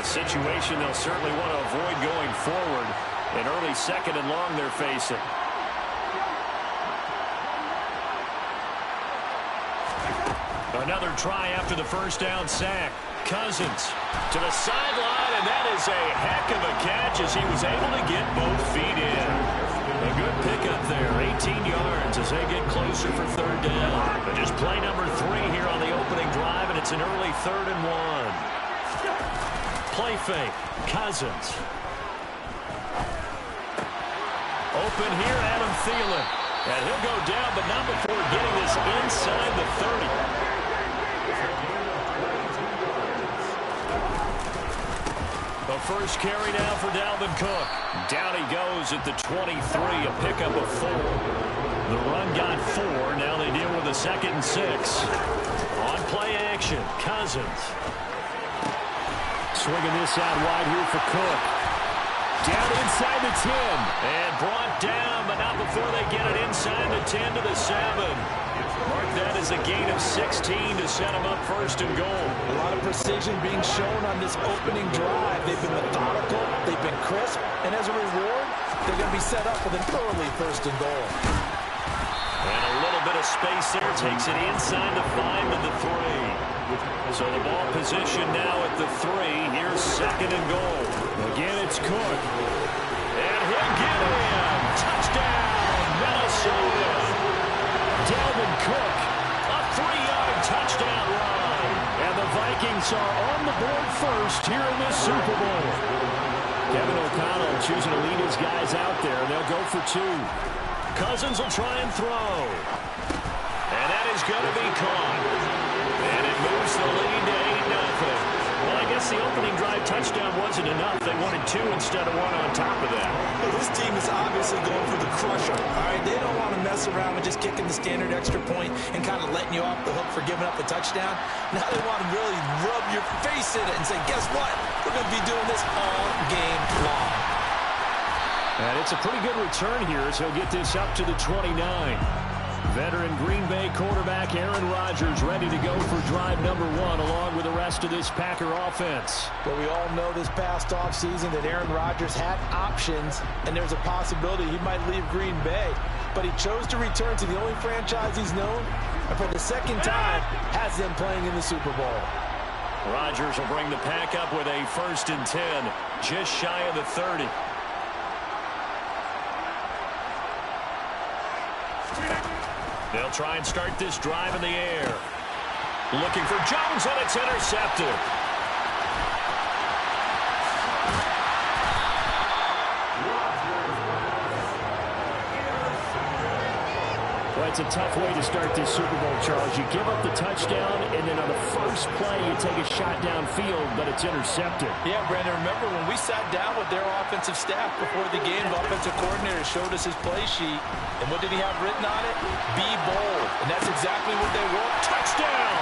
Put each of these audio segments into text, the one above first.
situation they'll certainly want to avoid going forward. An early 2nd and long they're facing. Another try after the first down sack. Cousins to the sideline, and that is a heck of a catch as he was able to get both feet in. A good pickup there, 18 yards as they get closer for 3rd down. But just play number 3 here on the opening drive, and it's an early 3rd and 1. Play fake, Cousins. Open here, Adam Thielen. And he'll go down, but not before getting this inside the 30. The first carry now for Dalvin Cook. Down he goes at the 23, a pickup of 4. The run got 4. Now they deal with a 2nd and 6. On play action, Cousins. Swinging this out wide here for Cook. Down inside the 10. And brought down, but not before they get it inside the 10 to the 7. Mark that as a gain of 16 to set them up 1st and goal. A lot of precision being shown on this opening drive. They've been methodical, they've been crisp, and as a reward, they're going to be set up with an early 1st and goal. And a little bit of space there takes it inside the 5 to the 3. So the ball position now at the 3. Here's 2nd and goal. Again, it's Cook. And he'll get in. Touchdown, Minnesota. Dalvin Cook, a 3-yard touchdown run. And the Vikings are on the board first here in this Super Bowl. Kevin O'Connell choosing to lead his guys out there. They'll go for 2. Cousins will try and throw. And that is going to be caught. And it moves the lead to 8-0. Well, I guess the opening drive touchdown wasn't enough. They wanted 2 instead of 1 on top of that. Well, this team is obviously going for the crusher. All right, they don't want to mess around with just kicking the standard extra point and kind of letting you off the hook for giving up a touchdown. Now they want to really rub your face in it and say, guess what? We're going to be doing this all game long. And it's a pretty good return here as he'll get this up to the 29. Veteran Green Bay quarterback Aaron Rodgers ready to go for drive number 1 along with the rest of this Packer offense. Well, we all know this past offseason that Aaron Rodgers had options, and there's a possibility he might leave Green Bay. But he chose to return to the only franchise he's known, and for the 2nd time has them playing in the Super Bowl. Rodgers will bring the Pack up with a 1st and 10, just shy of the 30. They'll try and start this drive in the air. Looking for Jones, and it's intercepted. Well, it's a tough way to start this Super Bowl, Charles. You give up the touchdown, and then on the first play, you take a shot downfield, but it's intercepted. Yeah, Brandon, remember when we sat down with their offensive staff before the game, the offensive coordinator showed us his play sheet, and what did he have written on it? Be bold, and that's exactly what they wrote. Touchdown!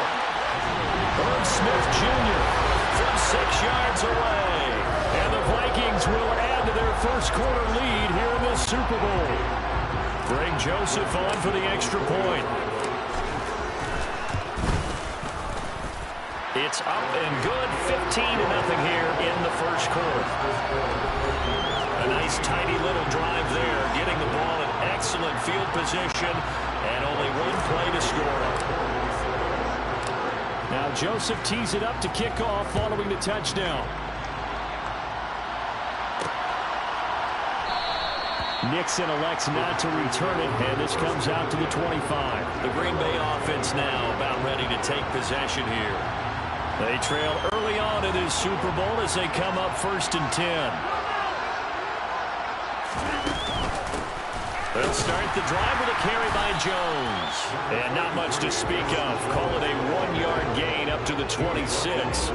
Herb Smith Jr. from 6 yards away, and the Vikings will add to their first quarter lead here in this Super Bowl. Greg Joseph on for the extra point. It's up and good, 15-0 here in the first quarter. A nice tidy little drive there, getting the ball in excellent field position, and only 1 play to score. Now Joseph tees it up to kick off following the touchdown. Nixon elects not to return it, and this comes out to the 25. The Green Bay offense now about ready to take possession here. They trail early on in this Super Bowl as they come up 1st and 10. They'll start the drive with a carry by Jones. And not much to speak of. Call it a 1-yard gain up to the 26.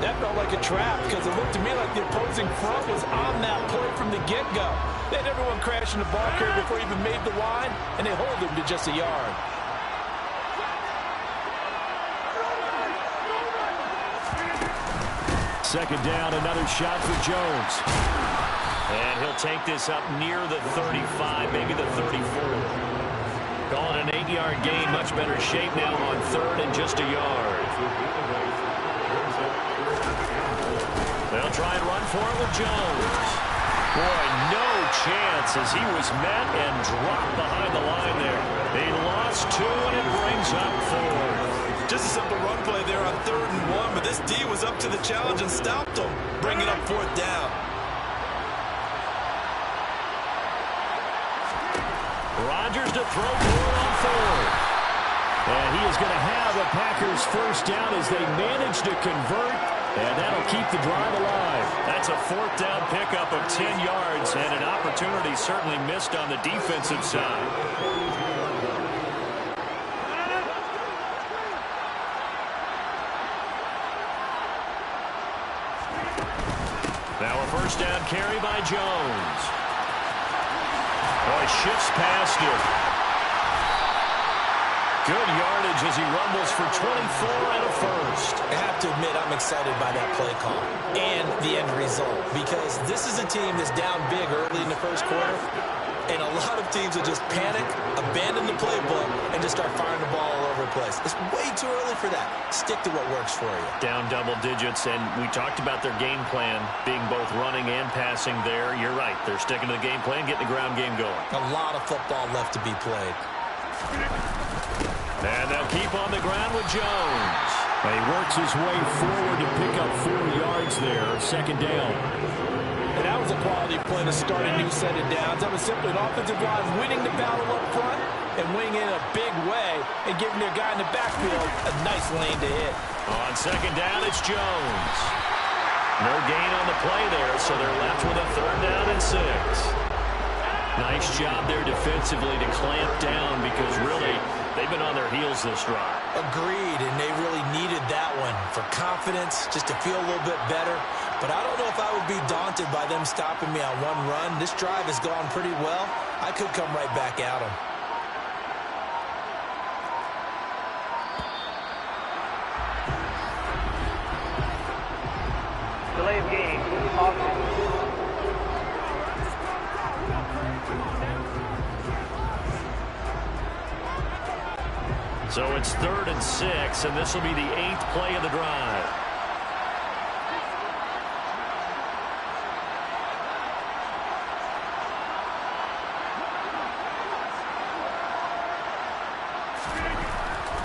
That felt like a trap because it looked to me like the opposing front was on that play from the get-go. They had everyone crashing the ball carrier before he even made the line, and they hold him to just a yard. Second down, another shot for Jones. And he'll take this up near the 35, maybe the 34. Calling an 8-yard gain, much better shape now on 3rd and just a yard. They'll try and run for it with Jones. Boy, no chance as he was met and dropped behind the line there. He lost 2, and it brings up 4. Just a simple run play there on 3rd and 1, but this D was up to the challenge and stopped him, bringing up 4th down. Rodgers to throw for it on 4th. And he is going to have a Packers first down as they manage to convert, and that'll keep the drive alive. That's a 4th down pickup of 10 yards, and an opportunity certainly missed on the defensive side. Now a first down carry by Jones. Boy, shifts past him. Good yardage as he rumbles for 24 and a first. I have to admit, I'm excited by that play call and the end result, because this is a team that's down big early in the first quarter, and a lot of teams will just panic, abandon the playbook, and just start firing the ball all over the place. It's way too early for that. Stick to what works for you. Down double digits, and we talked about their game plan being both running and passing there. You're right. They're sticking to the game plan, getting the ground game going. A lot of football left to be played. And they'll keep on the ground with Jones. And he works his way forward to pick up 4 yards there, 2nd down. And that was a quality play to start a new set of downs. That was simply an offensive line winning the battle up front and winning in a big way and giving their guy in the backfield a nice lane to hit. On 2nd down, it's Jones. No gain on the play there, so they're left with a 3rd down and 6. Nice job there defensively to clamp down, because really they've been on their heels this drive. Agreed, and they really needed that one for confidence, just to feel a little bit better. But I don't know if I would be daunted by them stopping me on one run. This drive has gone pretty well. I could come right back at them. Delay of game. Offense. So it's 3rd and 6, and this will be the 8th play of the drive.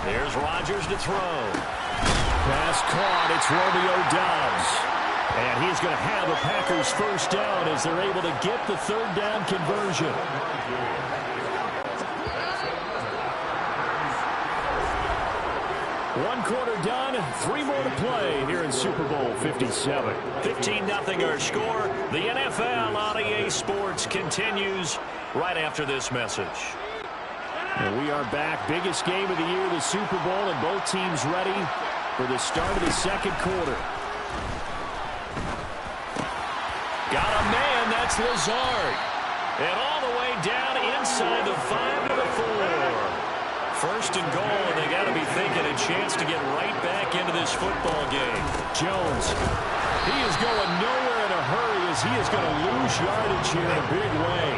Here's Rodgers to throw. Pass caught. It's Romeo Doubs. And he's going to have a Packers first down as they're able to get the 3rd down conversion. One quarter done, 3 more to play here in Super Bowl 57. 15-0 our score. The NFL on EA Sports continues right after this message. And we are back. Biggest game of the year, the Super Bowl, and both teams ready for the start of the 2nd quarter. Got a man, that's Lazard. And all the way down inside the 5 to the 4. First and goal, and they got to be thinking a chance to get right back into this football game. Jones, he is going nowhere in a hurry as he is going to lose yardage here in a big way.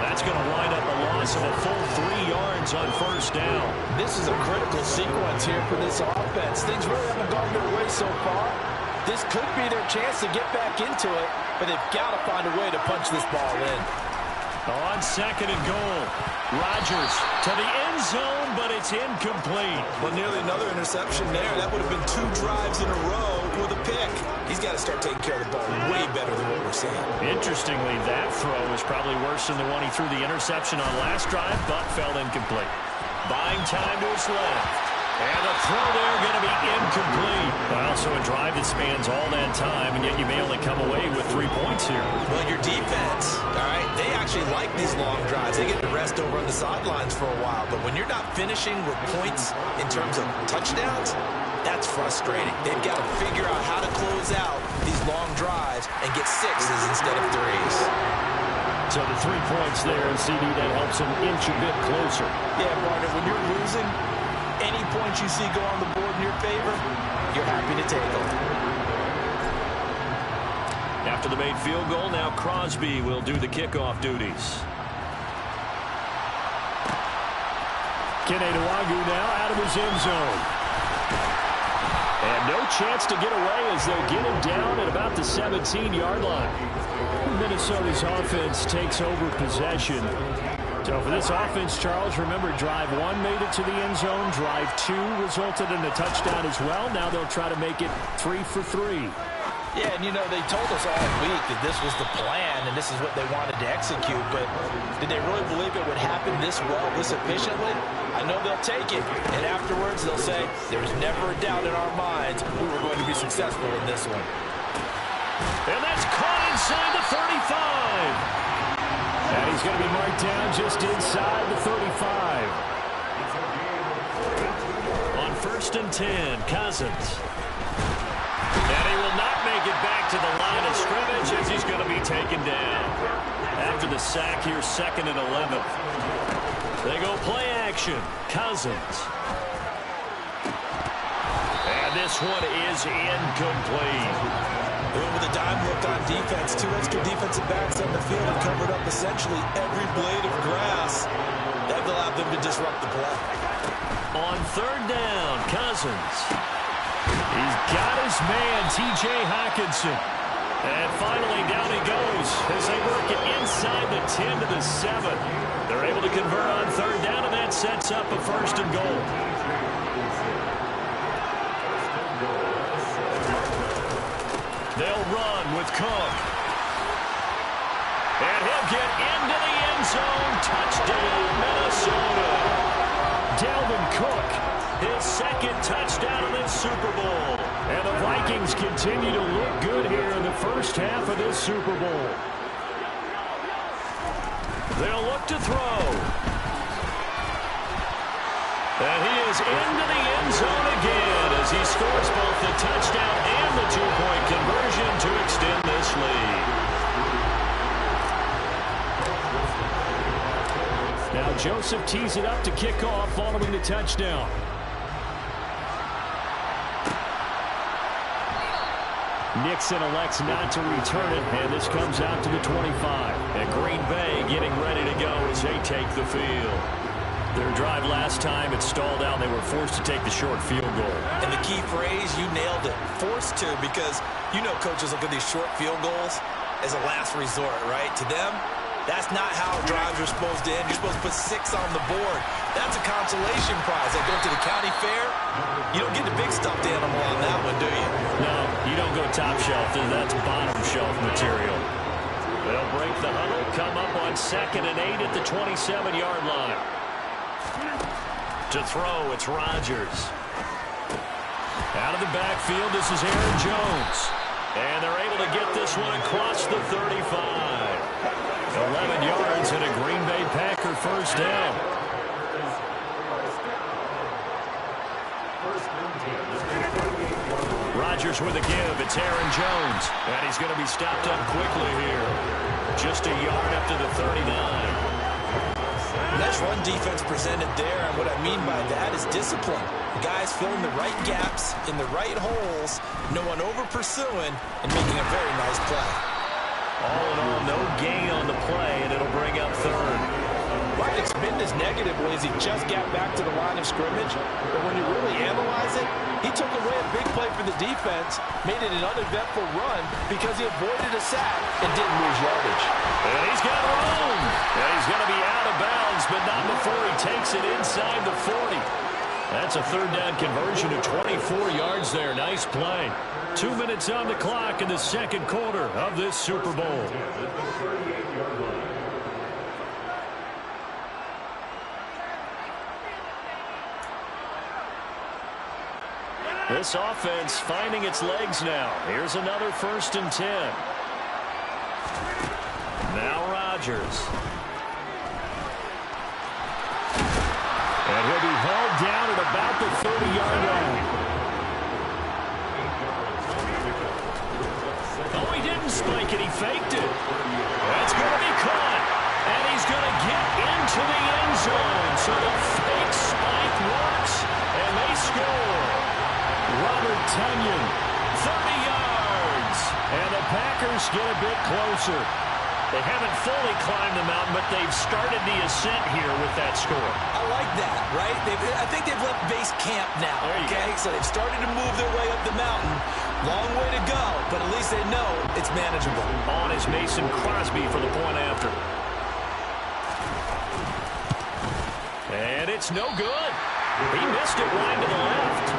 That's going to wind up a loss of a full 3 yards on first down. This is a critical sequence here for this offense. Things really haven't gone their way so far. This could be their chance to get back into it, but they've got to find a way to punch this ball in. On 2nd and goal, Rodgers to the end zone, but it's incomplete. Well, nearly another interception there. That would have been 2 drives in a row with a pick. He's got to start taking care of the ball way better than what we're seeing. Interestingly, that throw is probably worse than the one he threw the interception on last drive, but fell incomplete. Buying time to his left. And the throw there going to be incomplete. Well, so a drive that spans all that time, and yet you may only come away with 3 points here. Well, your defense, all right, they actually like these long drives. They get to rest over on the sidelines for a while. But when you're not finishing with points in terms of touchdowns, that's frustrating. They've got to figure out how to close out these long drives and get 6s instead of 3s. So the 3 points there, and CD, that helps him inch a bit closer. Yeah, partner, when you're losing, any points you see go on the board in your favor, you're happy to take them. After the made field goal, now Crosby will do the kickoff duties. Kene Nwangwu now out of his end zone. And no chance to get away as they'll get him down at about the 17-yard line. Minnesota's offense takes over possession. So for this offense, Charles, remember, drive 1 made it to the end zone. Drive 2 resulted in a touchdown as well. Now they'll try to make it 3 for 3. Yeah, and they told us all week that this was the plan and this is what they wanted to execute, but did they really believe it would happen this well, this efficiently? I know they'll take it, and afterwards they'll say, there was never a doubt in our minds we were going to be successful in this one. And that's caught inside the 35. And he's going to be marked down just inside the 35. On 1st and 10, Cousins. And he will not make it back to the line of scrimmage as he's going to be taken down. After the sack here, 2nd and 11. They go play action. Cousins. And this one is incomplete. With a dime look on defense, 2 extra defensive backs on the field and covered up essentially every blade of grass. That allowed them to disrupt the play. On 3rd down, Cousins. He's got his man, T.J. Hockenson. And finally, down he goes as they work it inside the 10 to the 7. They're able to convert on 3rd down, and that sets up a 1st and goal. They'll run with Cook. And he'll get into the end zone. Touchdown, Minnesota. Dalvin Cook, his 2nd touchdown of this Super Bowl. And the Vikings continue to look good here in the first half of this Super Bowl. They'll look to throw. And he is into the end zone again as he scores both the touchdown and the 2-point conversion to extend this lead. Now Joseph tees it up to kick off following the touchdown. Nixon elects not to return it, and this comes out to the 25. And Green Bay getting ready to go as they take the field. Their drive last time, it stalled out. They were forced to take the short field goal. And the key phrase, you nailed it, forced to, because coaches look at these short field goals as a last resort, right? To them, that's not how drives are supposed to end. You're supposed to put 6 on the board. That's a consolation prize. Like going to the county fair, you don't get the big stuffed animal on that one, do you? No, you don't go top shelf. That's bottom shelf material. They'll break the huddle, come up on 2nd and 8 at the 27-yard line. To throw, it's Rodgers. Out of the backfield, this is Aaron Jones. And they're able to get this one across the 35. 11 yards and a Green Bay Packer 1st down. Rodgers with a give. It's Aaron Jones. And he's going to be stopped up quickly here. Just a yard up to the 39. Nice run defense presented there, and what I mean by that is discipline. Guys filling the right gaps in the right holes, no one over-pursuing, and making a very nice play. All in all, no gain on the play, and it'll bring up 3rd. Martin spin this negatively as he just got back to the line of scrimmage, but when you really analyze it, he took away a big play for the defense, made it an uneventful run because he avoided a sack and didn't lose yardage. And he's got room. And he's going to be out of bounds, but not before he takes it inside the 40. That's a 3rd down conversion of 24 yards there. Nice play. 2 minutes on the clock in the 2nd quarter of this Super Bowl. This offense finding its legs now. Here's another 1st and 10. Now Rodgers. And he'll be held down at about the 30-yard line. Oh, he didn't spike it. He faked it. That's going to be caught. And he's going to get into the end zone. So the fake spike works, and they score. Robert Tonyan, 30 yards. And the Packers get a bit closer. They haven't fully climbed the mountain, but they've started the ascent here with that score. I like that, right? I think they've left base camp now, okay? So they've started to move their way up the mountain. Long way to go, but at least they know it's manageable. On is Mason Crosby for the point after. And it's no good. He missed it wide to the left.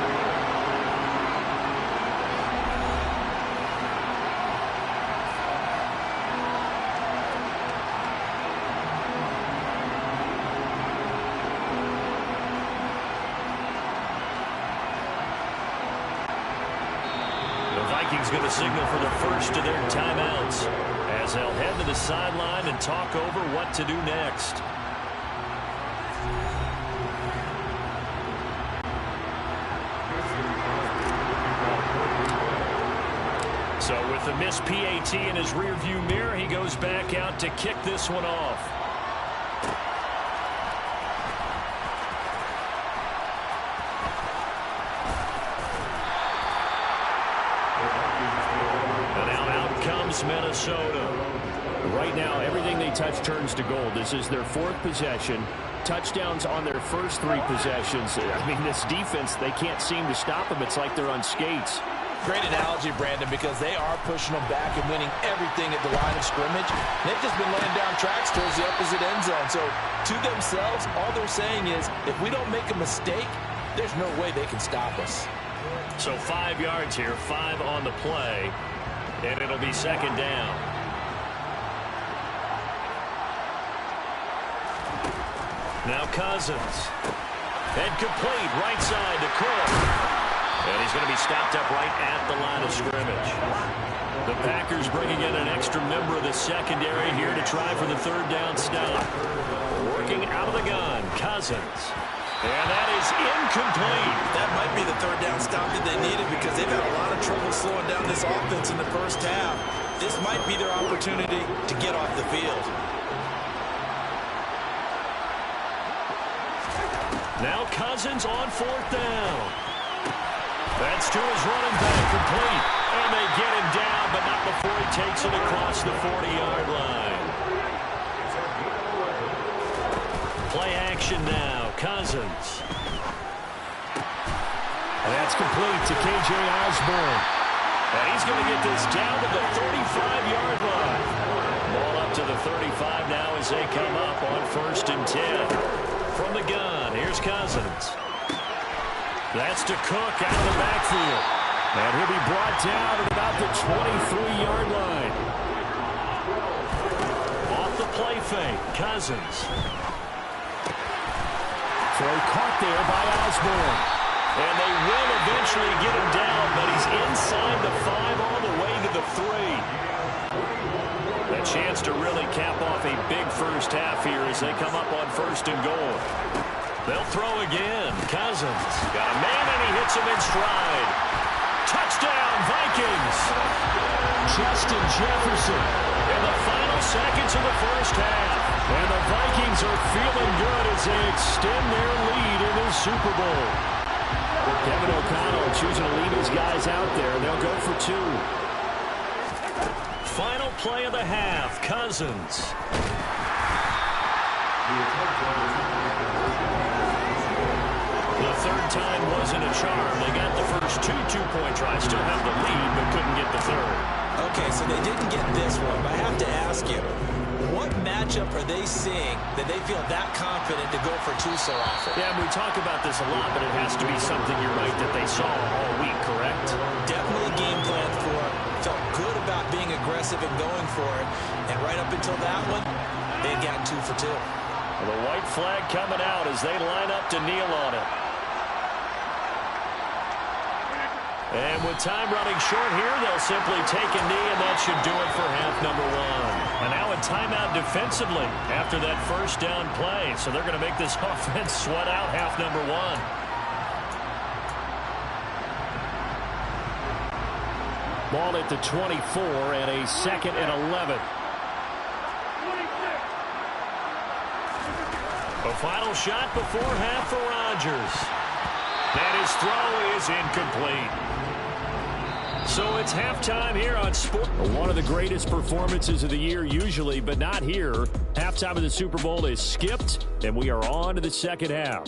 Vikings going to signal for the first of their timeouts as they'll head to the sideline and talk over what to do next. So with the missed PAT in his rearview mirror, he goes back out to kick this one off. Minnesota. Right now, everything they touch turns to gold. This is their fourth possession. Touchdowns on their first three possessions. I mean, this defense, they can't seem to stop them. It's like they're on skates. Great analogy, Brandon, because they are pushing them back and winning everything at the line of scrimmage. They've just been laying down tracks towards the opposite end zone. So, to themselves, all they're saying is, if we don't make a mistake, there's no way they can stop us. So 5 yards here, 5 on the play. And it'll be second down. Now Cousins. And complete right side to Cook. And he's going to be stopped up right at the line of scrimmage. The Packers bringing in an extra member of the secondary here to try for the third down stop. Working out of the gun, Cousins. And that is incomplete. That might be the third down stop that they needed because they've had a lot of trouble slowing down this offense in the first half. This might be their opportunity to get off the field. Now Cousins on fourth down. That's to his running back, complete. And they get him down, but not before he takes it across the 40-yard line. Play action now, Cousins. And that's complete to K.J. Osborne. And he's going to get this down to the 35-yard line. Ball up to the 35 now as they come up on 1st and 10. From the gun, here's Cousins. That's to Cook out of the backfield. And he'll be brought down at about the 23-yard line. Off the play fake, Cousins. Throw caught there by Osborne. And they will eventually get him down, but he's inside the 5 all the way to the 3. A chance to really cap off a big first half here as they come up on 1st and goal. They'll throw again. Cousins got a man, and he hits him in stride. Touchdown, Vikings. Justin Jefferson in the final seconds of the first half. And the Vikings are feeling good as they extend their lead in the Super Bowl. Kevin O'Connell choosing to leave his guys out there. They'll go for 2. Final play of the half, Cousins. The third time wasn't a charm. They got the first 2 two-point tries. Still have the lead, but couldn't get the third. Okay, so they didn't get this one, but I have to ask you, what matchup are they seeing that they feel that confident to go for 2 so often? Yeah, we talk about this a lot, but it has to be something, you're right, that they saw all week, correct? Definitely game plan for it. Felt good about being aggressive and going for it. And right up until that one, they had gotten 2 for 2. Well, the white flag coming out as they line up to kneel on it. And with time running short here, they'll simply take a knee, and that should do it for half number 1. And now a timeout defensively after that first down play. So they're going to make this offense sweat out half number 1. Ball at the 24 and a 2nd and 11. A final shot before half for Rodgers. And his throw is incomplete. So it's halftime here on Sport. One of the greatest performances of the year usually, but not here. Halftime of the Super Bowl is skipped, and we are on to the second half.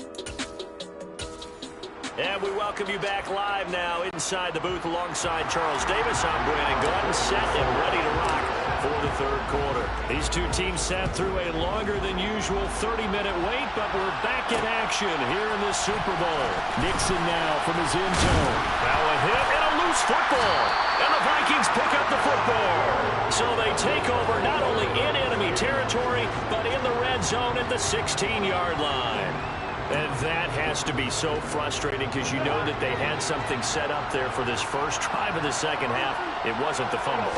And we welcome you back live now inside the booth alongside Charles Davis. I'm Brandon Gordon, set and ready to rock for the third quarter. These two teams sat through a longer than usual 30-minute wait, but we're back in action here in the Super Bowl. Nixon now from his end zone. Now a hit and a loose football. And the Vikings pick up the football. So they take over not only in enemy territory, but in the red zone at the 16-yard line. And that has to be so frustrating because you know that they had something set up there for this first drive of the second half. It wasn't the fumble.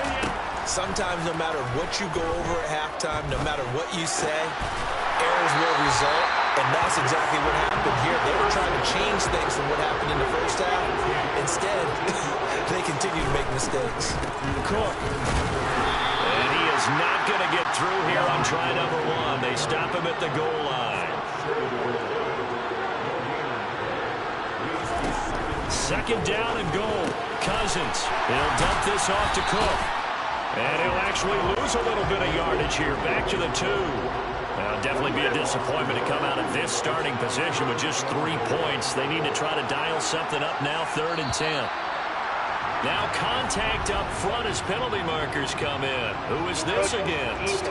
Sometimes no matter what you go over at halftime, no matter what you say, errors will result. And that's exactly what happened here. They were trying to change things from what happened in the first half. Instead, they continue to make mistakes. Cook. And he is not going to get through here on try number one. They stop him at the goal line. Second down and goal. Cousins. He'll dump this off to Cook. And he'll actually lose a little bit of yardage here. Back to the 2. Now, definitely be a disappointment to come out of this starting position with just 3 points. They need to try to dial something up now, 3rd and 10. Now contact up front as penalty markers come in. Who is this against?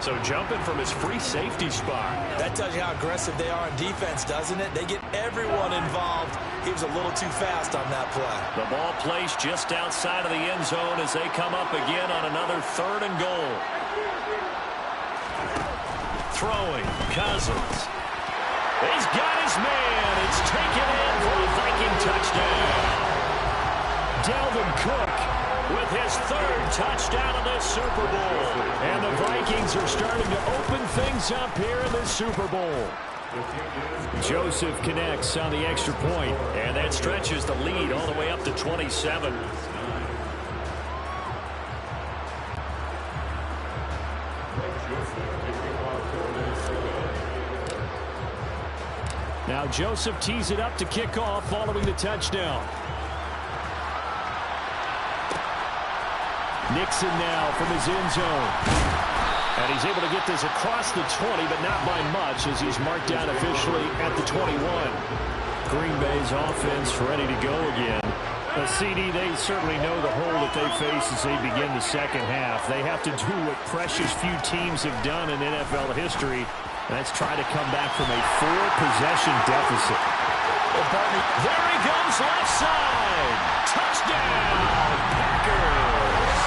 So jumping from his free safety spot. That tells you how aggressive they are on defense, doesn't it? They get everyone involved. He was a little too fast on that play. The ball placed just outside of the end zone as they come up again on another 3rd and goal. Throwing, Cousins. He's got his man. It's taken in for a Viking touchdown. Dalvin Cook with his 3rd touchdown of the Super Bowl. And the Vikings are starting to open things up here in the Super Bowl. Joseph connects on the extra point, and that stretches the lead all the way up to 27. Now Joseph tees it up to kick off following the touchdown. Nixon now from his end zone. And he's able to get this across the 20, but not by much as he's marked down officially at the 21. Green Bay's offense ready to go again. CD, they certainly know the hole that they face as they begin the second half. They have to do what precious few teams have done in NFL history. That's try to come back from a 4-possession deficit. Well, partner, there he goes left side. Touchdown, Packers.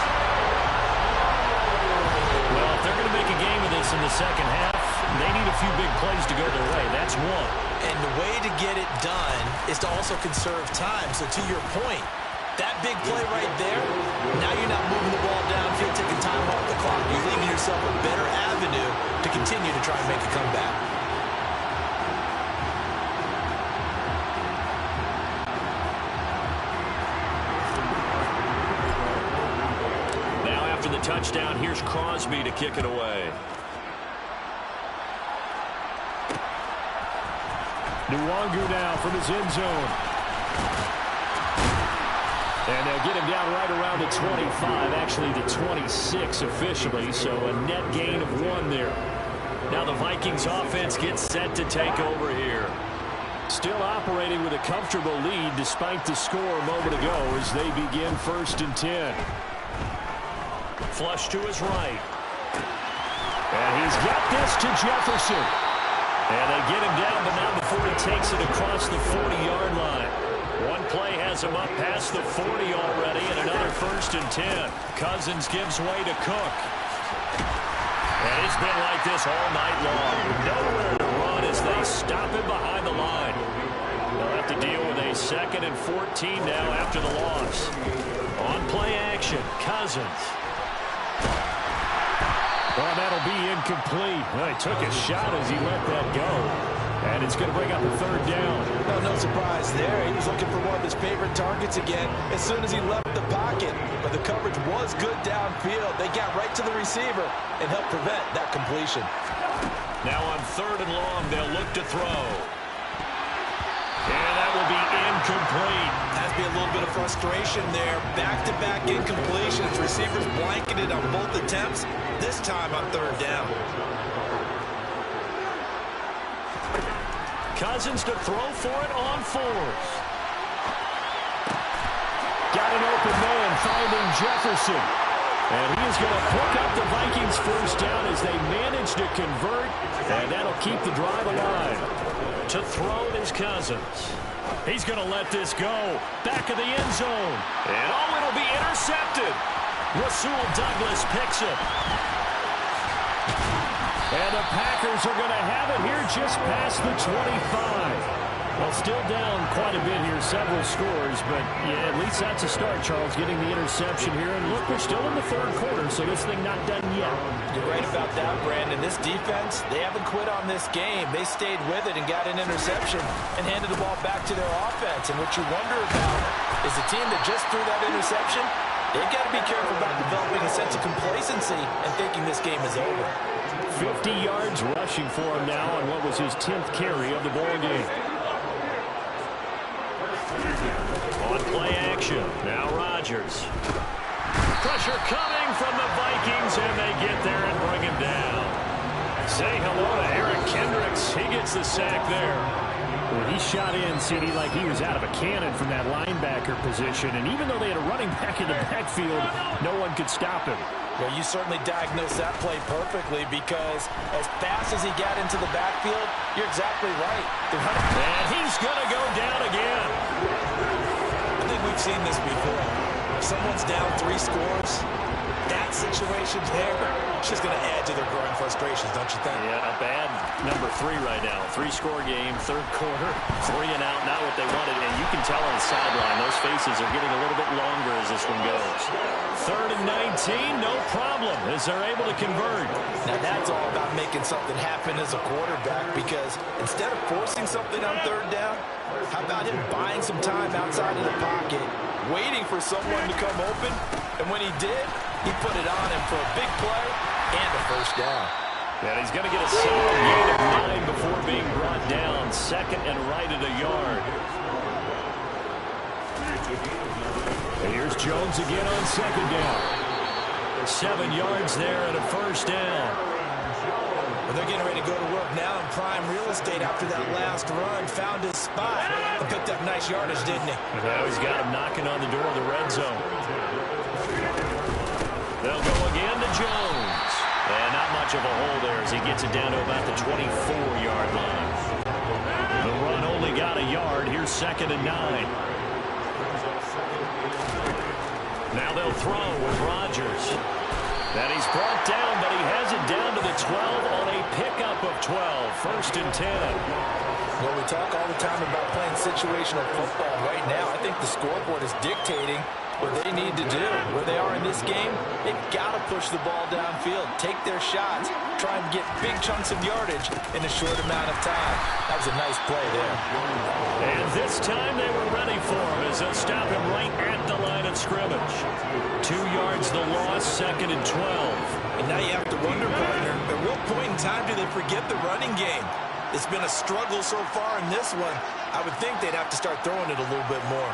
Well, if they're going to make a game of this in the second half, they need a few big plays to go their way. That's one. And the way to get it done is to also conserve time. So to your point, that big play right there, now you're not moving the ball downfield, taking time off the clock. You're leaving yourself a better avenue to continue to try and make a comeback. Now after the touchdown, here's Crosby to kick it away. Nwangu now from his end zone. And they'll get him down right around the 25, actually the 26 officially, so a net gain of 1 there. Now the Vikings offense gets set to take over here. Still operating with a comfortable lead despite the score a moment ago as they begin 1st and 10. Flush to his right. And he's got this to Jefferson. And they get him down, but not before he takes it across the 40-yard line. One play has him up past the 40 already, and another 1st and 10. Cousins gives way to Cook. And it's been like this all night long. Nowhere to run as they stop him behind the line. They'll have to deal with a 2nd and 14 now after the loss. On play action, Cousins. Well, that'll be incomplete. Well, he took a shot as he let that go. And it's going to bring up a 3rd down. No surprise there. He was looking for one of his favorite targets again as soon as he left the pocket. But the coverage was good downfield. They got right to the receiver and helped prevent that completion. Now on 3rd and long, they'll look to throw. And that will be incomplete. Has to be a little bit of frustration there. Back-to-back incompletions. Receivers blanketed on both attempts, this time on third down. Cousins to throw for it on fours. Got an open man finding Jefferson. And he is going to pick up the Vikings first down as they manage to convert. And that'll keep the drive alive. To throw is Cousins. He's going to let this go. Back of the end zone. And it'll be intercepted. Rasul Douglas picks it. And the Packers are going to have it here just past the 25. Well, still down quite a bit here, several scores, but yeah, at least that's a start, Charles, getting the interception here. And look, we're still in the third quarter, so this thing not done yet. You're right about that, Brandon. This defense, they haven't quit on this game. They stayed with it and got an interception and handed the ball back to their offense. And what you wonder about is a team that just threw that interception, they've got to be careful about developing a sense of complacency and thinking this game is over. 50 yards rushing for him now on what was his 10th carry of the ball game. On play action, now Rodgers. Pressure coming from the Vikings, and they get there and bring him down. Say hello to Eric Kendricks. He gets the sack there. Well, he shot in, CD, like he was out of a cannon from that linebacker position. And even though they had a running back in the backfield, no one could stop him. Well, you certainly diagnosed that play perfectly because as fast as he got into the backfield, you're exactly right. And he's going to go down again. I think we've seen this before. If someone's down 3 scores, that situation there, it's just going to add to their growing frustrations, don't you think? Yeah, a bad number 3 right now. 3-score game, third quarter, 3 and out, not what they wanted. And you can tell on the sideline, those faces are getting a little bit longer as this one goes. 3rd and 19, no problem, as they're able to convert. Now that's all about making something happen as a quarterback, because instead of forcing something on third down, how about him buying some time outside of the pocket, waiting for someone to come open, and when he did, he put it on him for a big play and a first down. And he's going to get a solid gain of 9 before being brought down. 2nd and right at a yard. And here's Jones again on 2nd down. 7 yards there and a first down. Well, they're getting ready to go to work now in prime real estate after that last run. Found his spot and picked up nice yardage, didn't he? Now he's got him knocking on the door of the red zone. They'll go again to Jones. And not much of a hole there as he gets it down to about the 24-yard line. The run only got a yard. Here's 2nd and 9. Now they'll throw with Rodgers. And he's brought down, but he has it down to the 12 on a pickup of 12. 1st and 10. Well, we talk all the time about playing situational football. Right now, I think the scoreboard is dictating what they need to do. Where they are in this game, they've got to push the ball downfield, take their shots, try and get big chunks of yardage in a short amount of time. That was a nice play there. And this time they were ready for him as they'll stop him right at the line of scrimmage. 2 yards the loss, 2nd and 12. And now you have to wonder, partner, at what point in time do they forget the running game? It's been a struggle so far in this one. I would think they'd have to start throwing it a little bit more.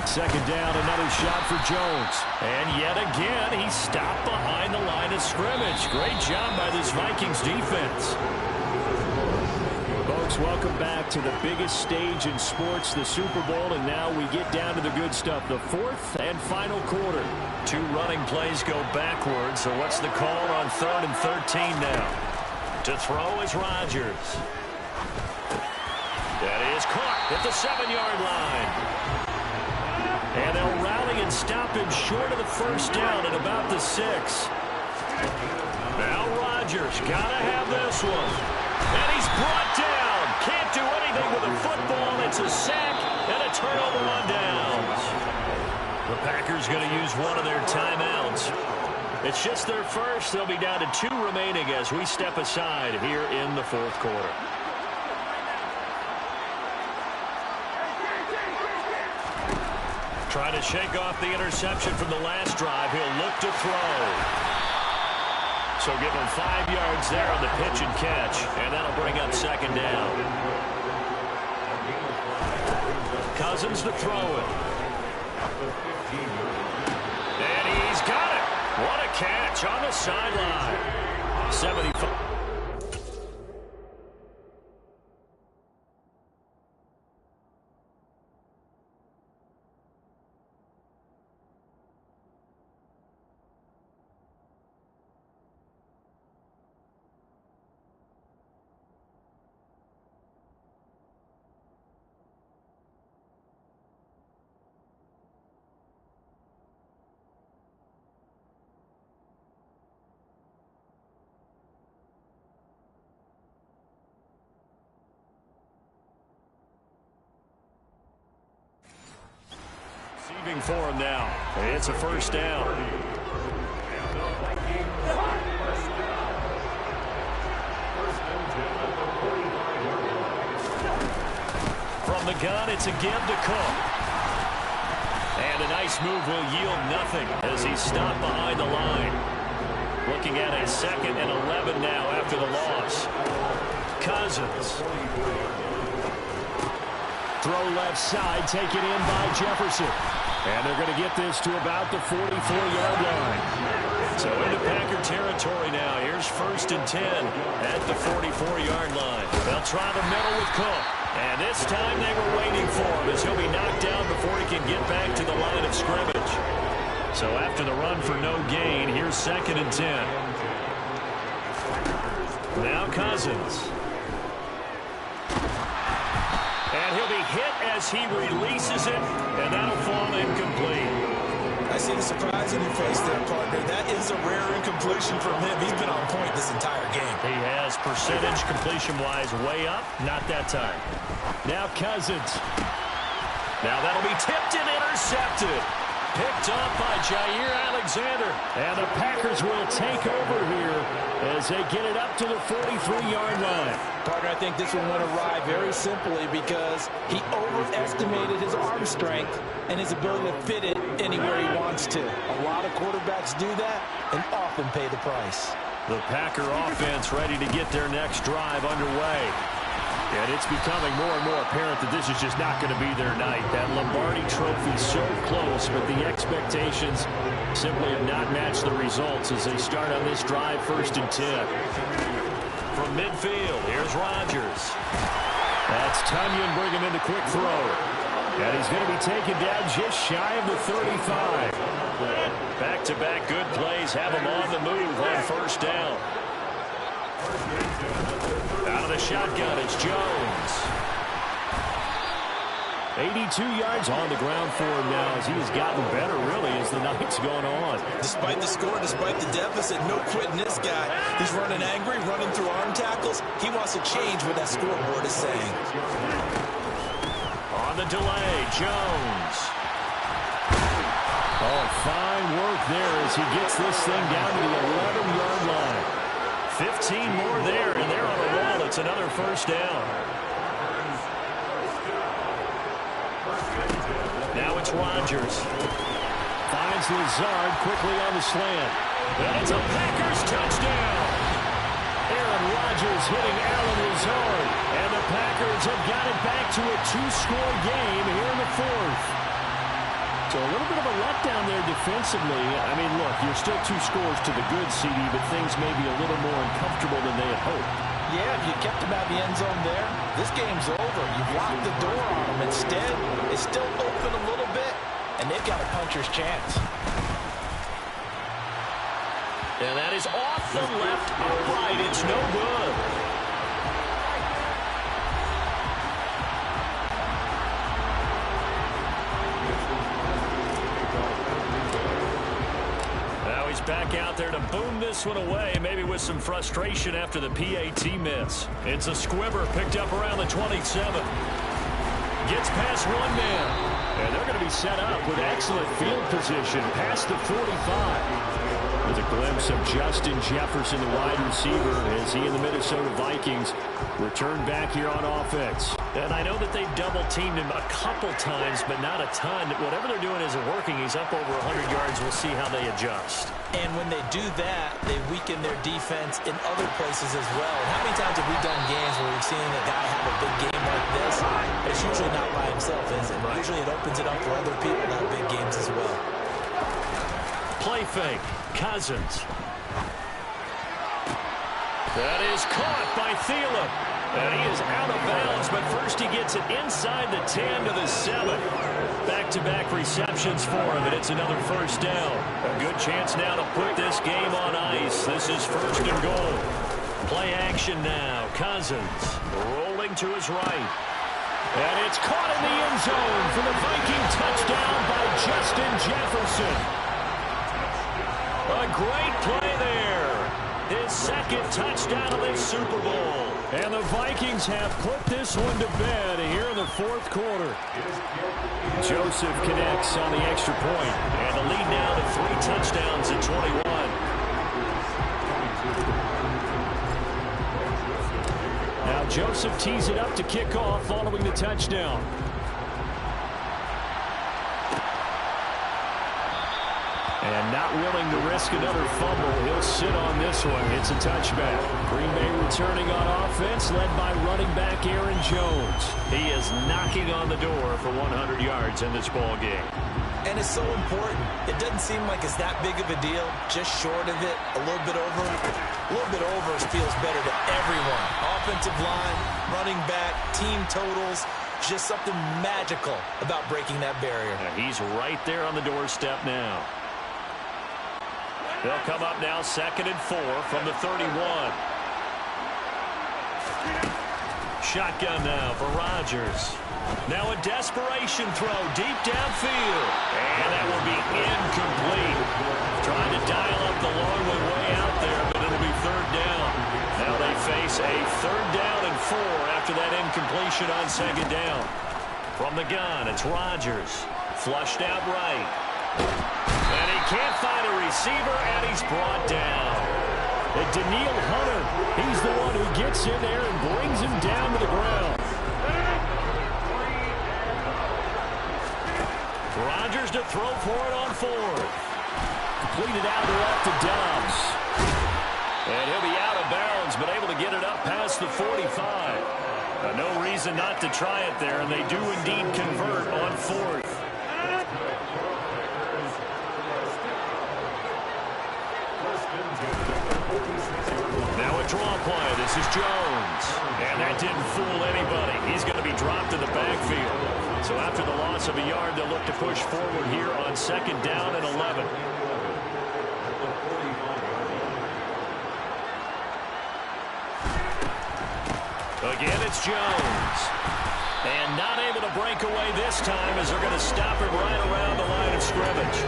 2nd down, another shot for Jones. And yet again, he's stopped behind the line of scrimmage. Great job by this Vikings defense. Folks, welcome back to the biggest stage in sports, the Super Bowl, and now we get down to the good stuff, the 4th and final quarter. 2 running plays go backwards, so what's the call on 3rd and 13 now? To throw is Rodgers. That is caught at the 7-yard line. And they'll rally and stop him short of the first down at about the 6. Now Rodgers, gotta have this one. And he's brought down. Can't do anything with a football. It's a sack and a turnover on downs. The Packers going to use one of their timeouts. It's just their first. They'll be down to 2 remaining as we step aside here in the 4th quarter. Trying to shake off the interception from the last drive. He'll look to throw. So give him 5 yards there on the pitch and catch, and that'll bring up second down. Cousins to throw it. And he's got it. What a catch on the sideline. 75. For him now. It's a first down. From the gun, it's a give to Cook. And a nice move will yield nothing as he's stopped behind the line. Looking at a 2nd and 11 now after the loss. Cousins. Throw left side, taken in by Jefferson. And they're going to get this to about the 44-yard line. So into Packer territory now. Here's 1st and 10 at the 44-yard line. They'll try the middle with Cook. And this time they were waiting for him as he'll be knocked down before he can get back to the line of scrimmage. So after the run for no gain, here's 2nd and 10. Now Cousins. And he'll be hit as he releases it, and that'll fall incomplete. I see the surprise in your face there, partner. That is a rare incompletion from him. He's been on point this entire game. He has percentage completion-wise way up. Not that time. Now Cousins. Now that'll be tipped and intercepted. Picked up by Jair Alexander. And the Packers will take over here as they get it up to the 43-yard line. Partner, I think this one went awry very simply because he overestimated his arm strength and his ability to fit it anywhere he wants to. A lot of quarterbacks do that and often pay the price. The Packer offense ready to get their next drive underway. And it's becoming more and more apparent that this is just not going to be their night. That Lombardi trophy so close, but the expectations simply have not matched the results as they start on this drive 1st and 10. From midfield, here's Rodgers. That's Tunyon bringing him the quick throw. And he's going to be taken down just shy of the 35. Back-to-back good plays have him on the move on 1st down. Out of the shotgun, it's Jones. 82 yards on the ground for him now as he has gotten better, really, as the night's going on. Despite the score, despite the deficit, no quitting this guy. He's running angry, running through arm tackles. He wants to change what that scoreboard is saying. On the delay, Jones. Oh, fine work there as he gets this thing down to the 11-yard line. 15 more there, and they're on a roll. It's another 1st down. Now it's Rodgers. Finds Lazard quickly on the slant. And it's a Packers touchdown. Aaron Rodgers hitting Allen Lazard. And the Packers have got it back to a 2-score game here in the 4th. So a little bit of a letdown there defensively. I mean, look, you're still 2 scores to the good, CD, but things may be a little more uncomfortable than they had hoped. Yeah, if you kept him out of the end zone there, this game's over. You've locked the door on him. Instead, it's still open a little bit, and they've got a puncher's chance. And that is off the left upright. It's no good. Back out there to boom this one away, maybe with some frustration after the PAT miss. It's a squibber picked up around the 27. Gets past one man. And they're going to be set up with excellent field position past the 45. With a glimpse of Justin Jefferson, the wide receiver, as he and the Minnesota Vikings return back here on offense. And I know that they've double-teamed him a couple times, but not a ton. Whatever they're doing isn't working. He's up over 100 yards. We'll see how they adjust. And when they do that, they weaken their defense in other places as well. And how many times have we done games where we've seen a guy have a big game like this? But it's usually not by himself, is it? Right. Usually it opens it up for other people to have big games as well. Play fake. Cousins. That is caught by Thielen. And he is out of bounds, but first he gets it inside the 10 to the 7. Back-to-back receptions for him, and it's another first down. A good chance now to put this game on ice. This is first and goal. Play action now. Cousins rolling to his right. And it's caught in the end zone for the Viking touchdown by Justin Jefferson. A great play there. His second touchdown of this Super Bowl. And the Vikings have put this one to bed here in the fourth quarter. Joseph connects on the extra point. And the lead now to 3 touchdowns at 21. Now Joseph tees it up to kick off following the touchdown. And not willing to risk another fumble. He'll sit on this one. It's a touchback. Green Bay returning on offense, led by running back Aaron Jones. He is knocking on the door for 100 yards in this ball game. And it's so important. It doesn't seem like it's that big of a deal. Just short of it, a little bit over. A little bit over feels better to everyone. Offensive line, running back, team totals. Just something magical about breaking that barrier. And he's right there on the doorstep now. They'll come up now 2nd and 4 from the 31. Shotgun now for Rodgers. Now a desperation throw deep downfield. And that will be incomplete. Trying to dial up the long way out there, but it'll be 3rd down. Now they face a 3rd down and 4 after that incompletion on 2nd down. From the gun, it's Rodgers. Flushed out right. And he can't find a receiver, and he's brought down. And Daniil Hunter, he's the one who gets in there and brings him down to the ground. Rodgers to throw for it on 4th. Completed out to left to Dobbs. And he'll be out of bounds, but able to get it up past the 45. No reason not to try it there, and they do indeed convert on 4th. Now a draw play. This is Jones. And that didn't fool anybody. He's going to be dropped in the backfield. So after the loss of a yard, they'll look to push forward here on 2nd down and 11. Again, it's Jones. And not able to break away this time as they're going to stop him right around the line of scrimmage.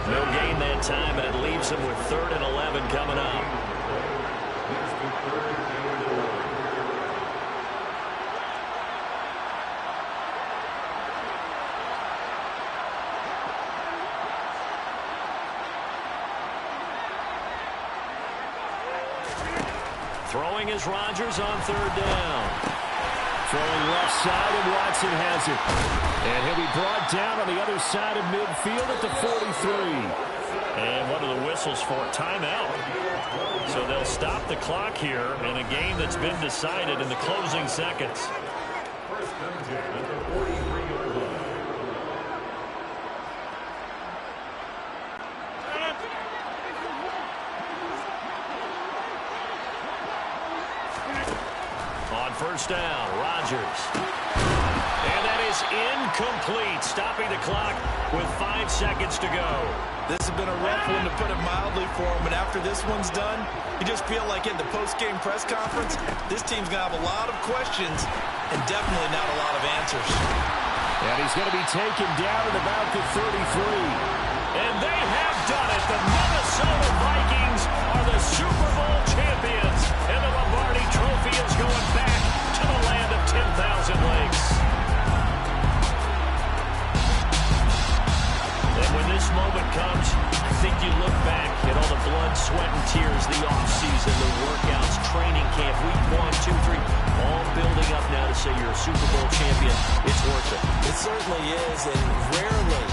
No gain that time, and it leaves him with 3rd and 11 coming up. Throwing is Rodgers on 3rd down. Throwing left side, and Watson has it. And he'll be brought down on the other side of midfield at the 43. And what are the whistles for? Timeout. So they'll stop the clock here in a game that's been decided in the closing seconds. On 1st down, Rodgers. And that is incomplete, stopping the clock with 5 seconds to go. This has been a rough one, to put it mildly, for him, but after this one's done, you just feel like in the post-game press conference, this team's going to have a lot of questions and definitely not a lot of answers. And he's going to be taken down at about the 33. And they have done it. The Minnesota Vikings are the Super Bowl champions, and the Lombardi Trophy is going back to the land of 10,000 lakes. And when this moment comes, I think you look back at all the blood, sweat, and tears, the offseason, the workouts, training camp, week 1, 2, 3, all building up now to say you're a Super Bowl champion. It's worth it. It certainly is, and rarely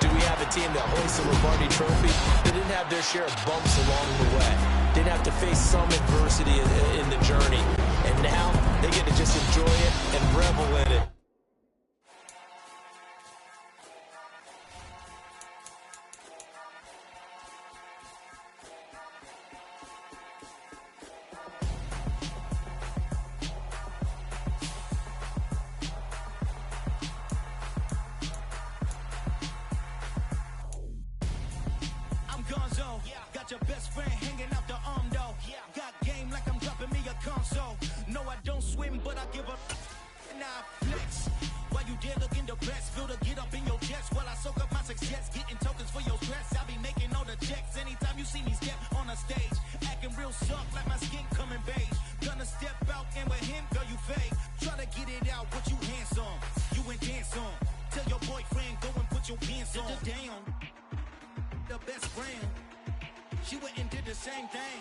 do we have a team that hoists a Lombardi trophy that didn't have their share of bumps along the way. Didn't have to face some adversity in the journey. And now they get to just enjoy it and revel in it. Got your best friend hanging out the arm though. Got game like I'm dropping me a console. No, I don't swim, but I give up. Now I flex. While you there looking the best, feel to get up in your chest while I soak up my success. Getting tokens for your stress. I be making all the checks anytime you see me step on a stage. Acting real soft like my skin coming beige. Gonna step out and with him, girl, you fake. Try to get it out, what you handsome. You ain't dance on. Tell your boyfriend, go and put your pants on. Down. The best friend. She went and did the same thing.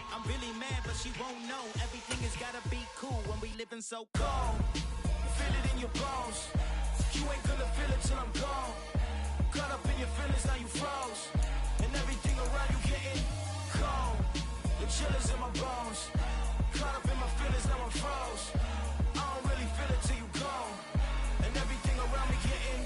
I'm really mad, but she won't know. Everything has gotta be cool when we living so cold. Feel it in your bones. You ain't gonna feel it till I'm gone. Caught up in your feelings, now you froze. And everything around you getting cold. The chill is in my bones. Caught up in my feelings, now I'm froze. I don't really feel it till you gone. And everything around me getting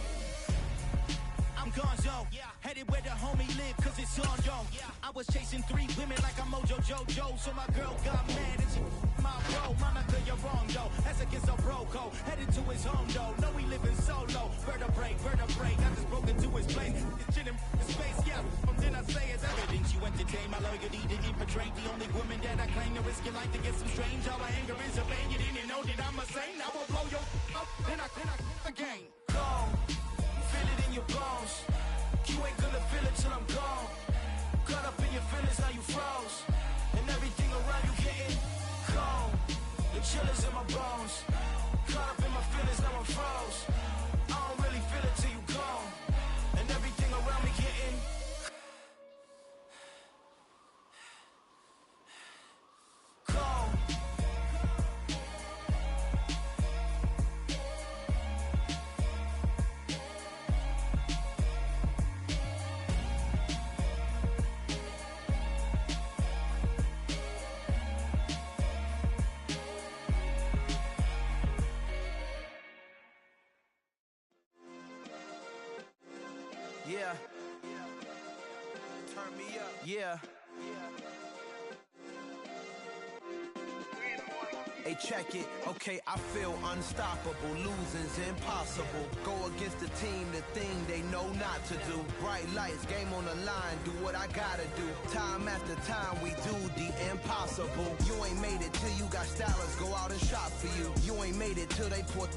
I'm gonzo. Headed where the homie live, cause it's on, yo. I was chasing 3 women like I'm Mojo Jojo. So my girl got mad and she my bro. Monica, you're wrong, though. That's against a bro code. Headed to his home, though. No, he living solo. Vertebrae. I just broke into his place. It's chilling in space, yeah. From then I say it's everything you entertain. My loyalty to infiltrate. The only woman that I claim to risk your life to get some strange. How my anger is a vein. You didn't know that I'm a saint. I will blow your up. Then I again. Go. Feel it in your bones. You ain't gonna feel it till I'm gone. Caught up in your feelings, now you froze. And everything around you getting cold. The chill is in my bones. Caught up in my feelings, now I'm froze. I don't really feel it till you gone. And everything around me getting cold. Yeah. Turn me up. Yeah. Hey, check it. Okay, I feel unstoppable. Losing's impossible. Go against the team, the thing they know not to do. Bright lights, game on the line. Do what I gotta do. Time after time, we do the impossible. You ain't made it till you got stylists go out and shop for you. You ain't made it till they put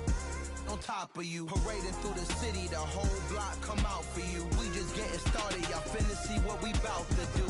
on top of you. Parading through the city, the whole block come out for you. We just getting started, y'all finna see what we bout to do.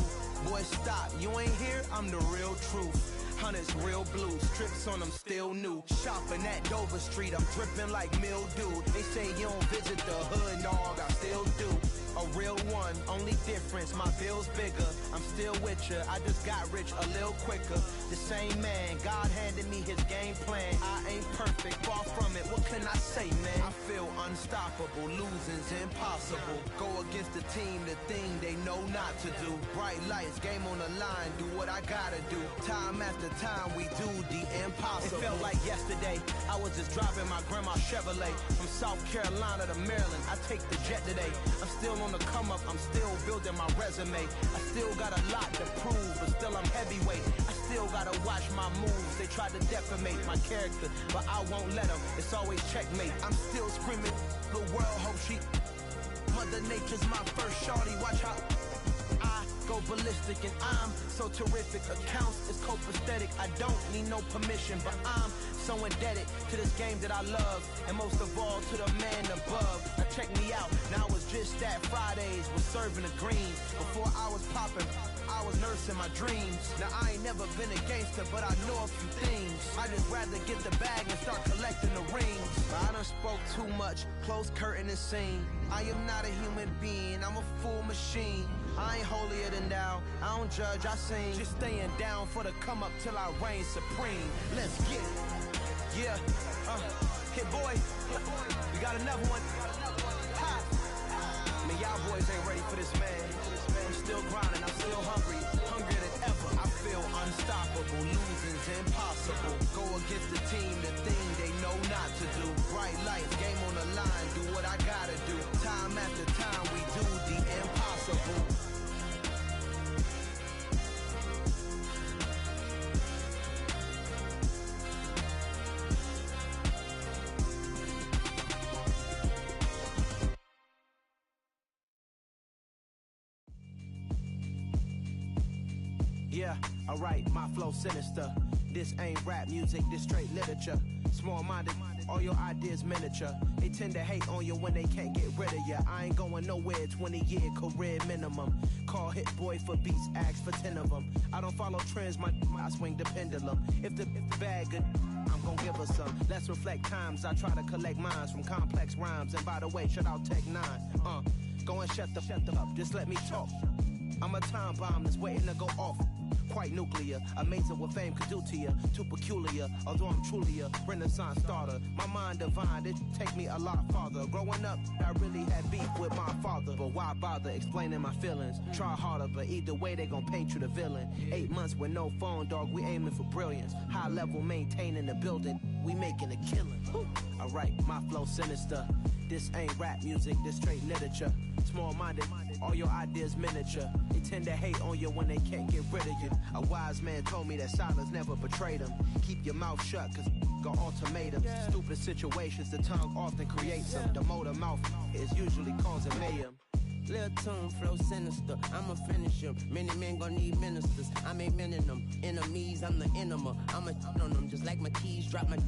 Boy, stop, you ain't here, I'm the real truth. Hunters, real blue, strips on them still new. Shopping at Dover Street, I'm dripping like mildew. They say you don't visit the hood, dog, I still do. A real one, only difference, my bill's bigger. I'm still with ya, I just got rich a little quicker. The same man, God handed me his game plan. I ain't perfect, far from it, what can I say, man? I feel unstoppable, losing's impossible. Go against the team, the thing they know not to do. Bright lights, game on the line, do what I gotta do. Time after time, we do the impossible. It felt like yesterday, I was just driving my grandma's Chevrolet. From South Carolina to Maryland, I take the jet today. I'm still on the come up, I'm still building my resume. I still got a lot to prove, but still I'm heavyweight. I still gotta watch my moves. They try to defamate my character, but I won't let them. It's always checkmate. I'm still screaming, the world hope she. Mother Nature's my first shorty. Watch how I go ballistic, and I'm so terrific. Accounts is copacetic. I don't need no permission, but I'm so indebted to this game that I love, and most of all to the man above. Now check me out, now it's just that Fridays was serving the greens. Before I was popping, I was nursing my dreams. Now I ain't never been a gangster, but I know a few things. I just rather get the bag and start collecting the rings. But I done spoke too much, close curtain and scene. I am not a human human being, I'm a full machine. I ain't holier than thou, I don't judge, I sing. Just staying down for the come up till I reign supreme. Let's get it. Yeah, hit boy, we got another one. Ha! Man, y'all boys ain't ready for this, man. I'm still grinding, I'm still hungry, hungrier than ever. I feel unstoppable, losing's impossible. Go against the team, the thing they know not to do. Bright lights, game on the line, do what I gotta do. Time after time, we do the impossible. Yeah, alright, my flow sinister. This ain't rap music, this straight literature. Small-minded, all your ideas miniature. They tend to hate on you when they can't get rid of you. I ain't going nowhere, 20-year career minimum. Call Hit Boy for beats, ask for 10 of them. I don't follow trends, I swing the pendulum. If the bag good, I'm gon' give her some. Let's reflect times, I try to collect minds from complex rhymes. And by the way, shout out Tech 9. Go and shut the up, just let me talk. I'm a time bomb that's waiting to go off. Quite nuclear, amazing what fame could do to you. Too peculiar, although I'm truly a renaissance starter. My mind divine, it take me a lot farther. Growing up, I really had beef with my father. But why bother explaining my feelings? Try harder, but either way they gon' paint you the villain. 8 months with no phone, dog, we aiming for brilliance. High level maintaining the building, we making a killing. Alright, my flow sinister. This ain't rap music, this straight literature. Small-minded, all your ideas miniature. They tend to hate on you when they can't get rid of you. A wise man told me that silence never betrayed him. Keep your mouth shut, cause got ultimatums. Stupid situations, the tongue often creates them. The motor mouth is usually causing mayhem. Lil' tune, flow sinister, I'ma finish him. Many men gon' need ministers, I'm aiming them. Enemies, I'm the enema. I'ma on them, just like my keys, drop my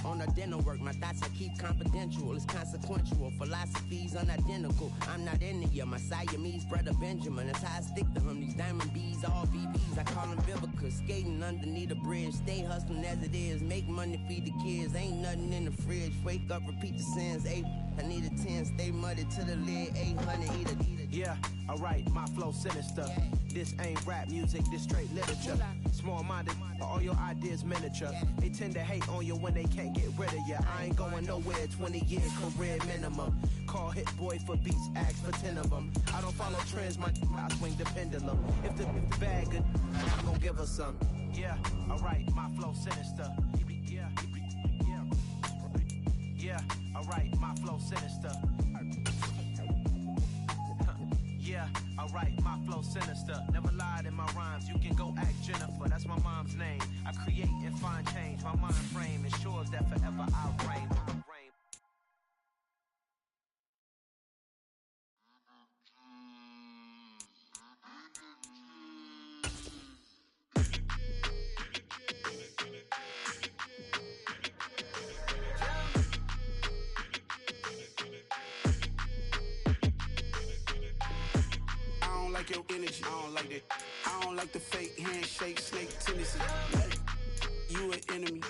on a dinner work. My thoughts I keep confidential, it's consequential. Philosophies unidentical, I'm not into you. My Siamese brother Benjamin, that's how I stick to him. These diamond bees, all BBs, I call them Vivica. Skating underneath a bridge, stay hustling as it is. Make money, feed the kids, ain't nothing in the fridge. Wake up, repeat the sins, I need a 10, stay muddy to the lid, 800, eat it. Yeah, alright, my flow sinister. This ain't rap music, this straight literature. Small-minded, all your ideas miniature. They tend to hate on you when they can't get rid of you. I ain't going nowhere, 20-year career minimum. Call Hit Boy for beats, ask for 10 of them. I don't follow trends, I swing the pendulum. If the bag good, I'm gon' give her some. Yeah, alright, my flow sinister. Yeah, alright, my flow sinister. Yeah, alright, my flow sinister. Never lied in my rhymes, you can go ask Jennifer, that's my mom's name. I create and find change, my mind frame ensures that forever I reign. Your energy, I don't like that. I don't like the fake handshake, snake tendency. You an enemy.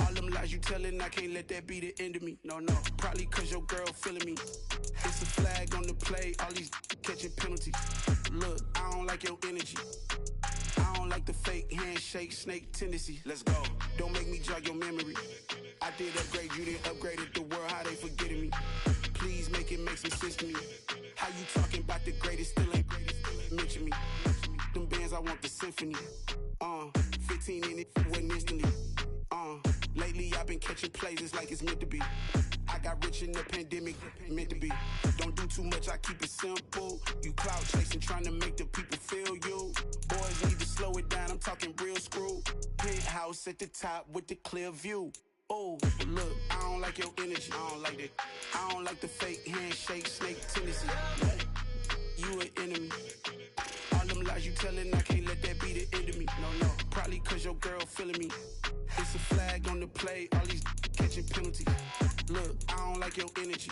All them lies you telling, I can't let that be the end of me. No, probably cause your girl feeling me. It's a flag on the play, all these catching penalties. Look, I don't like your energy. I don't like the fake handshake, snake tendency. Let's go. Don't make me jog your memory. I did upgrade, you didn't upgrade it. The world, how they forgetting me. Please make it make some sense to me. How you talking about the greatest, still ain't mention me. Them bands, I want the symphony. 15 in it, wasn't instantly. Lately I've been catching plays, it's like it's meant to be. I got rich in the pandemic, meant to be. Don't do too much, I keep it simple. You clout chasing, trying to make the people feel you. Boys need to slow it down, I'm talking real screw. Penthouse at the top with the clear view. Oh, look, I don't like your energy, I don't like that. I don't like the fake handshake, snake tendency. You an enemy. All them lies you telling, I can't let that be the end of me. No, probably cause your girl feeling me. It's a flag on the play, all these catching penalties. Look, I don't like your energy.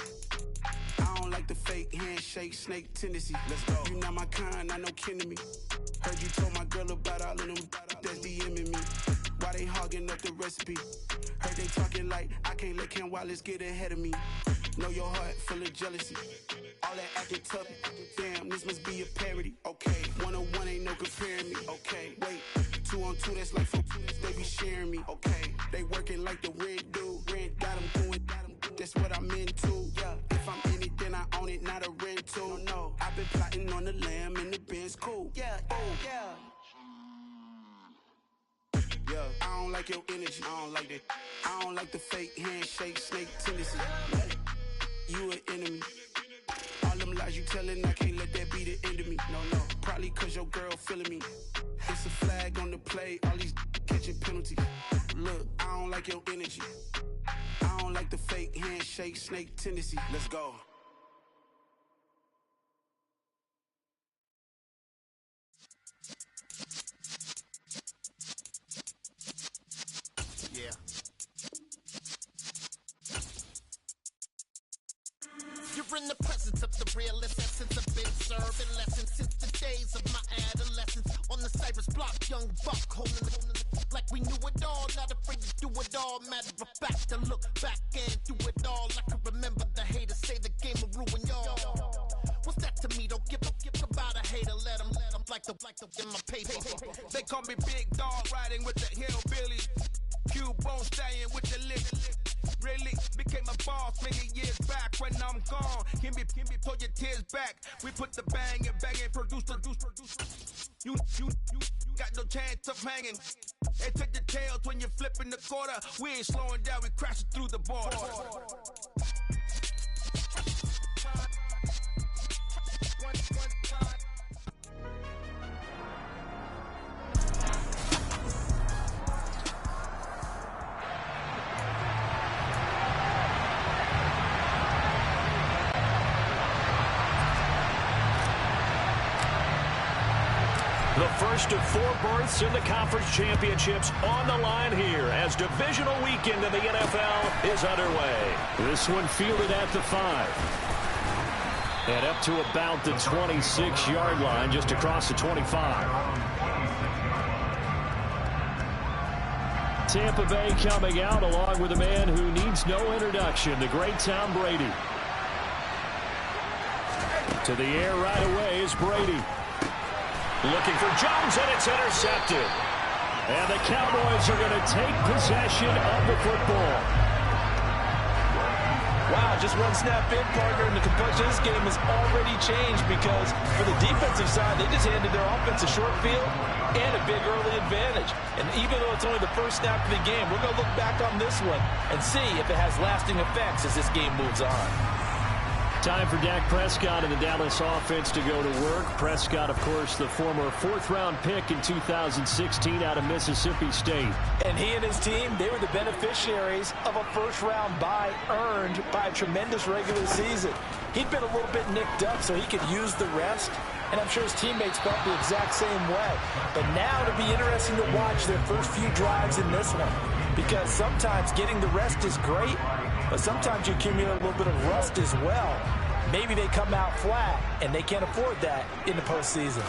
I don't like the fake handshake, snake tendency. Let's go. You not my kind, I know kin to me. Heard you told my girl about all of them that's DMing me. Why they hogging up the recipe? Heard they talking like I can't let Ken Wallace get ahead of me. Know your heart full of jealousy. All that acting tough. Damn, this must be a parody. Okay, 101 ain't no comparing me. Okay, wait, 2 on 2, that's like 4. They be sharing me. Okay, they working like the rent do. Rent got them doing. That's what I'm into. Yeah, if I'm in it, then I own it, not a rental. No, I've been plotting on the lamb and the Benz cool. Yeah, oh yeah. Yeah, I don't like your energy. I don't like that. I don't like the fake handshake, snake tendency. You an enemy. All them lies you telling, I can't let that be the end of me. No, probably cause your girl feeling me. It's a flag on the play, all these catching penalties. Look, I don't like your energy. I don't like the fake handshake, snake tendency. Let's go. Yeah. You're in the presence of the realest essence. I've been serving lessons since the days of my adolescence. On the Cypress block, young buck holding it like we knew it all. Not afraid to do it all. Matter of fact, to look back and do it all. I can remember the haters say the game will ruin y'all. What's that to me? Don't give about a hater. Let them like the in my paper. They call me Big Dog, riding with the hillbillies. Cubone staying with the lick. Really became a boss many years back. When I'm gone, can be pull your tears back. We put the bang and produce. You got no chance of hanging. And take the tails when you're flipping the quarter. We ain't slowing down, we crashing through the border. The first of 4 berths in the conference championships on the line here as divisional weekend in the NFL is underway. This one fielded at the 5. And up to about the 26-yard line, just across the 25. Tampa Bay coming out along with a man who needs no introduction, the great Tom Brady. To the air right away is Brady. Looking for Jones, and it's intercepted. And the Cowboys are going to take possession of the football. Wow, just one snap in, partner, and the complexion of this game has already changed because for the defensive side, they just handed their offense a short field and a big early advantage. And even though it's only the first snap of the game, we're going to look back on this one and see if it has lasting effects as this game moves on. Time for Dak Prescott and the Dallas offense to go to work. Prescott, of course, the former 4th-round pick in 2016 out of Mississippi State. And he and his team, they were the beneficiaries of a first-round bye earned by a tremendous regular season. He'd been a little bit nicked up, so he could use the rest. And I'm sure his teammates felt the exact same way. But now it'll be interesting to watch their first few drives in this one. Because sometimes getting the rest is great, but sometimes you accumulate a little bit of rust as well. Maybe they come out flat, and they can't afford that in the postseason.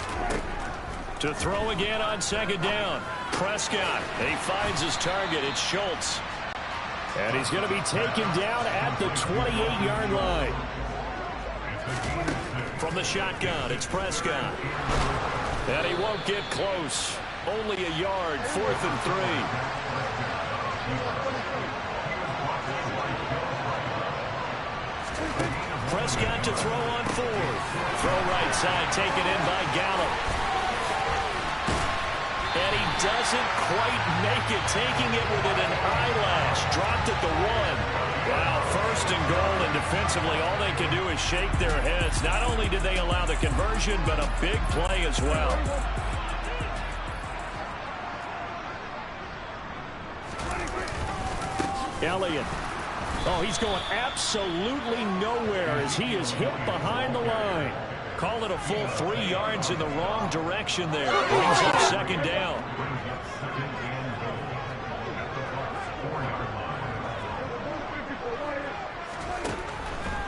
To throw again on 2nd down. Prescott, he finds his target. It's Schultz. And he's going to be taken down at the 28-yard line. From the shotgun, it's Prescott. And he won't get close. Only a yard, 4th and 3. Prescott to throw on 4th. Throw right side, taken in by Gallup. And he doesn't quite make it, taking it within an eyelash. Dropped at the 1. Wow, 1st and goal, and defensively all they can do is shake their heads. Not only did they allow the conversion, but a big play as well. Elliott. Oh, he's going absolutely nowhere as he is hit behind the line. Call it a full 3 yards in the wrong direction there. Brings up 2nd down.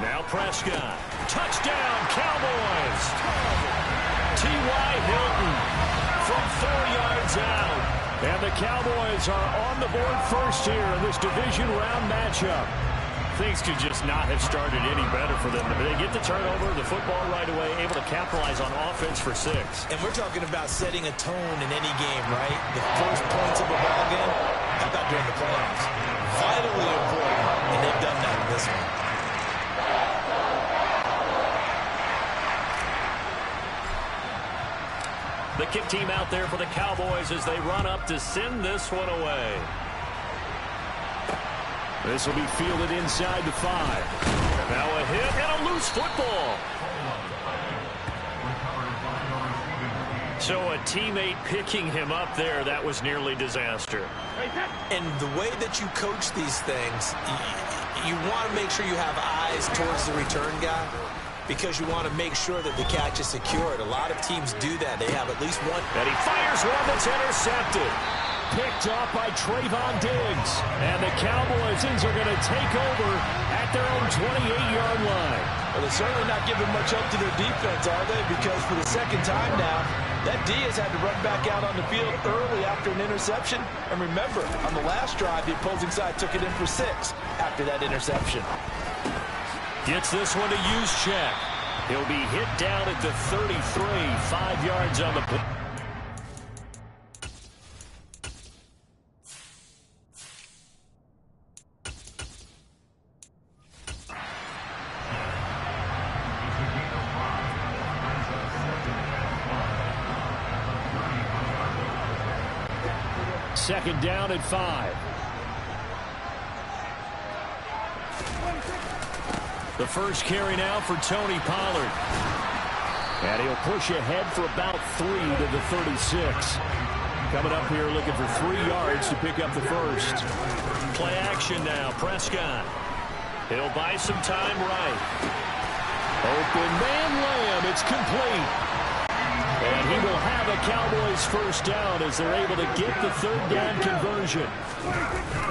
Now Prescott. Touchdown, Cowboys. T.Y. Hilton from 4 yards out. And the Cowboys are on the board first here in this division round matchup. Things could just not have started any better for them. They get the turnover, the football right away, able to capitalize on offense for 6. And we're talking about setting a tone in any game, right? The first points of a ball game, how about during the playoffs? Vitally important, and they've done that in this one. The kick team out there for the Cowboys as they run up to send this one away. This will be fielded inside the 5. Now a hit and a loose football. So a teammate picking him up there, that was nearly disaster. And the way that you coach these things, you want to make sure you have eyes towards the return guy, because you want to make sure that the catch is secured. A lot of teams do that. They have at least one. And he fires one that's intercepted. Picked off by Trayvon Diggs. And the Cowboys are going to take over at their own 28-yard line. Well, they're certainly not giving much up to their defense, are they? Because for the second time now, that D has had to run back out on the field early after an interception. And remember, on the last drive, the opposing side took it in for 6 after that interception. Gets this one to use check. He'll be hit down at the 33, 5 yards on the play. Second down at 5. The first carry now for Tony Pollard. And he'll push ahead for about 3 to the 36. Coming up here looking for 3 yards to pick up the first. Play action now, Prescott. He'll buy some time right. Open man Lamb, it's complete. And he will have a Cowboys first down as they're able to get the 3rd down conversion.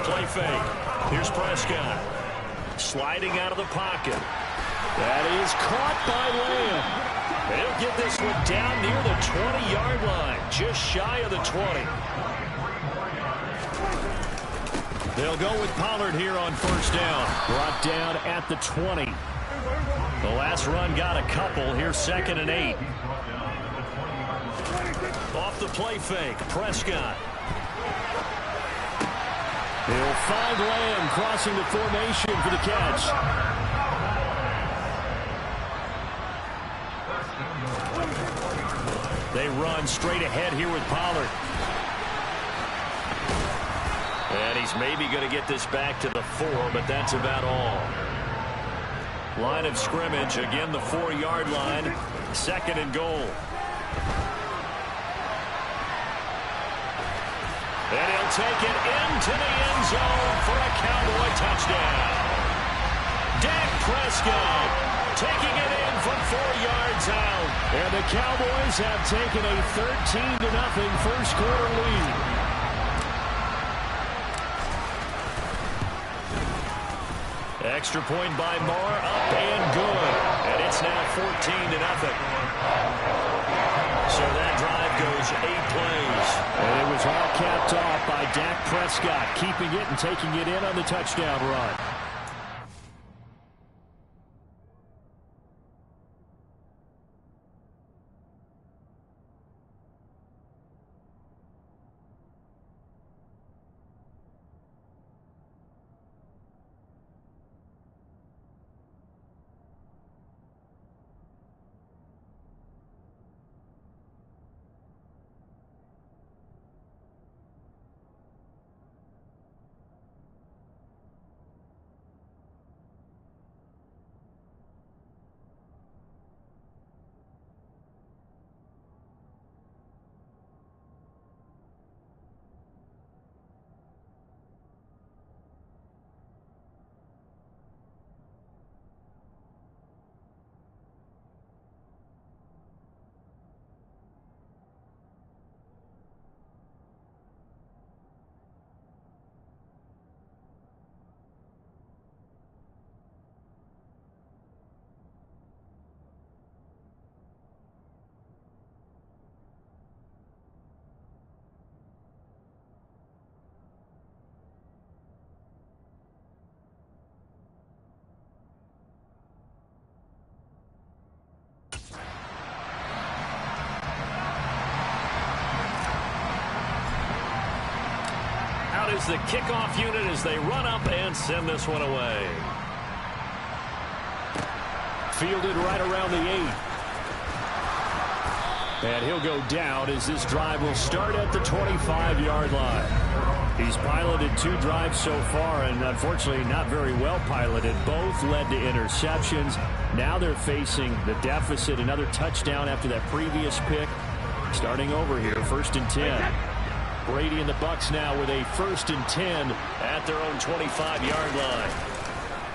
Play fake. Here's Prescott. Sliding out of the pocket. That is caught by Lamb. They'll get this one down near the 20-yard line, just shy of the 20. They'll go with Pollard here on first down. Brought down at the 20. The last run got a couple. Here's 2nd and 8. Off the play fake, Prescott. He'll find Lamb crossing the formation for the catch. They run straight ahead here with Pollard. And he's maybe going to get this back to the 4, but that's about all. Line of scrimmage, again the 4-yard line. 2nd and goal. And he'll take it into the end zone for a Cowboy touchdown. Dak Prescott taking it in from 4 yards out. And the Cowboys have taken a 13-0 first quarter lead. Extra point by Moore, up and good. And it's now 14-0. So that drive goes 8 plays. And it was all capped off by Dak Prescott, keeping it and taking it in on the touchdown run. is the kickoff unit as they run up and send this one away. Fielded right around the 8. And he'll go down as this drive will start at the 25-yard line. He's piloted 2 drives so far, and unfortunately not very well piloted. Both led to interceptions. Now they're facing the deficit. Another touchdown after that previous pick. Starting over here, 1st and 10. Brady and the Bucs now with a 1st and 10 at their own 25-yard line.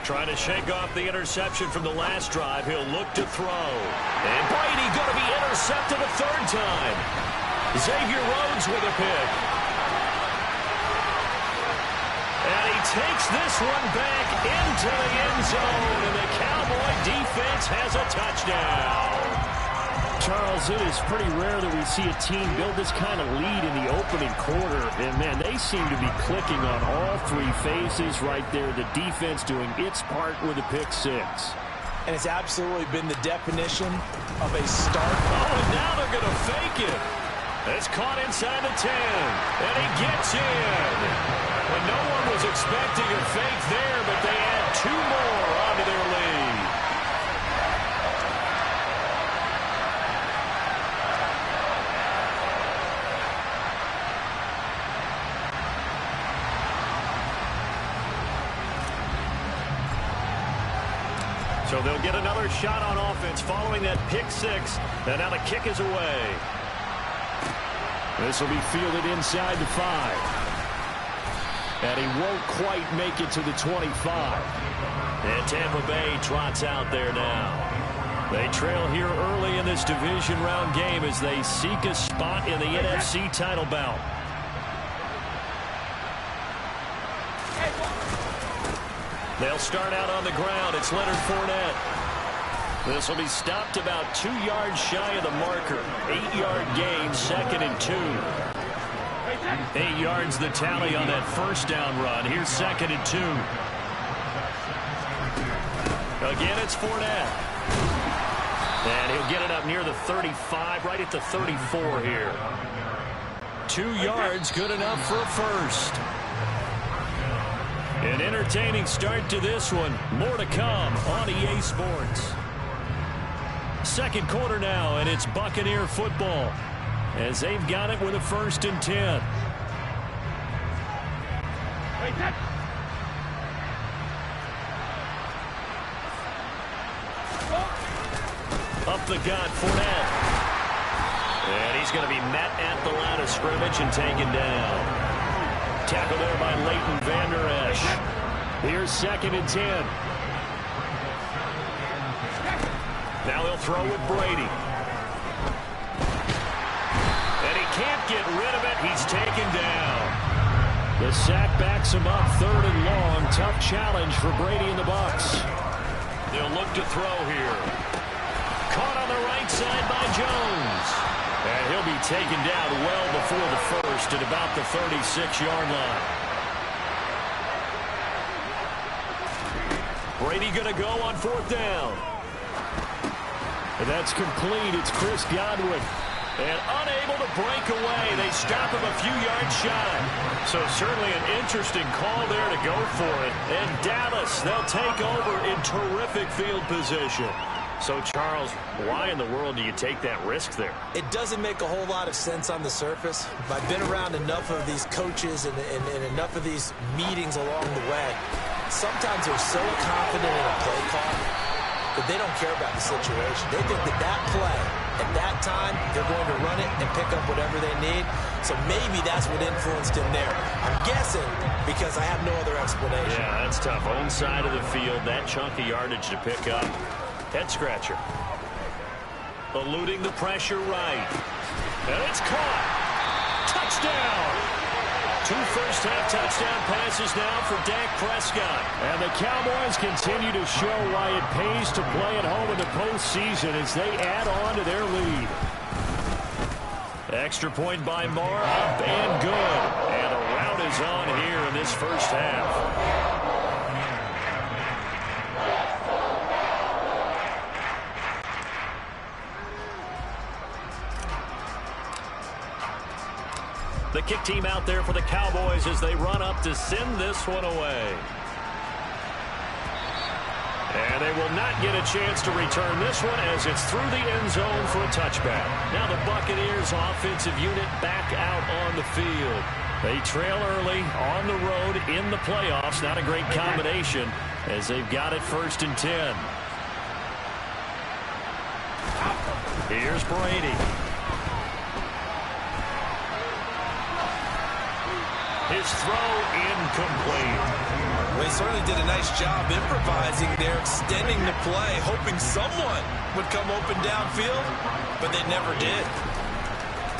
Trying to shake off the interception from the last drive. He'll look to throw. And Brady going to be intercepted a 3rd time. Xavier Rhodes with a pick. And he takes this one back into the end zone. And the Cowboy defense has a touchdown. Charles, it is pretty rare that we see a team build this kind of lead in the opening quarter. And, man, they seem to be clicking on all 3 phases right there. The defense doing its part with a pick 6. And it's absolutely been the definition of a start. Oh, and now they're going to fake it. It's caught inside the 10. And he gets in. And no one was expecting a fake there, but they add 2 more onto their lead. So they'll get another shot on offense following that pick 6. And now the kick is away. This will be fielded inside the 5. And he won't quite make it to the 25. And Tampa Bay trots out there now. They trail here early in this division round game as they seek a spot in the NFC title bout. They'll start out on the ground. It's Leonard Fournette. This will be stopped about 2 yards shy of the marker. 8-yard gain, 2nd and 2. 8 yards the tally on that 1st down run. Here's 2nd and 2. Again, it's Fournette. And he'll get it up near the 35, right at the 34 here. 2 yards, good enough for a 1st. An entertaining start to this one. More to come on EA Sports. 2nd quarter now, and it's Buccaneer football as they've got it with a 1st and 10. Up the gut, Fournette. And he's going to be met at the line of scrimmage and taken down. Tackle there by Leighton Vander Esch. Here's 2nd and 10. Now they'll throw with Brady. And he can't get rid of it. He's taken down. The sack backs him up 3rd and long. Tough challenge for Brady and the Bucs. They'll look to throw here. Caught on the right side by Jones. And he'll be taken down well before the 1st at about the 36-yard line. Brady going to go on 4th down. And that's complete. It's Chris Godwin. And unable to break away. They stop him a few yards shy. So certainly an interesting call there to go for it. And Dallas, they'll take over in terrific field position. So, Charles, why in the world do you take that risk there? It doesn't make a whole lot of sense on the surface. I've been around enough of these coaches and enough of these meetings along the way. Sometimes they're so confident in a play call that they don't care about the situation. They think that play, at that time, they're going to run it and pick up whatever they need. So maybe that's what influenced him there. I'm guessing because I have no other explanation. Yeah, that's tough. Own side of the field, that chunk of yardage to pick up. Head scratcher. Eluding the pressure right. And it's caught. Touchdown. 2 first-half touchdown passes now for Dak Prescott. And the Cowboys continue to show why it pays to play at home in the postseason as they add on to their lead. Extra point by Moore, up and good. And a rout is on here in this first half. The kick team out there for the Cowboys as they run up to send this one away. And they will not get a chance to return this one as it's through the end zone for a touchback. Now the Buccaneers offensive unit back out on the field. They trail early on the road in the playoffs. Not a great combination as they've got it 1st and 10. Here's Brady. His throw incomplete. Well, he certainly did a nice job improvising there, extending the play, hoping someone would come open downfield, but they never did.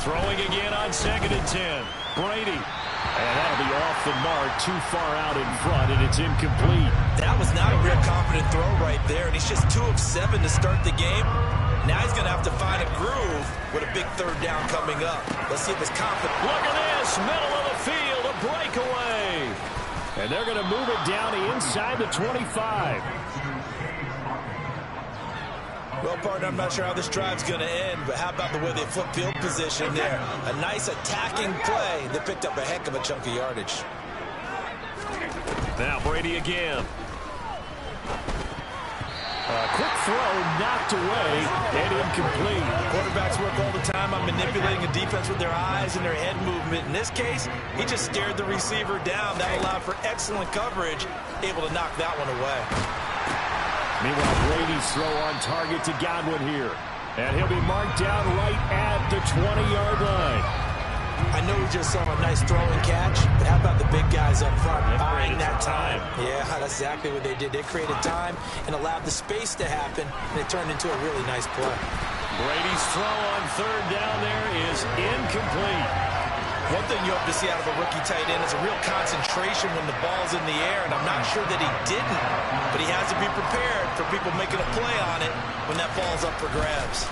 Throwing again on 2nd and 10. Brady. And that'll be off the mark, too far out in front, and it's incomplete. That was not a real confident throw right there, and he's just 2 of 7 to start the game. Now he's going to have to find a groove with a big 3rd down coming up. Let's see if his confidence. Look at this, middle of the field, a breakaway. And they're going to move it down to inside the 25. Well, partner, I'm not sure how this drive's going to end, but how about the way they flip field position there? A nice attacking play. They picked up a heck of a chunk of yardage. Now Brady again. A quick throw knocked away and incomplete. Quarterbacks work all the time on manipulating a defense with their eyes and their head movement. In this case, he just stared the receiver down. That allowed for excellent coverage, able to knock that one away. Meanwhile, Brady's throw on target to Godwin here. And he'll be marked down right at the 20-yard line. I know we just saw a nice throw and catch, but how about the big guys up front buying that time? Yeah, that's exactly what they did. They created time and allowed the space to happen, and it turned into a really nice play. Brady's throw on 3rd down there is incomplete. One thing you hope to see out of a rookie tight end is a real concentration when the ball's in the air, and I'm not sure that he didn't, but he has to be prepared for people making a play on it when that ball's up for grabs.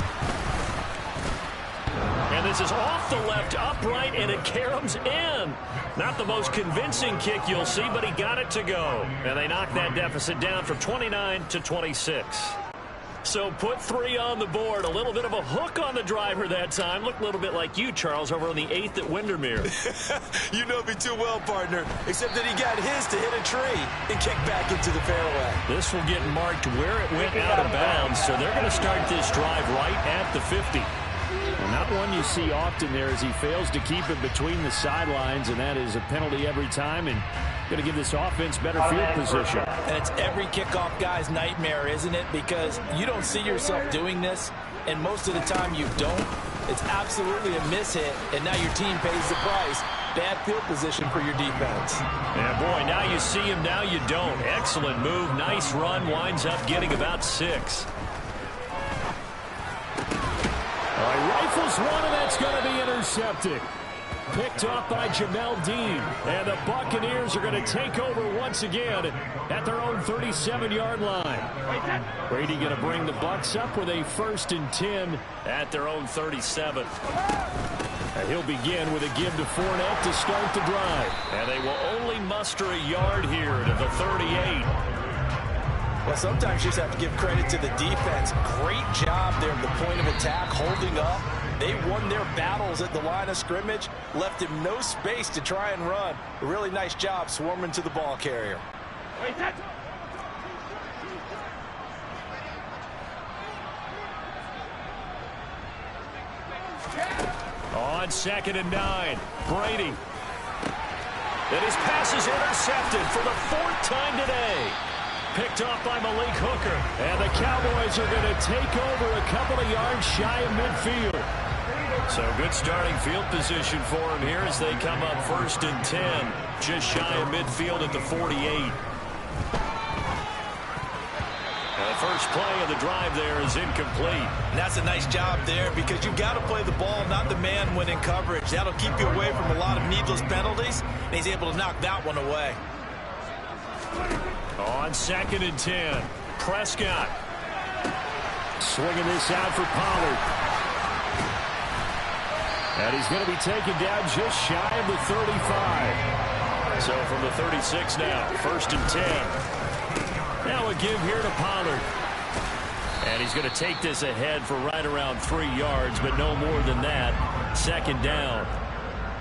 And this is off the left upright, and it caroms in. Not the most convincing kick you'll see, but he got it to go. And they knock that deficit down from 29 to 26. So put 3 on the board. A little bit of a hook on the driver that time. Looked a little bit like you, Charles, over on the 8th at Windermere. You know me too well, partner, except that he got his to hit a tree and kick back into the fairway. This will get marked where it went out of bounds, so they're going to start this drive right at the 50. Well, not one you see often there as he fails to keep it between the sidelines, and that is a penalty every time, and going to give this offense better field position. And it's every kickoff guy's nightmare, isn't it? Because you don't see yourself doing this, and most of the time you don't. It's absolutely a mishit, and now your team pays the price. Bad field position for your defense. Yeah, boy, now you see him, now you don't. Excellent move, nice run, winds up getting about 6. Rifles one, and that's going to be intercepted. Picked off by Jamel Dean. And the Buccaneers are going to take over once again at their own 37-yard line. Brady going to bring the Bucs up with a 1st and 10 at their own 37. And he'll begin with a give to Fournette to start the drive. And they will only muster a yard here to the 38. Well, sometimes you just have to give credit to the defense. Great job there at the point of attack, holding up. They won their battles at the line of scrimmage, left him no space to try and run. A really nice job swarming to the ball carrier. On 2nd and 9, Brady. And his pass is intercepted for the 4th time today. Picked off by Malik Hooker. And the Cowboys are going to take over a couple of yards shy of midfield. So good starting field position for him here as they come up 1st and 10. Just shy of midfield at the 48. And the first play of the drive there is incomplete. And that's a nice job there because you've got to play the ball, not the man when in coverage. That'll keep you away from a lot of needless penalties. And he's able to knock that one away. On 2nd and 10, Prescott. Swinging this out for Pollard. And he's going to be taken down just shy of the 35. So from the 36 now, 1st and 10. Now a give here to Pollard. And he's going to take this ahead for right around 3 yards, but no more than that. 2nd down.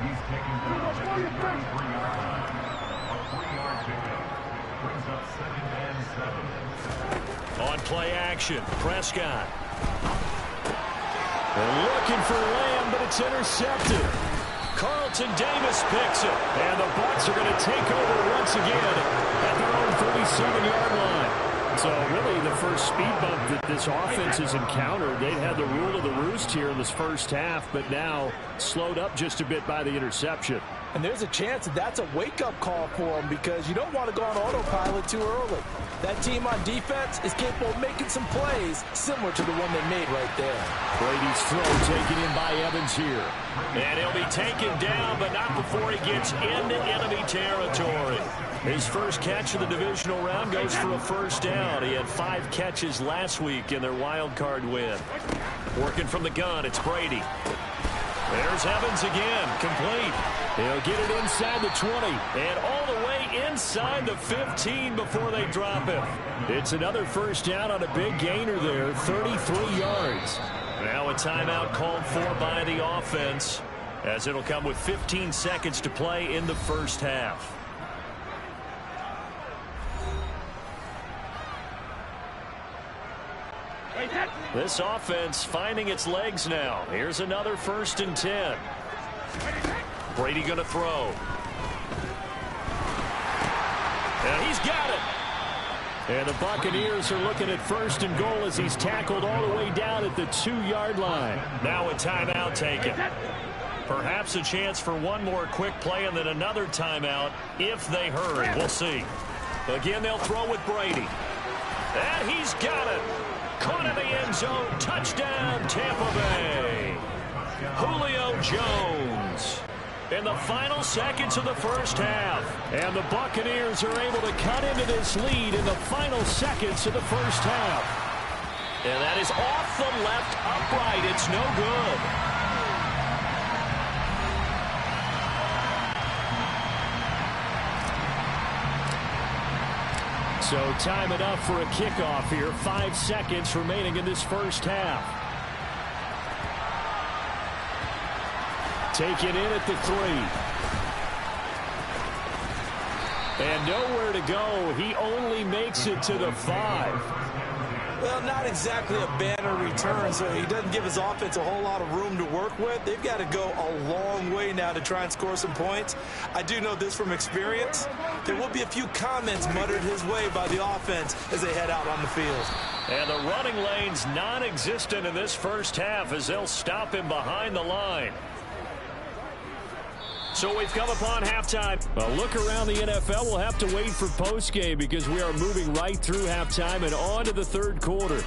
He's taking down 3 yards. A 3-yard pickup brings up 2nd and 7. On play action, Prescott. They're looking for Lamb, but it's intercepted. Carlton Davis picks it, and the Bucs are going to take over once again at their own 37-yard line. So really the first speed bump that this offense has encountered. They've had the rule of the roost here in this first half, but now slowed up just a bit by the interception. And there's a chance that that's a wake-up call for them because you don't want to go on autopilot too early. That team on defense is capable of making some plays similar to the one they made right there. Brady's throw taken in by Evans here. And he'll be taken down, but not before he gets into enemy territory. His first catch of the divisional round goes for a first down. He had 5 catches last week in their wild card win. Working from the gun, it's Brady. There's Evans again, complete. He'll get it inside the 20 and all the way inside the 15 before they drop him. It's another first down on a big gainer there, 33 yards. Now a timeout called for by the offense as it'll come with 15 seconds to play in the first half. This offense finding its legs now. Here's another 1st and 10. Brady going to throw. And he's got it. And the Buccaneers are looking at 1st and goal as he's tackled all the way down at the 2-yard line. Now a timeout taken. Perhaps a chance for one more quick play and then another timeout if they hurry. We'll see. Again, they'll throw with Brady. And he's got it. Caught in the end zone. Touchdown, Tampa Bay. Julio Jones. In the final seconds of the first half. And the Buccaneers are able to cut into this lead in the final seconds of the first half. And that is off the left upright. It's no good. So time enough for a kickoff here. 5 seconds remaining in this first half. Take it in at the 3. And nowhere to go. He only makes it to the 5. Well, not exactly a banner return, so he doesn't give his offense a whole lot of room to work with. They've got to go a long way now to try and score some points. I do know this from experience. There will be a few comments muttered his way by the offense as they head out on the field. And the running lane's non-existent in this first half as they'll stop him behind the line. So we've come upon halftime. A look around the NFL. We'll have to wait for postgame because we are moving right through halftime and on to the third quarter.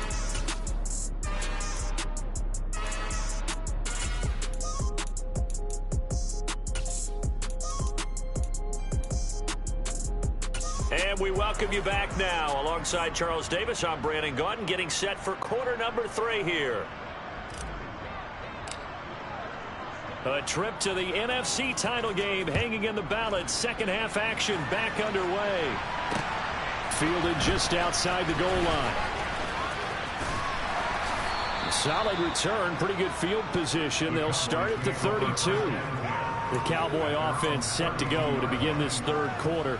And we welcome you back now. Alongside Charles Davis, I'm Brandon Gaudin, getting set for quarter number 3 here. A trip to the NFC title game hanging in the balance. Second half action back underway. Fielded just outside the goal line. Solid return, pretty good field position. They'll start at the 32. The Cowboy offense set to go to begin this third quarter.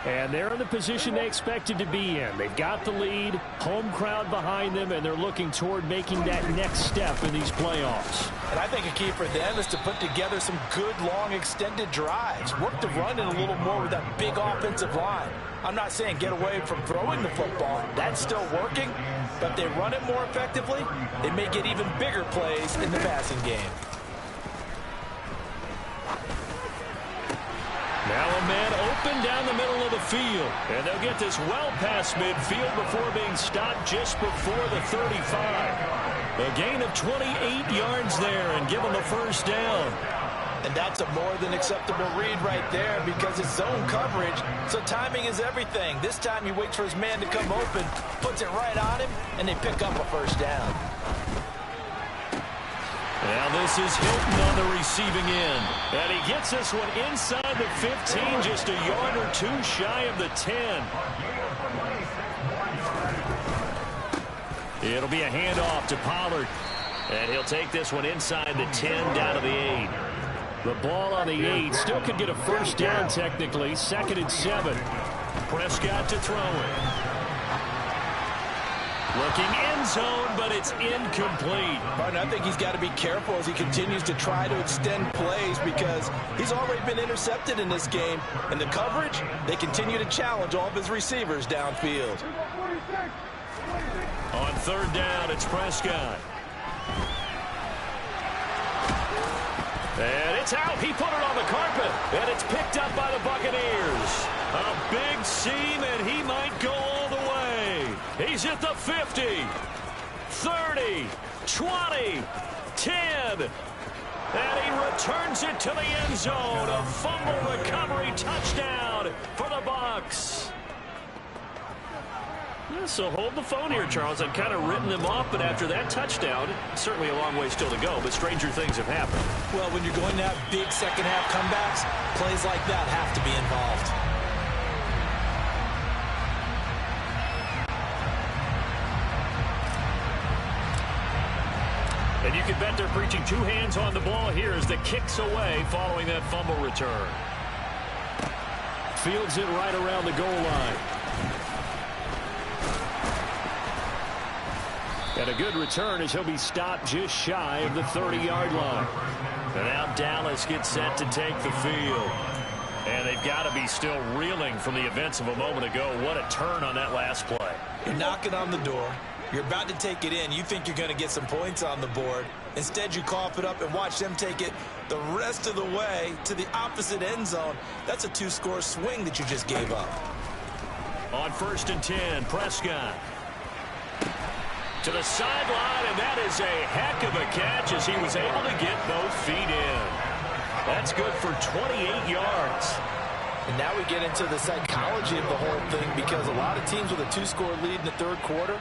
And they're in the position they expected to be in. They've got the lead, home crowd behind them, and they're looking toward making that next step in these playoffs. And I think a key for them is to put together some good, long, extended drives. Work the run in a little more with that big offensive line. I'm not saying get away from throwing the football. That's still working. But if they run it more effectively, they may get even bigger plays in the passing game. Now a man open down the middle of the field. And they'll get this well past midfield before being stopped just before the 35. A gain of 28 yards there and give them a first down. And that's a more than acceptable read right there because it's zone coverage, so timing is everything. This time he waits for his man to come open, puts it right on him, and they pick up a first down. Now this is Hilton on the receiving end. And he gets this one inside the 15, just a yard or two shy of the 10. It'll be a handoff to Pollard. And he'll take this one inside the 10 down to the 8. The ball on the 8. Still could get a first down technically. 2nd and 7. Prescott to throw it. Looking end zone, but it's incomplete. Partner, I think he's got to be careful as he continues to try to extend plays because he's already been intercepted in this game. And the coverage, they continue to challenge all of his receivers downfield. On 3rd down, it's Prescott. And it's out. He put it on the carpet. And it's picked up by the Buccaneers. A big seam, and he might go all the way. He's at the 50, 30, 20, 10. And he returns it to the end zone. A fumble recovery touchdown for the Bucs. Yeah, so hold the phone here, Charles. I'd kind of written them off, but after that touchdown, certainly a long way still to go, but stranger things have happened. Well, when you're going to have big second-half comebacks, plays like that have to be involved. And you can bet they're preaching 2 hands on the ball here as the kick's away following that fumble return. Fields it right around the goal line. And a good return as he'll be stopped just shy of the 30-yard line. And now Dallas gets set to take the field. And they've got to be still reeling from the events of a moment ago. What a turn on that last play. You're knocking on the door. You're about to take it in. You think you're going to get some points on the board. Instead, you cough it up and watch them take it the rest of the way to the opposite end zone. That's a 2-score swing that you just gave up. On 1st and 10, Prescott. To the sideline, and that is a heck of a catch as he was able to get both feet in. That's good for 28 yards. And now we get into the psychology of the whole thing because a lot of teams with a 2-score lead in the 3rd quarter,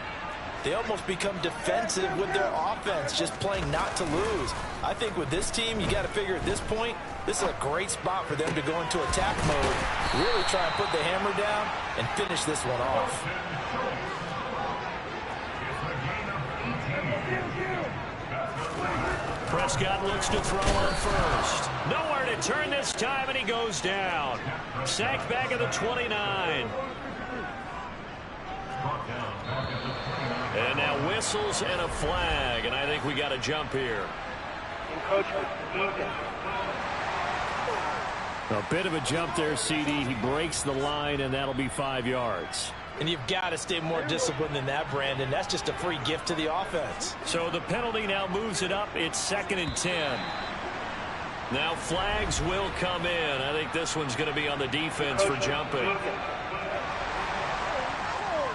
they almost become defensive with their offense, just playing not to lose. I think with this team, you got to figure at this point, this is a great spot for them to go into attack mode, really try and put the hammer down and finish this one off. Prescott looks to throw on 1st. Nowhere to turn this time, and he goes down. Sacked back at the 29. And now whistles and a flag, and I think we got a jump here. Encroachment, defense. A bit of a jump there, CD. He breaks the line, and that'll be 5 yards. And you've got to stay more disciplined than that, Brandon. That's just a free gift to the offense. So the penalty now moves it up. It's 2nd and 10. Now flags will come in. I think this one's going to be on the defense for jumping.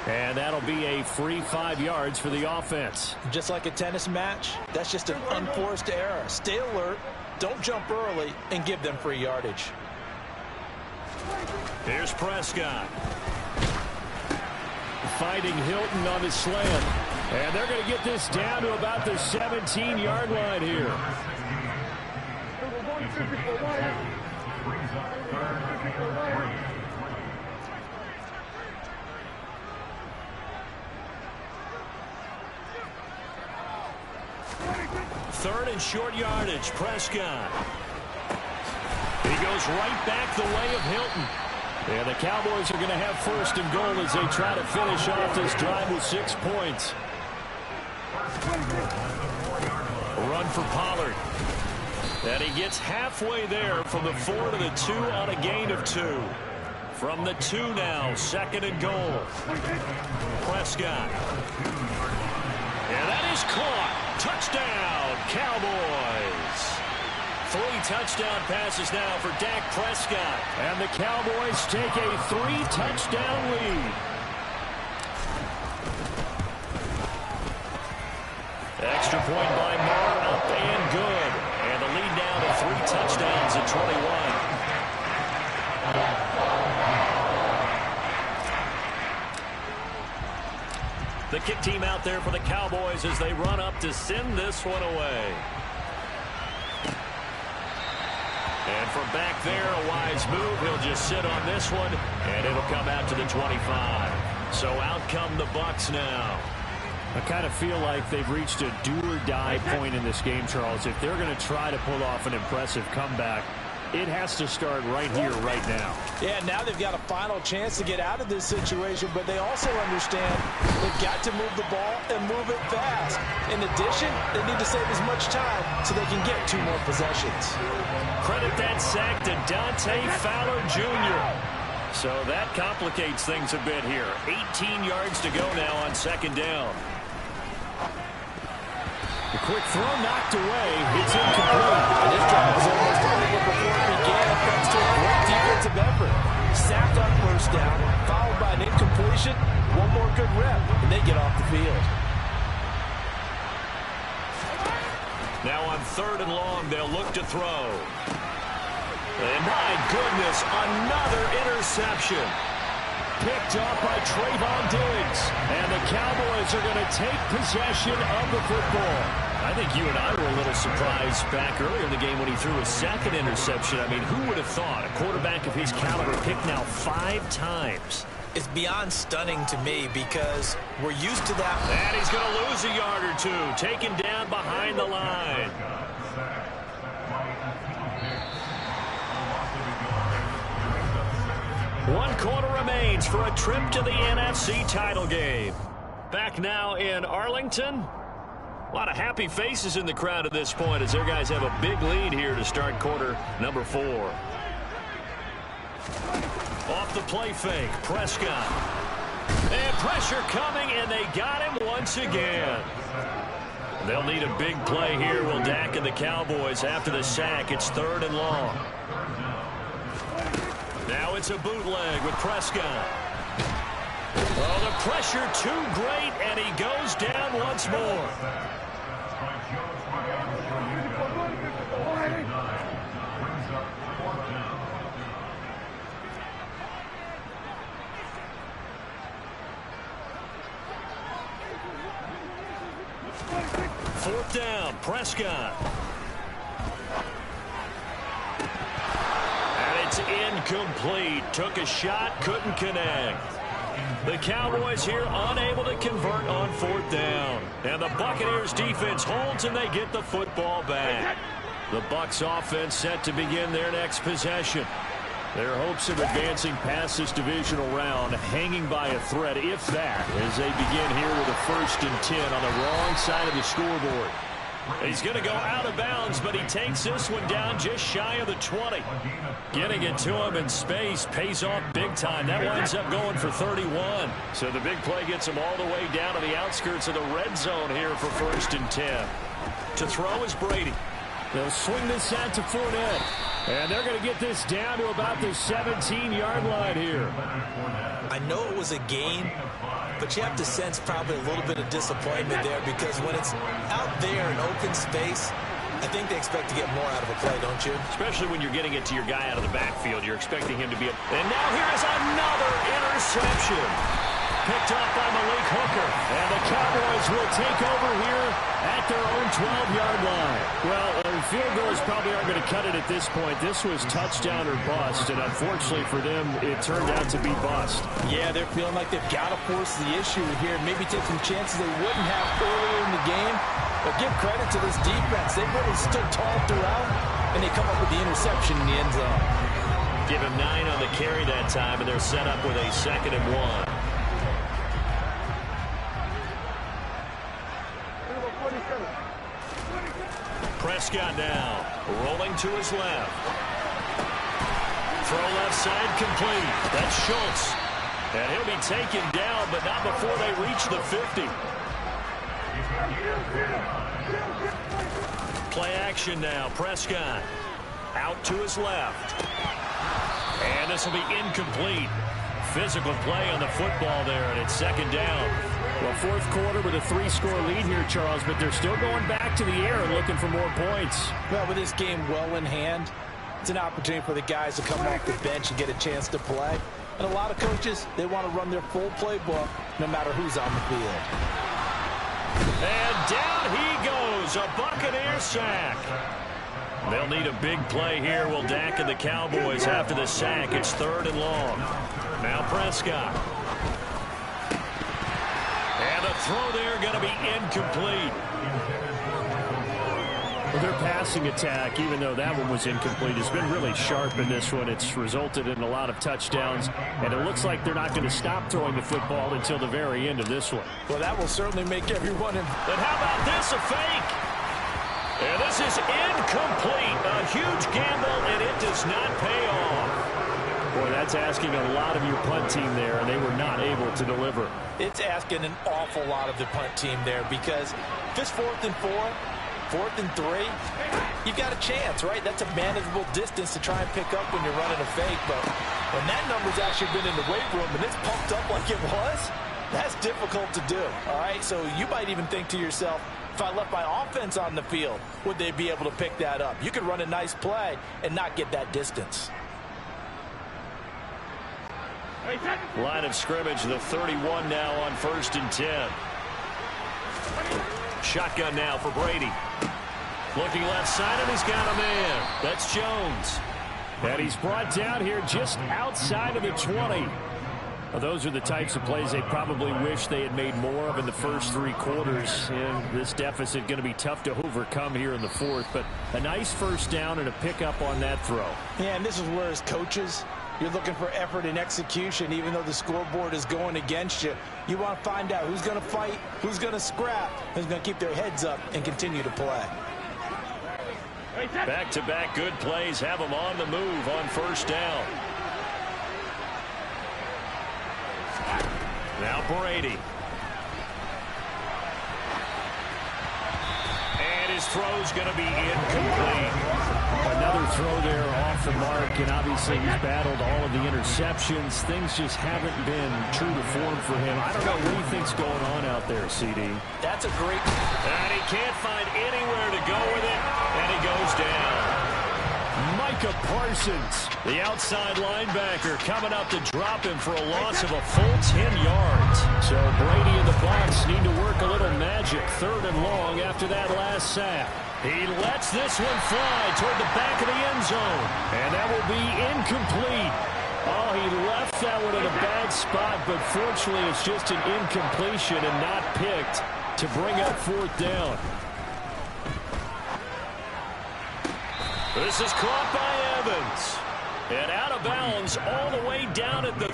And that'll be a free 5 yards for the offense. Just like a tennis match, that's just an unforced error. Stay alert, don't jump early, and give them free yardage. Here's Prescott. Fighting Hilton on the slant. And they're going to get this down to about the 17-yard line here. Third and short yardage, Prescott. He goes right back the way of Hilton. And the Cowboys are going to have 1st and goal as they try to finish off this drive with 6 points. A run for Pollard. And he gets halfway there from the 4 to the 2 on a gain of 2. From the 2 now, 2nd and goal. Prescott. And that is caught. Touchdown, Cowboys. 3 touchdown passes now for Dak Prescott. And the Cowboys take a 3-touchdown lead. Extra point by Moore, up and good. And the lead down to 3 touchdowns at 21. The kick team out there for the Cowboys as they run up to send this one away. And from back there, a wise move. He'll just sit on this one, and it'll come out to the 25. So out come the Bucs now. I kind of feel like they've reached a do-or-die point in this game, Charles. If they're going to try to pull off an impressive comeback, it has to start right here, right now. Yeah, now they've got a final chance to get out of this situation, but they also understand they've got to move the ball and move it fast. In addition, they need to save as much time so they can get 2 more possessions. Credit that sack to Dante Fowler Jr. So that complicates things a bit here. 18 yards to go now on 2nd down. The quick throw knocked away. It's incomplete. And this drive was almost over before it began thanks to a great defensive effort. Sacked on 1st down, followed by an incompletion. 1 more good rep, and they get off the field. Now on 3rd and long, they'll look to throw. And my goodness, another interception. Picked off by Trayvon Diggs. And the Cowboys are going to take possession of the football. I think you and I were a little surprised back earlier in the game when he threw his 2nd interception. I mean, who would have thought a quarterback of his caliber picked now 5 times? It's beyond stunning to me because we're used to that. And he's going to lose a yard or 2, taken down behind the line. One quarter remains for a trip to the NFC title game. Back now in Arlington. A lot of happy faces in the crowd at this point as their guys have a big lead here to start quarter number 4. Off the play fake, Prescott. And pressure coming, and they got him once again. They'll need a big play here, will Dak and the Cowboys after the sack. It's 3rd and long. Now it's a bootleg with Prescott. Oh, the pressure too great, and he goes down once more. 4th down, Prescott. And it's incomplete. Took a shot, couldn't connect. The Cowboys here unable to convert on 4th down. And the Buccaneers defense holds and they get the football back. The Bucs offense set to begin their next possession. Their hopes of advancing past this divisional round hanging by a thread, if that, as they begin here with a 1st and 10 on the wrong side of the scoreboard. He's going to go out of bounds, but he takes this one down just shy of the 20. Getting it to him in space pays off big time. That winds up going for 31. So the big play gets him all the way down to the outskirts of the red zone here for 1st and 10. To throw is Brady. They'll swing this out to Fournette. And they're going to get this down to about the 17-yard line here. I know it was a gain, but you have to sense probably a little bit of disappointment there because when it's out there in open space, I think they expect to get more out of a play, don't you? Especially when you're getting it to your guy out of the backfield. You're expecting him to be And now here is another interception. Picked off by Malik Hooker. And the Cowboys will take over here at their own 12-yard line. Well, field goals probably aren't going to cut it at this point. This was touchdown or bust, and unfortunately for them, it turned out to be bust. Yeah, they're feeling like they've got to force the issue here. Maybe take some chances they wouldn't have earlier in the game. But give credit to this defense. They really stood tall throughout, and they come up with the interception in the end zone. Give him 9 on the carry that time, and they're set up with a 2nd and 1. Prescott now, rolling to his left. Throw left side complete. That's Schultz. And he'll be taken down, but not before they reach the 50. Play action now, Prescott. Out to his left. And this will be incomplete. Physical play on the football there, and it's 2nd down. Well, 4th quarter with a 3-score lead here, Charles, but they're still going back to the air and looking for more points. Well, with this game well in hand, it's an opportunity for the guys to come off the bench and get a chance to play. And a lot of coaches, they want to run their full playbook no matter who's on the field. And down he goes, a Buccaneer sack. They'll need a big play here, will Dak and the Cowboys after the sack. It's 3rd and long. Now Prescott. And the throw there going to be incomplete. Well, their passing attack, even though that one was incomplete, has been really sharp in this one. It's resulted in a lot of touchdowns, and it looks like they're not going to stop throwing the football until the very end of this one. Well, that will certainly make everyone. And how about this, a fake? And this is incomplete. A huge gamble, and it does not pay off. Boy, that's asking a lot of your punt team there, and they were not able to deliver. It's asking an awful lot of the punt team there, because if it's 4th and 4, 4th and 3, you've got a chance, right? That's a manageable distance to try and pick up when you're running a fake. But when that number's actually been in the weight room and it's pumped up like it was, that's difficult to do, all right? So you might even think to yourself, if I left my offense on the field, would they be able to pick that up? You could run a nice play and not get that distance. Line of scrimmage, the 31 now on 1st and 10. Shotgun now for Brady. Looking left side, and he's got a man. That's Jones. And he's brought down here just outside of the 20. Well, those are the types of plays they probably wish they had made more of in the first 3 quarters. And this deficit going to be tough to overcome here in the 4th. But a nice first down and a pickup on that throw. Yeah, and this is where as coaches, you're looking for effort and execution. Even though the scoreboard is going against you, you want to find out who's going to fight, who's going to scrap, who's going to keep their heads up and continue to play. Back-to-back good plays have them on the move on 1st down. Now Brady. And his throw's going to be incomplete. Another throw there off the mark, and obviously he's battled all of the interceptions. Things just haven't been true to form for him. I don't know what he thinks going on out there, CD. That's a great... And he can't find anywhere to go with it, and he goes down. Micah Parsons, the outside linebacker, coming up to drop him for a loss of a full 10 yards. So Brady and the Bucs need to work a little magic, 3rd and long after that last sack. He lets this one fly toward the back of the end zone. And that will be incomplete. Oh, he left that one in a bad spot, but fortunately it's just an incompletion and not picked to bring up 4th down. This is caught by Evans. And out of bounds all the way down at the...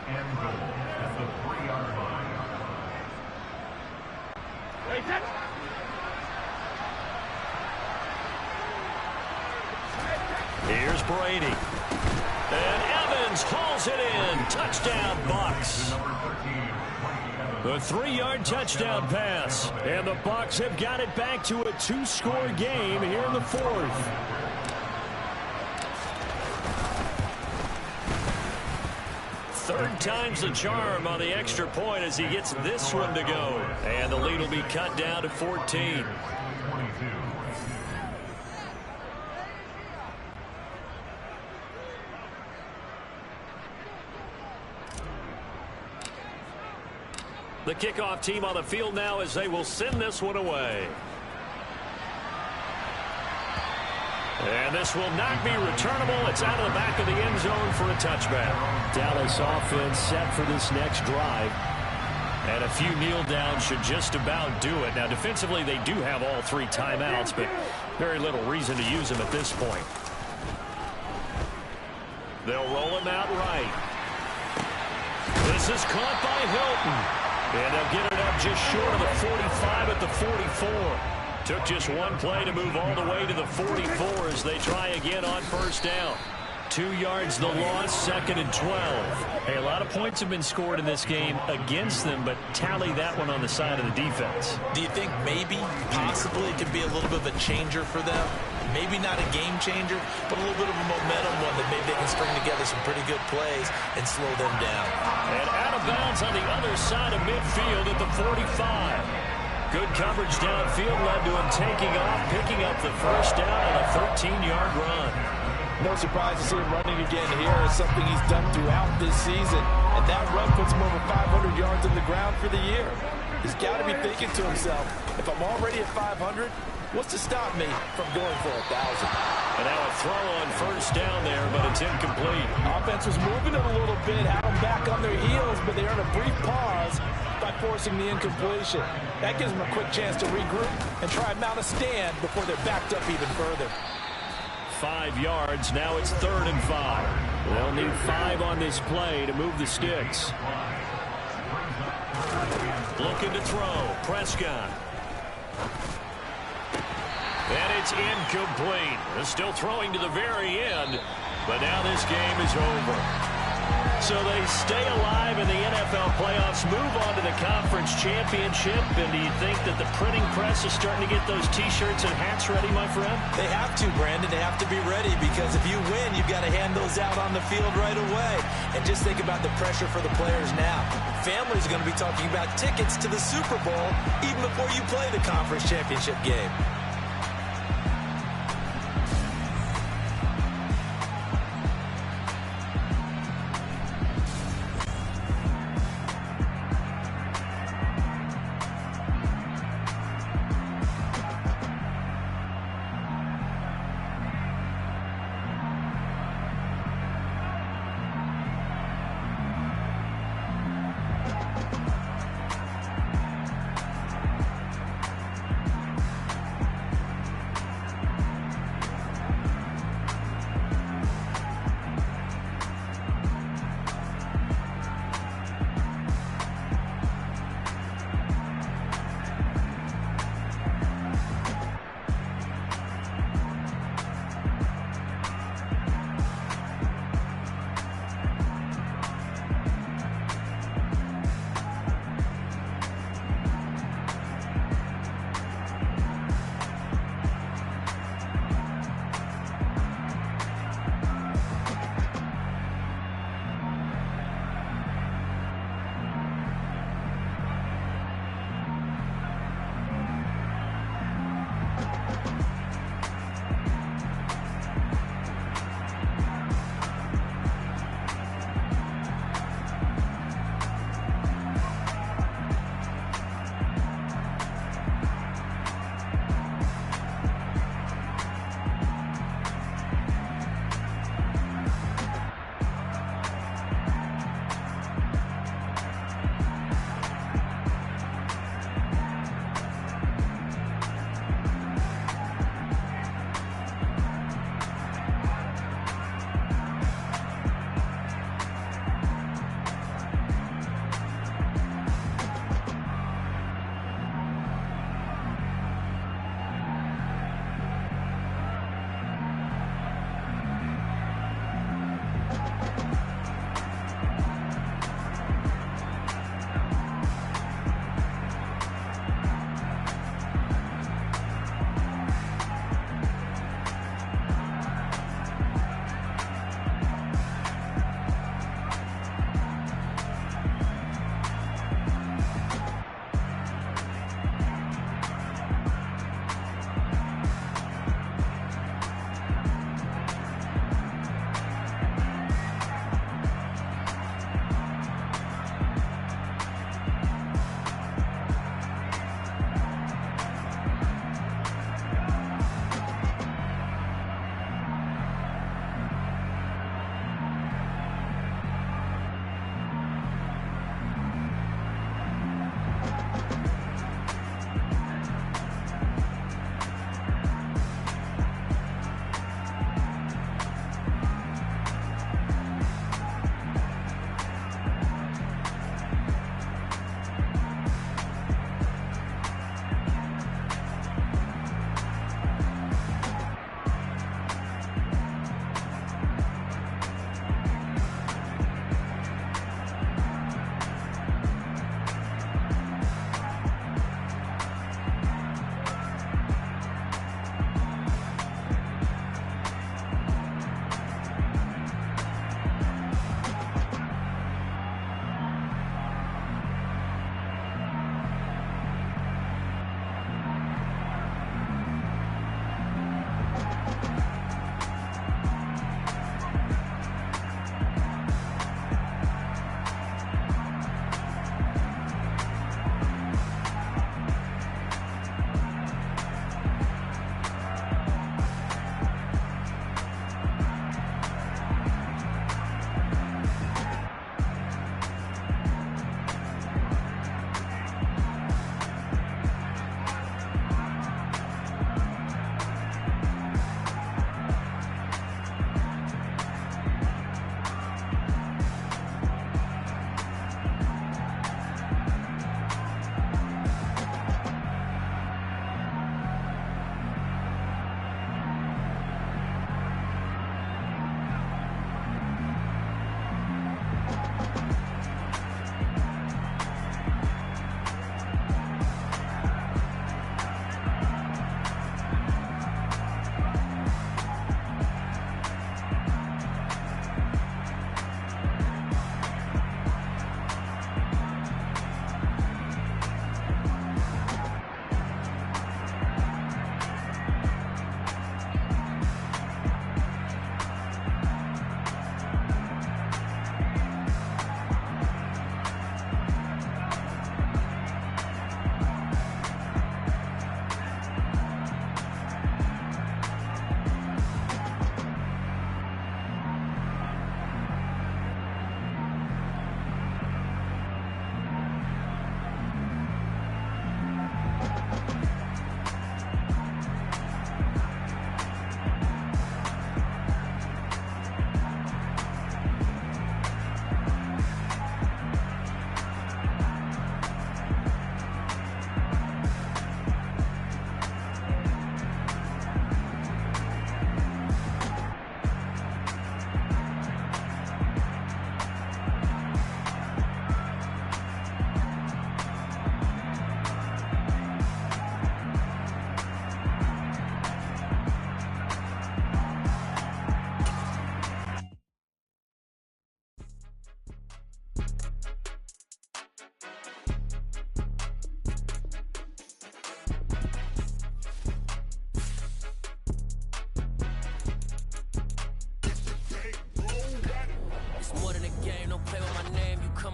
And goal at the 3-yard line. Here's Brady. And Evans hauls it in. Touchdown, Bucs. The 3-yard touchdown pass. And the Bucs have got it back to a 2-score game here in the 4th. Third time's the charm on the extra point as he gets this one to go. And the lead will be cut down to 14. The kickoff team on the field now as they will send this one away. And this will not be returnable. It's out of the back of the end zone for a touchback. Dallas offense set for this next drive. And a few kneel downs should just about do it. Now, defensively, they do have all 3 timeouts, but very little reason to use them at this point. They'll roll him out right. This is caught by Hilton. And they'll get it up just short of the 45 at the 44. Took just one play to move all the way to the 44 as they try again on 1st down. 2 yards the loss, 2nd and 12. Hey, a lot of points have been scored in this game against them, but tally that one on the side of the defense. Do you think maybe, possibly, it could be a little bit of a changer for them? Maybe not a game changer, but a little bit of a momentum one that maybe they can string together some pretty good plays and slow them down. And out of bounds on the other side of midfield at the 45. Good coverage downfield led to him taking off, picking up the first down on a 13-yard run. No surprise to see him running again here. It's something he's done throughout this season. And that run puts him over 500 yards on the ground for the year. He's got to be thinking to himself, if I'm already at 500, what's to stop me from going for 1,000? And now a throw on first down there, but it's incomplete. Offense was moving it a little bit, had them back on their heels, but they earned a brief pause by forcing the incompletion. That gives them a quick chance to regroup and try and mount a stand before they're backed up even further. 5 yards, now it's 3rd and 5. They'll need 5 on this play to move the sticks. Looking to throw, Prescott. And it's incomplete. They're still throwing to the very end, but now this game is over. So they stay alive in the NFL playoffs, move on to the conference championship, and do you think that the printing press is starting to get those T-shirts and hats ready, my friend? They have to, Brandon. They have to be ready because if you win, you've got to hand those out on the field right away. And just think about the pressure for the players now. Families are going to be talking about tickets to the Super Bowl even before you play the conference championship game.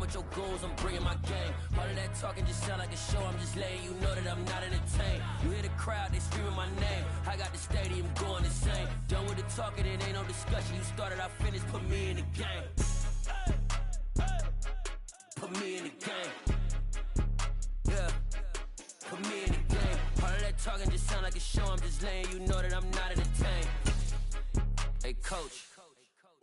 with your goons, I'm bringing my gang. All of that talking just sound like a show, I'm just letting you know that I'm not entertained. You hear the crowd, they screaming my name. I got the stadium going insane. Done with the talking, it ain't no discussion. You started, I finished, put me in the game. Put me in the game. Yeah. Put me in the game. All of that talking just sound like a show, I'm just letting you know that I'm not entertained. Hey, coach.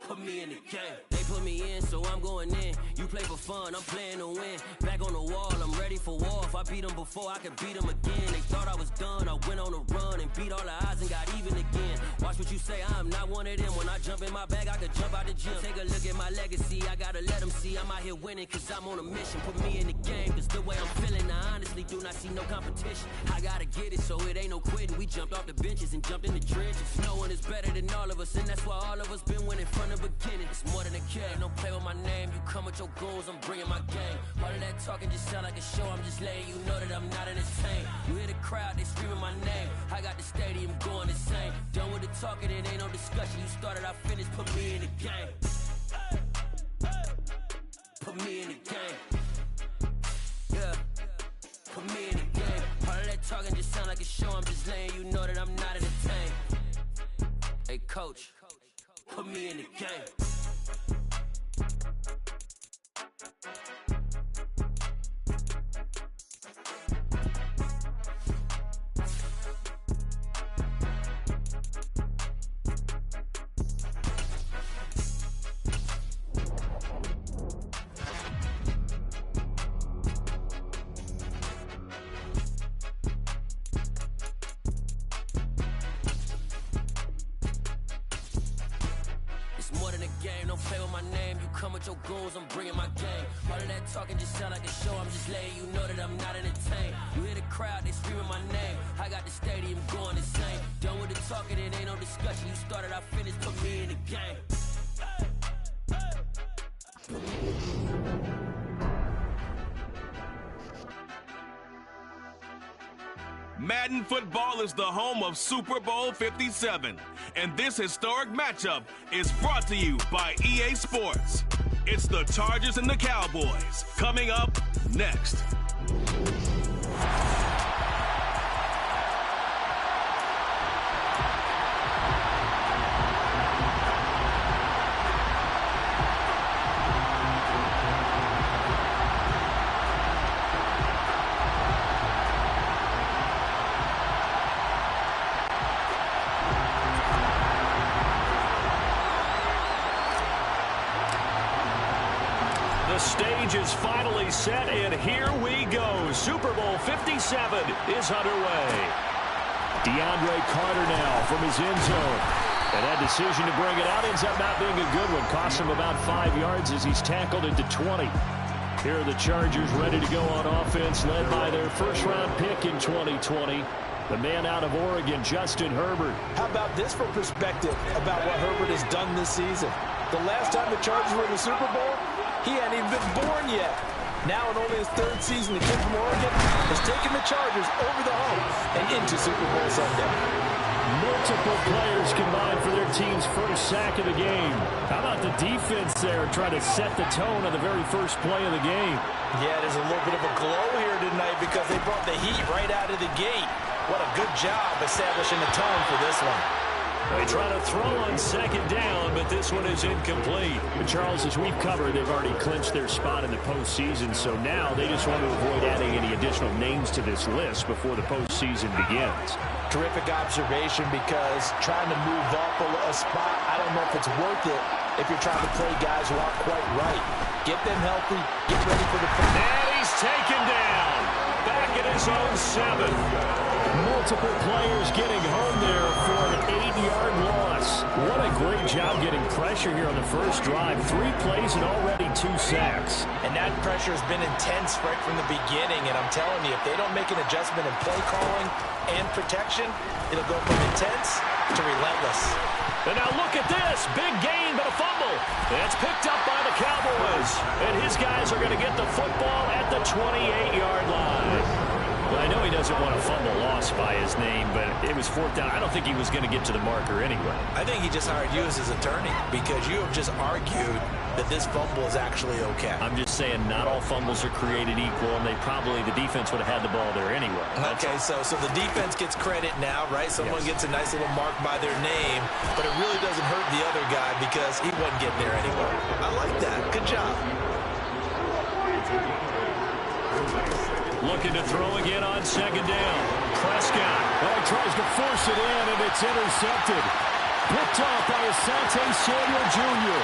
Put me in the game. They put me in, so I'm going in. You play for fun, I'm playing to win. Back on the wall, I'm ready for war. If I beat them before, I could beat them again. They thought I was done, I went on a run and beat all the odds and got even again. Watch what you say, I'm not one of them. When I jump in my bag, I could jump out the gym. Take a look at my legacy, I gotta let them see I'm out here winning, cause I'm on a mission. Put me in the game, cause the way I'm feeling, I honestly do not see no competition. I gotta get it, so it ain't no quitting. We jumped off the benches and jumped in the trenches. No one is better than all of us, and that's why all of us been winning from the beginning. It's more than a kid, don't play with my name. You come with your goons, I'm bringing my gang. All of that talking just sound like a show, I'm just letting you know that I'm not entertained. You hear the crowd, they screaming my name. I got the stadium going insane. Done with the talking, it ain't no discussion. You started, I finished, put me in the game. Put me in the game. Yeah. Put me in the game. All of that talking just sound like a show, I'm just letting you know that I'm not entertained. Hey, coach. Put me in the game. Play with my name, you come with your goons, I'm bringing my gang. All of that talking just sound like a show, I'm just letting you know that I'm not entertained. You hear the crowd, they screaming my name. I got the stadium going insane. Done with the talking, it ain't no discussion. You started, I finished, put me in the game. Madden football is the home of Super Bowl 57, and this historic matchup is brought to you by EA Sports. It's the Chargers and the Cowboys, coming up next. The stage is finally set, and here we go. Super Bowl 57 is underway. DeAndre Carter now from his end zone. And that decision to bring it out ends up not being a good one. Costs him about 5 yards as he's tackled into 20. Here are the Chargers ready to go on offense, led by their first-round pick in 2020. The man out of Oregon, Justin Herbert. How about this for perspective about what Herbert has done this season? The last time the Chargers were in the Super Bowl, he hadn't even been born yet. Now in only his third season, the kid from Oregon has taken the Chargers over the hump and into Super Bowl Sunday. Multiple players combined for their team's first sack of the game. How about the defense there trying to set the tone on the very first play of the game? Yeah, there's a little bit of a glow here tonight because they brought the heat right out of the gate. What a good job establishing the tone for this one. They try to throw on second down, but this one is incomplete. But Charles, as we've covered, they've already clinched their spot in the postseason, so now they just want to avoid adding any additional names to this list before the postseason begins. Terrific observation, because trying to move up a spot, I don't know if it's worth it if you're trying to play guys who aren't quite right. Get them healthy, get ready for the play. And he's taken down. Back at his own 7. Multiple players getting home there for an 8-yard loss. What a great job getting pressure here on the first drive. 3 plays and already 2 sacks. And that pressure has been intense right from the beginning. And I'm telling you, if they don't make an adjustment in play calling and protection, it'll go from intense to relentless. And now look at this. Big gain, but a fumble. That's picked up by the Cowboys. And his guys are going to get the football at the 28-yard line. Well, I know he doesn't want a fumble lost by his name, but it was fourth down. I don't think he was going to get to the marker anyway. I think he just hired you as his attorney because you have just argued that this fumble is actually okay. I'm just saying not all fumbles are created equal, and the defense would have had the ball there anyway. Okay, so the defense gets credit now, right? Someone gets a nice little mark by their name, but it really doesn't hurt the other guy because he wasn't getting there anyway. I like that. Good job. Looking to throw again on second down. Prescott. Well, he tries to force it in, and it's intercepted. Picked off by Asante Samuel Jr.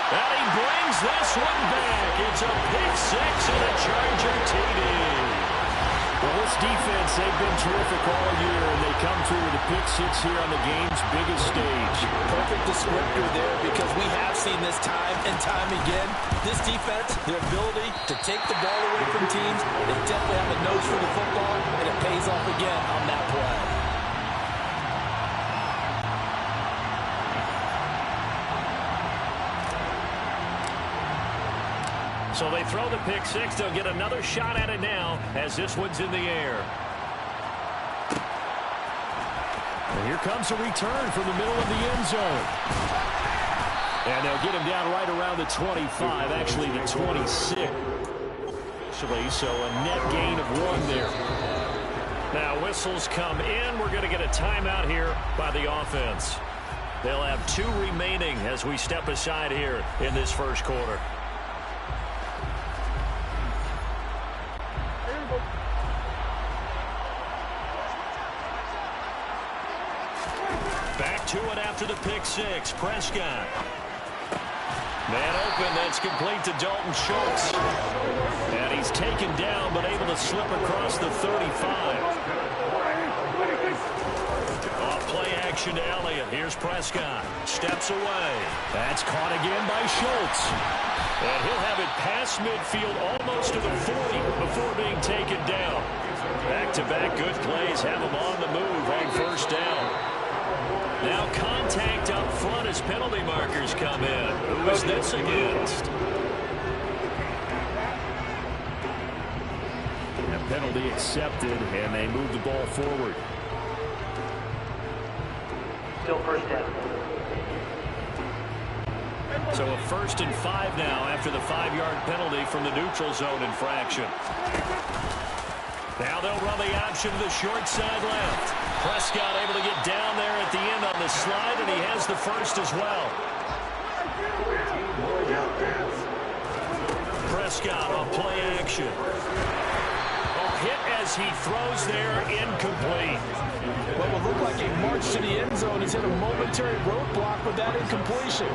And he brings this one back. It's a pick six and a Charger TD. Well, this defense, they've been terrific all year, and they come through with a pick six here on the game's biggest stage. Perfect descriptor there because we have seen this time and time again. This defense, their ability to take the ball away from teams, they definitely have a nose for the football, and it pays off again on that play. So they throw the pick six. They'll get another shot at it now as this one's in the air. And here comes a return from the middle of the end zone. And they'll get him down right around the 25, actually the 26. So a net gain of 1 there. Now whistles come in. We're going to get a timeout here by the offense. They'll have 2 remaining as we step aside here in this first quarter. Back to it after the pick six. Prescott. Man open. That's complete to Dalton Schultz. And he's taken down but able to slip across the 35. Off play action to Elliott. Here's Prescott. Steps away. That's caught again by Schultz. And he'll have it past midfield almost to the 40 before being taken down. Back-to-back good plays have him on the move on first down. Now contact up front as penalty markers come in. Who is this against? A penalty accepted, and they move the ball forward. Still first down. So a 1st and 5 now after the 5-yard penalty from the neutral zone infraction. Now they'll run the option to the short side left. Prescott able to get down there at the end on the slide, and he has the first as well. Prescott on play action. Hit as he throws there, incomplete. What will look like a march to the end zone has hit a momentary roadblock with that incompletion.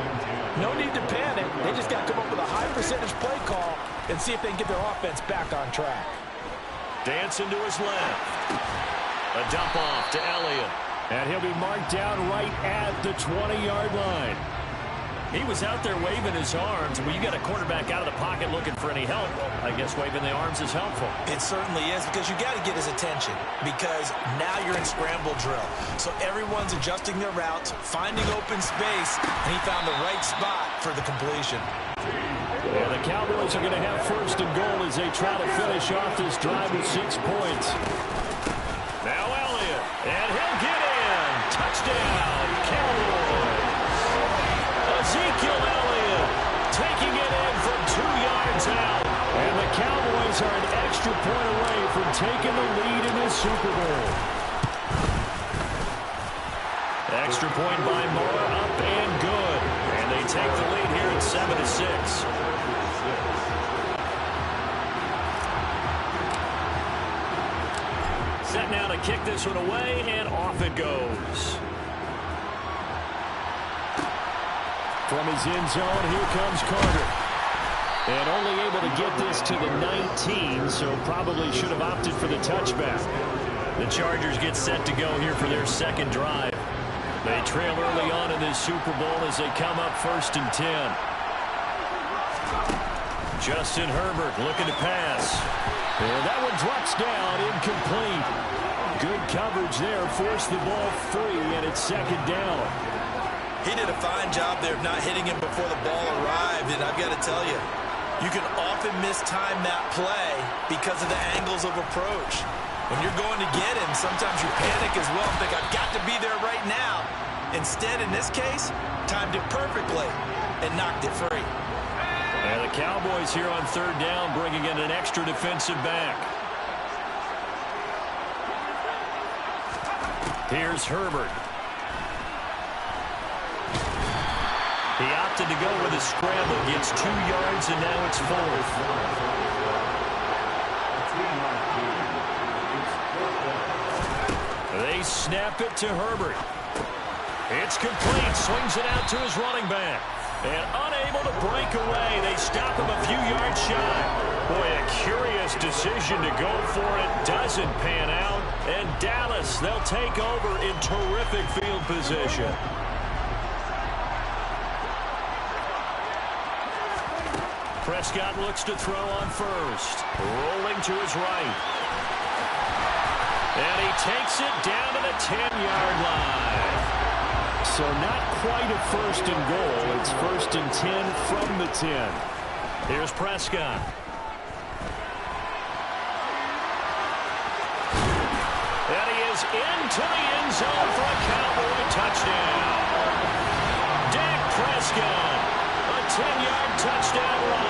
No need to panic. They just got to come up with a high percentage play call and see if they can get their offense back on track. Dancing to his left. A dump off to Elliott. And he'll be marked down right at the 20-yard line. He was out there waving his arms. When you got a quarterback out of the pocket looking for any help, I guess waving the arms is helpful. It certainly is because you got to get his attention because now you're in scramble drill. So everyone's adjusting their routes, finding open space, and he found the right spot for the completion. Yeah, the Cowboys are going to have 1st and goal as they try to finish off this drive with 6 points. Now Elliott, and he'll get in. Touchdown, Cowboys. Ezekiel Elliott taking it in from 2 yards out. And the Cowboys are an extra point away from taking the lead in this Super Bowl. Extra point by Moore, up and good. And they take the lead here at 7-6. Set now to kick this one away, and off it goes. From his end zone, here comes Carter. And only able to get this to the 19, so probably should have opted for the touchback. The Chargers get set to go here for their second drive. They trail early on in this Super Bowl as they come up 1st and 10. Justin Herbert looking to pass. And that one drops down, incomplete. Good coverage there, forced the ball free, and it's 2nd down. He did a fine job there of not hitting him before the ball arrived, and I've got to tell you, you can often mistime that play because of the angles of approach. When you're going to get him, sometimes you panic as well and think, I've got to be there right now. Instead, in this case, timed it perfectly and knocked it free. And the Cowboys here on third down, bringing in an extra defensive back. Here's Herbert. He opted to go with a scramble, gets 2 yards, and now it's 4th. They snap it to Herbert. It's complete, swings it out to his running back. And unable to break away, they stop him a few yards shy. Boy, a curious decision to go for it. Doesn't pan out. And Dallas, they'll take over in terrific field position. Prescott looks to throw on first. Rolling to his right. And he takes it down to the 10-yard line. So not quite a first and goal. It's 1st and 10 from the 10. Here's Prescott. And he is into the end zone for a Cowboy touchdown. Dak Prescott, a 10-yard touchdown run.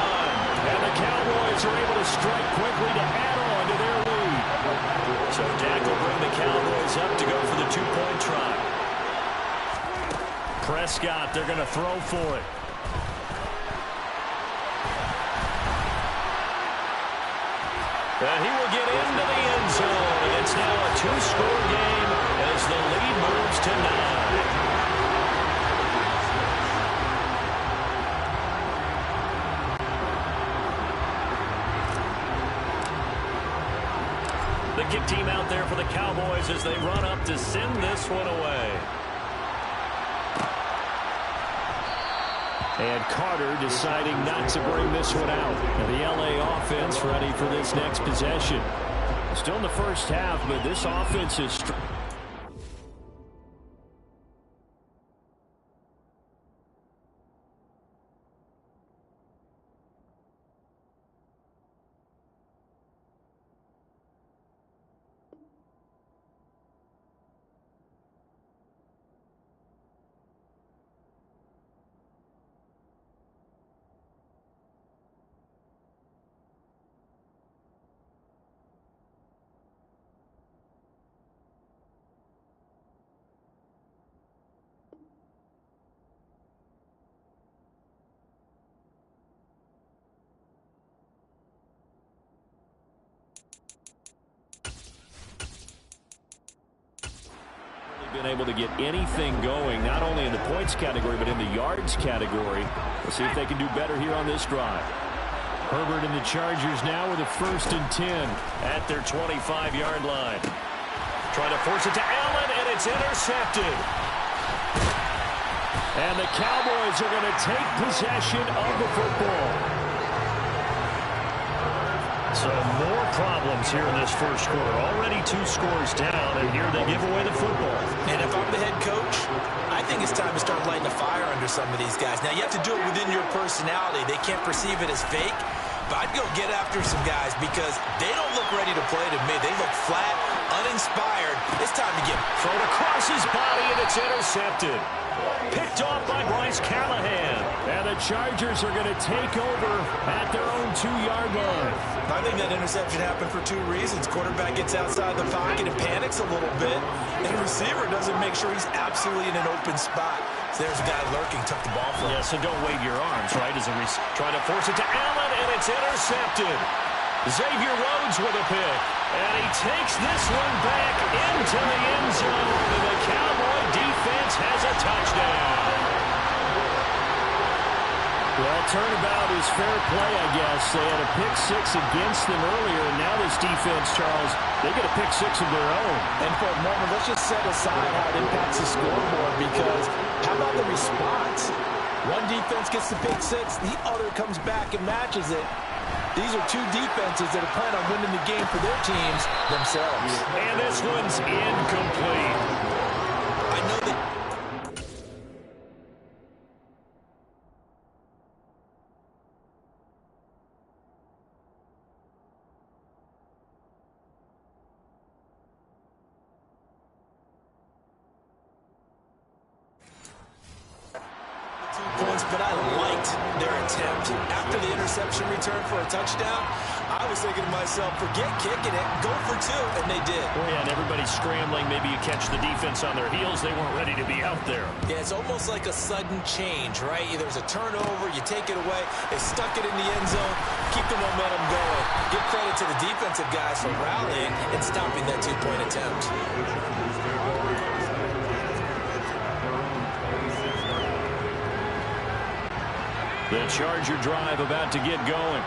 And the Cowboys are able to strike quickly to add on to their lead. So Dak will bring the Cowboys up to go for the 2-point try. Prescott, they're going to throw for it. And he will get into the end zone. And it's now a 2-score game as the lead moves to 9. The kick team out there for the Cowboys as they run up to send this one away. And Carter deciding not to bring this one out. And the LA offense ready for this next possession. Still in the first half, but this offense is been able to get anything going, not only in the points category, but in the yards category. We'll see if they can do better here on this drive. Herbert and the Chargers now with a 1st and 10 at their 25-yard line. Trying to force it to Allen, and it's intercepted. And the Cowboys are going to take possession of the football. So more problems here in this first quarter. Already 2 scores down, and here they give away the football. And if I'm the head coach, I think it's time to start lighting a fire under some of these guys. Now, you have to do it within your personality. They can't perceive it as fake, but I'd go get after some guys because they don't look ready to play to me. They look flat, uninspired. It's time to get thrown across his body, and it's intercepted. Picked off by Bryce Callahan. And the Chargers are going to take over at their own 2-yard line. I think that interception happened for 2 reasons. Quarterback gets outside the pocket and panics a little bit, and the receiver doesn't make sure he's absolutely in an open spot. So there's a guy lurking, took the ball from him. Yeah, so don't wave your arms, right? As trying to force it to Allen, and it's intercepted. Xavier Rhodes with a pick, and he takes this one back into the end zone, and the Cowboy defense has a touchdown. Well, turnabout is fair play, I guess. They had a pick 6 against them earlier, and now this defense, Charles, they get a pick 6 of their own. And for a moment, let's just set aside how it impacts the scoreboard, because how about the response? One defense gets the pick 6, the other comes back and matches it. These are 2 defenses that are planning on winning the game for their teams themselves. And this one's incomplete. I know that. their attempt. After the interception return for a touchdown, I was thinking to myself, forget kicking it, go for two, and they did. Well, yeah, and everybody's scrambling. Maybe you catch the defense on their heels. They weren't ready to be out there. Yeah, it's almost like a sudden change, right? There's a turnover, you take it away, they stuck it in the end zone, keep the momentum going. Give credit to the defensive guys for rallying and stopping that two-point attempt. The Charger drive about to get going.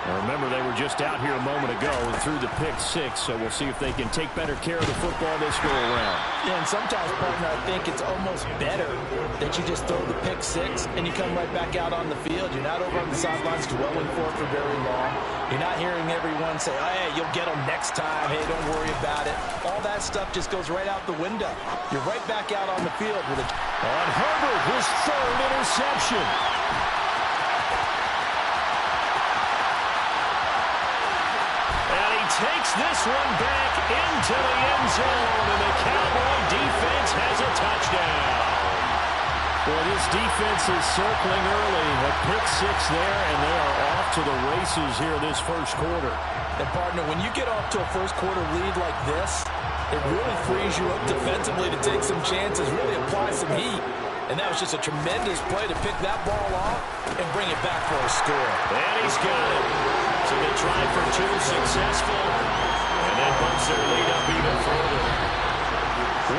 Now remember, they were just out here a moment ago and threw the pick six, so we'll see if they can take better care of the football this go around. Yeah, and sometimes, partner, I think it's almost better that you just throw the pick six and you come right back out on the field. You're not over on the sidelines dwelling for very long. You're not hearing everyone say, oh, hey, you'll get them next time. Hey, don't worry about it. All that stuff just goes right out the window. You're right back out on the field with it. On Herbert, his third interception. Takes this one back into the end zone, and the Cowboy defense has a touchdown. Well, this defense is circling early. A pick six there, and they are off to the races here this first quarter. And, partner, when you get off to a first quarter lead like this, it really frees you up defensively to take some chances, really apply some heat. And that was just a tremendous play to pick that ball off and bring it back for a score. And he's got it. So they tried for two, successful, and that bumps their lead up even further.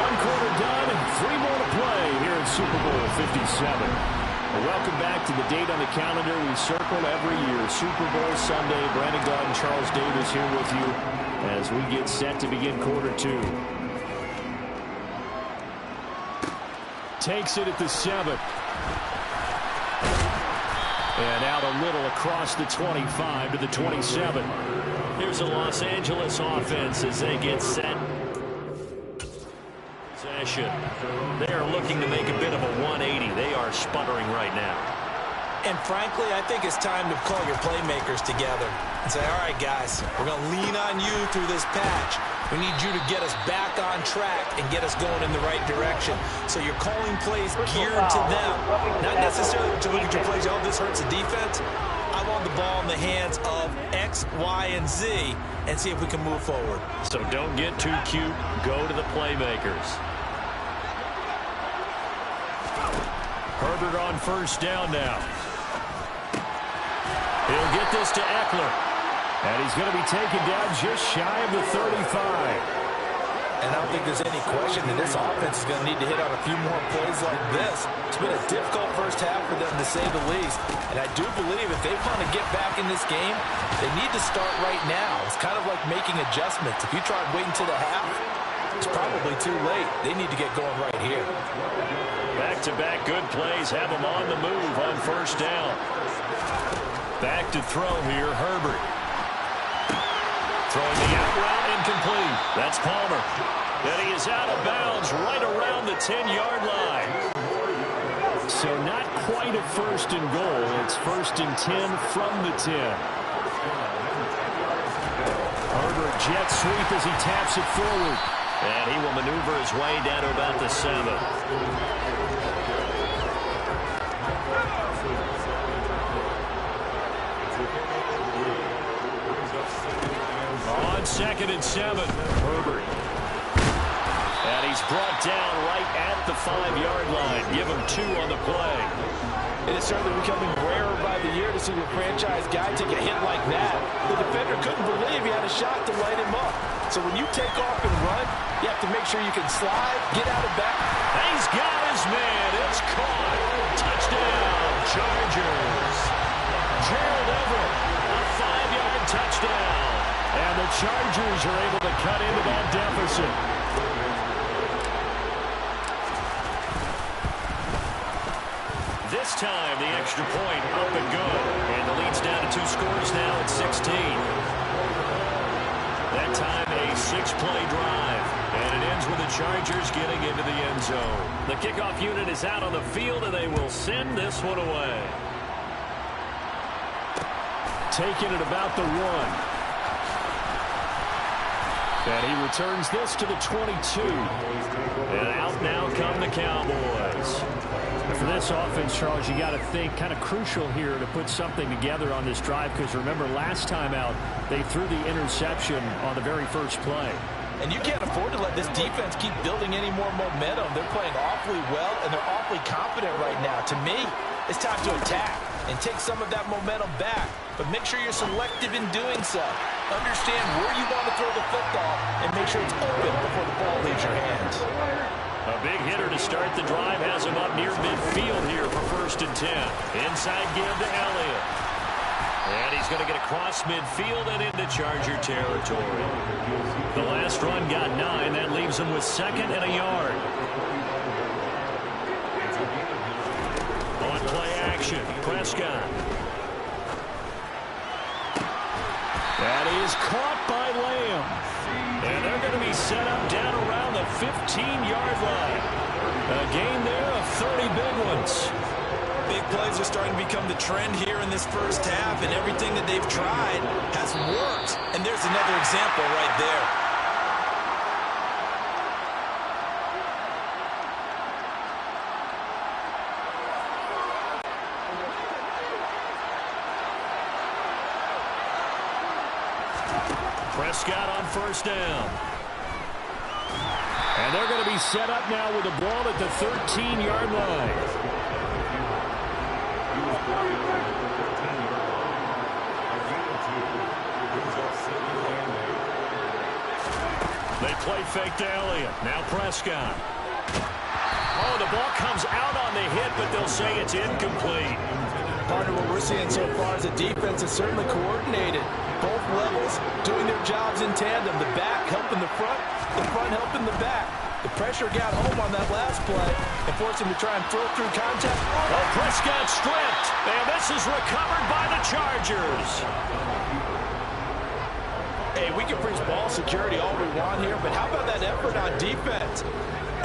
One quarter done, and three more to play here in Super Bowl 57. Well, welcome back to the date on the calendar we circle every year, Super Bowl Sunday. Brandon Gaudin, Charles Davis here with you as we get set to begin quarter two. Takes it at the 7. And out a little across the 25 to the 27. Here's a Los Angeles offense as they get set. Possession. They are looking to make a bit of a 180. They are sputtering right now. And frankly, I think it's time to call your playmakers together and say, all right, guys, we're going to lean on you through this patch. We need you to get us back on track and get us going in the right direction. So you're calling plays geared to them. Not necessarily to look at your plays, oh, this hurts the defense. I want the ball in the hands of X, Y, and Z and see if we can move forward. So don't get too cute. Go to the playmakers. Herbert on first down now. He'll get this to Eckler. And he's going to be taken down just shy of the 35. And I don't think there's any question that this offense is going to need to hit on a few more plays like this. It's been a difficult first half for them, to say the least. And I do believe if they want to get back in this game, they need to start right now. It's kind of like making adjustments. If you try and wait until the half, it's probably too late. They need to get going right here. Back-to-back good plays have them on the move on first down. Back to throw here, Herbert. Throwing the out route incomplete. That's Palmer. And he is out of bounds right around the 10-yard line. So not quite a first and goal. It's first and 10 from the 10. Herbert jet sweep as he taps it forward. And he will maneuver his way down to about the 7. On second and 7, Herbert. And he's brought down right at the 5-yard line. Give him 2 on the play. It is certainly becoming rarer by the year to see a franchise guy take a hit like that. The defender couldn't believe he had a shot to light him up. So when you take off and run, you have to make sure you can slide, get out of back. He's got his man. It's caught. Touchdown, Chargers. Gerald Everett, a 5-yard touchdown. And the Chargers are able to cut into that deficit. This time, the extra point up and good. And the lead's down to 2 scores now at 16. That time, a 6-play drive. And it ends with the Chargers getting into the end zone. The kickoff unit is out on the field, and they will send this one away. Taking it about the 1. And he returns this to the 22. And out now come the Cowboys. For this offense, Charles, you got to think kind of crucial here to put something together on this drive, because remember last time out they threw the interception on the very first play. And you can't afford to let this defense keep building any more momentum. They're playing awfully well, and they're awfully confident right now. To me, it's time to attack and take some of that momentum back. But make sure you're selective in doing so. Understand where you want to throw the football and make sure it's open before the ball leaves your hands. A big hitter to start the drive has him up near midfield here for 1st and 10. Inside give to Elliott. And he's going to get across midfield and into Charger territory. The last run got 9. That leaves him with 2nd and a yard. On play action, Prescott. That is caught by Lamb. And they're going to be set up down around the 15-yard line. A gain there of 30 big ones. Big plays are starting to become the trend here in this first half, and everything that they've tried has worked. And there's another example right there. Prescott on 1st down. And they're going to be set up now with the ball at the 13-yard line. They play fake to Elliott. Now Prescott. Oh, the ball comes out on the hit, but they'll say it's incomplete. Partner, what we're seeing so far is the defense is certainly coordinated. Both levels doing their jobs in tandem. The back helping the front helping the back. The pressure got home on that last play and forced him to try and throw through contact. Oh, Prescott stripped, and this is recovered by the Chargers. Hey, we can preach ball security all we want here, but how about that effort on defense?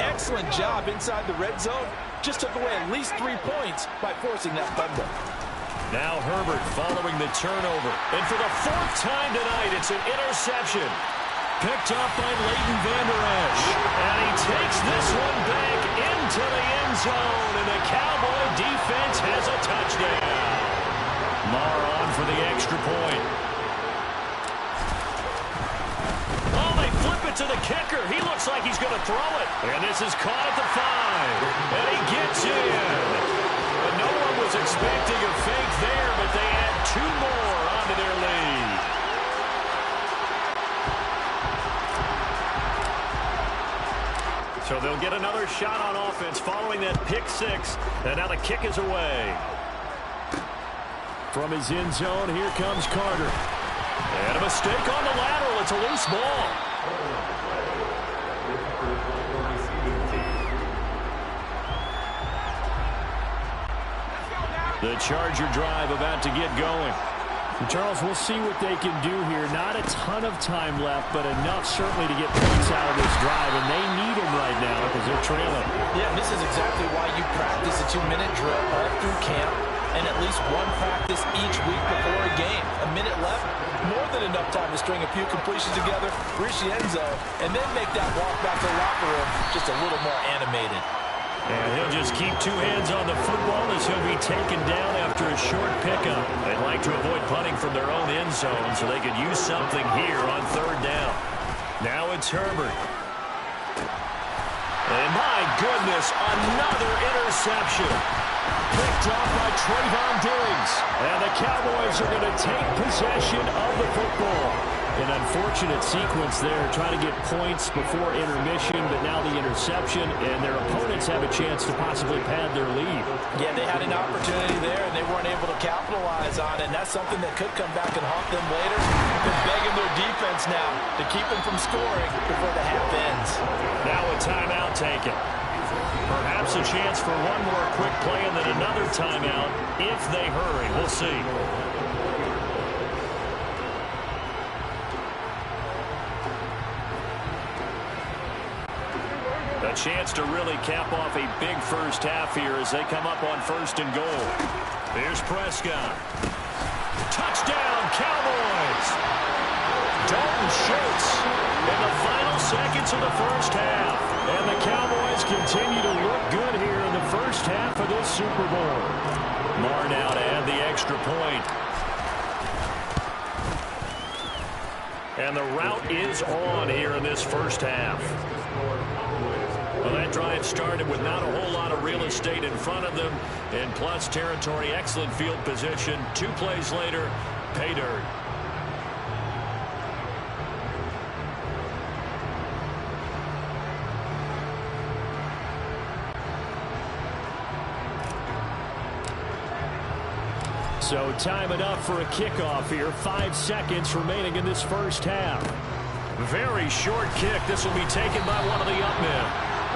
Excellent job inside the red zone. Just took away at least 3 points by forcing that fumble. Now Herbert following the turnover. And for the 4th time tonight, it's an interception. Picked up by Leighton Vander Esch. And he takes this one back into the end zone. And the Cowboy defense has a touchdown. Marr on for the extra point. Oh, they flip it to the kicker. He looks like he's going to throw it. And this is caught at the 5. And he gets in. But no one was expecting a fake there, but they add 2 more onto their lead. So they'll get another shot on offense following that pick 6. And now the kick is away. From his end zone, here comes Carter. And a mistake on the lateral. It's a loose ball. The Charger drive about to get going. And Charles, we'll see what they can do here. Not a ton of time left, but enough certainly to get points out of this drive, and they need them right now because they're trailing. Yeah, this is exactly why you practice a 2-minute drill all through camp and at least one practice each week before a game. A minute left, more than enough time to string a few completions together, reach the end zone, and then make that walk back to the locker room just a little more animated. And he'll just keep 2 hands on the football as he'll be taken down after a short pickup. They'd like to avoid punting from their own end zone so they could use something here on 3rd down. Now it's Herbert. And my goodness, another interception. Picked off by Trayvon Diggs. And the Cowboys are going to take possession of the football. An unfortunate sequence there, trying to get points before intermission, but now the interception, and their opponents have a chance to possibly pad their lead. Yeah, they had an opportunity there, and they weren't able to capitalize on it, and that's something that could come back and haunt them later. They're begging their defense now to keep them from scoring before the half ends. Now a timeout taken. Perhaps a chance for one more quick play and then another timeout if they hurry. We'll see. A chance to really cap off a big first half here as they come up on 1st and goal. Here's Prescott. Touchdown, Cowboys! Dalton Schultz in the final seconds of the first half. And the Cowboys continue to look good here in the first half of this Super Bowl. Marr now to add the extra point. And the route is on here in this first half. Well, that drive started with not a whole lot of real estate in front of them. And plus territory, excellent field position. 2 plays later, pay dirt. So time enough for a kickoff here. 5 seconds remaining in this first half. Very short kick. This will be taken by one of the up men.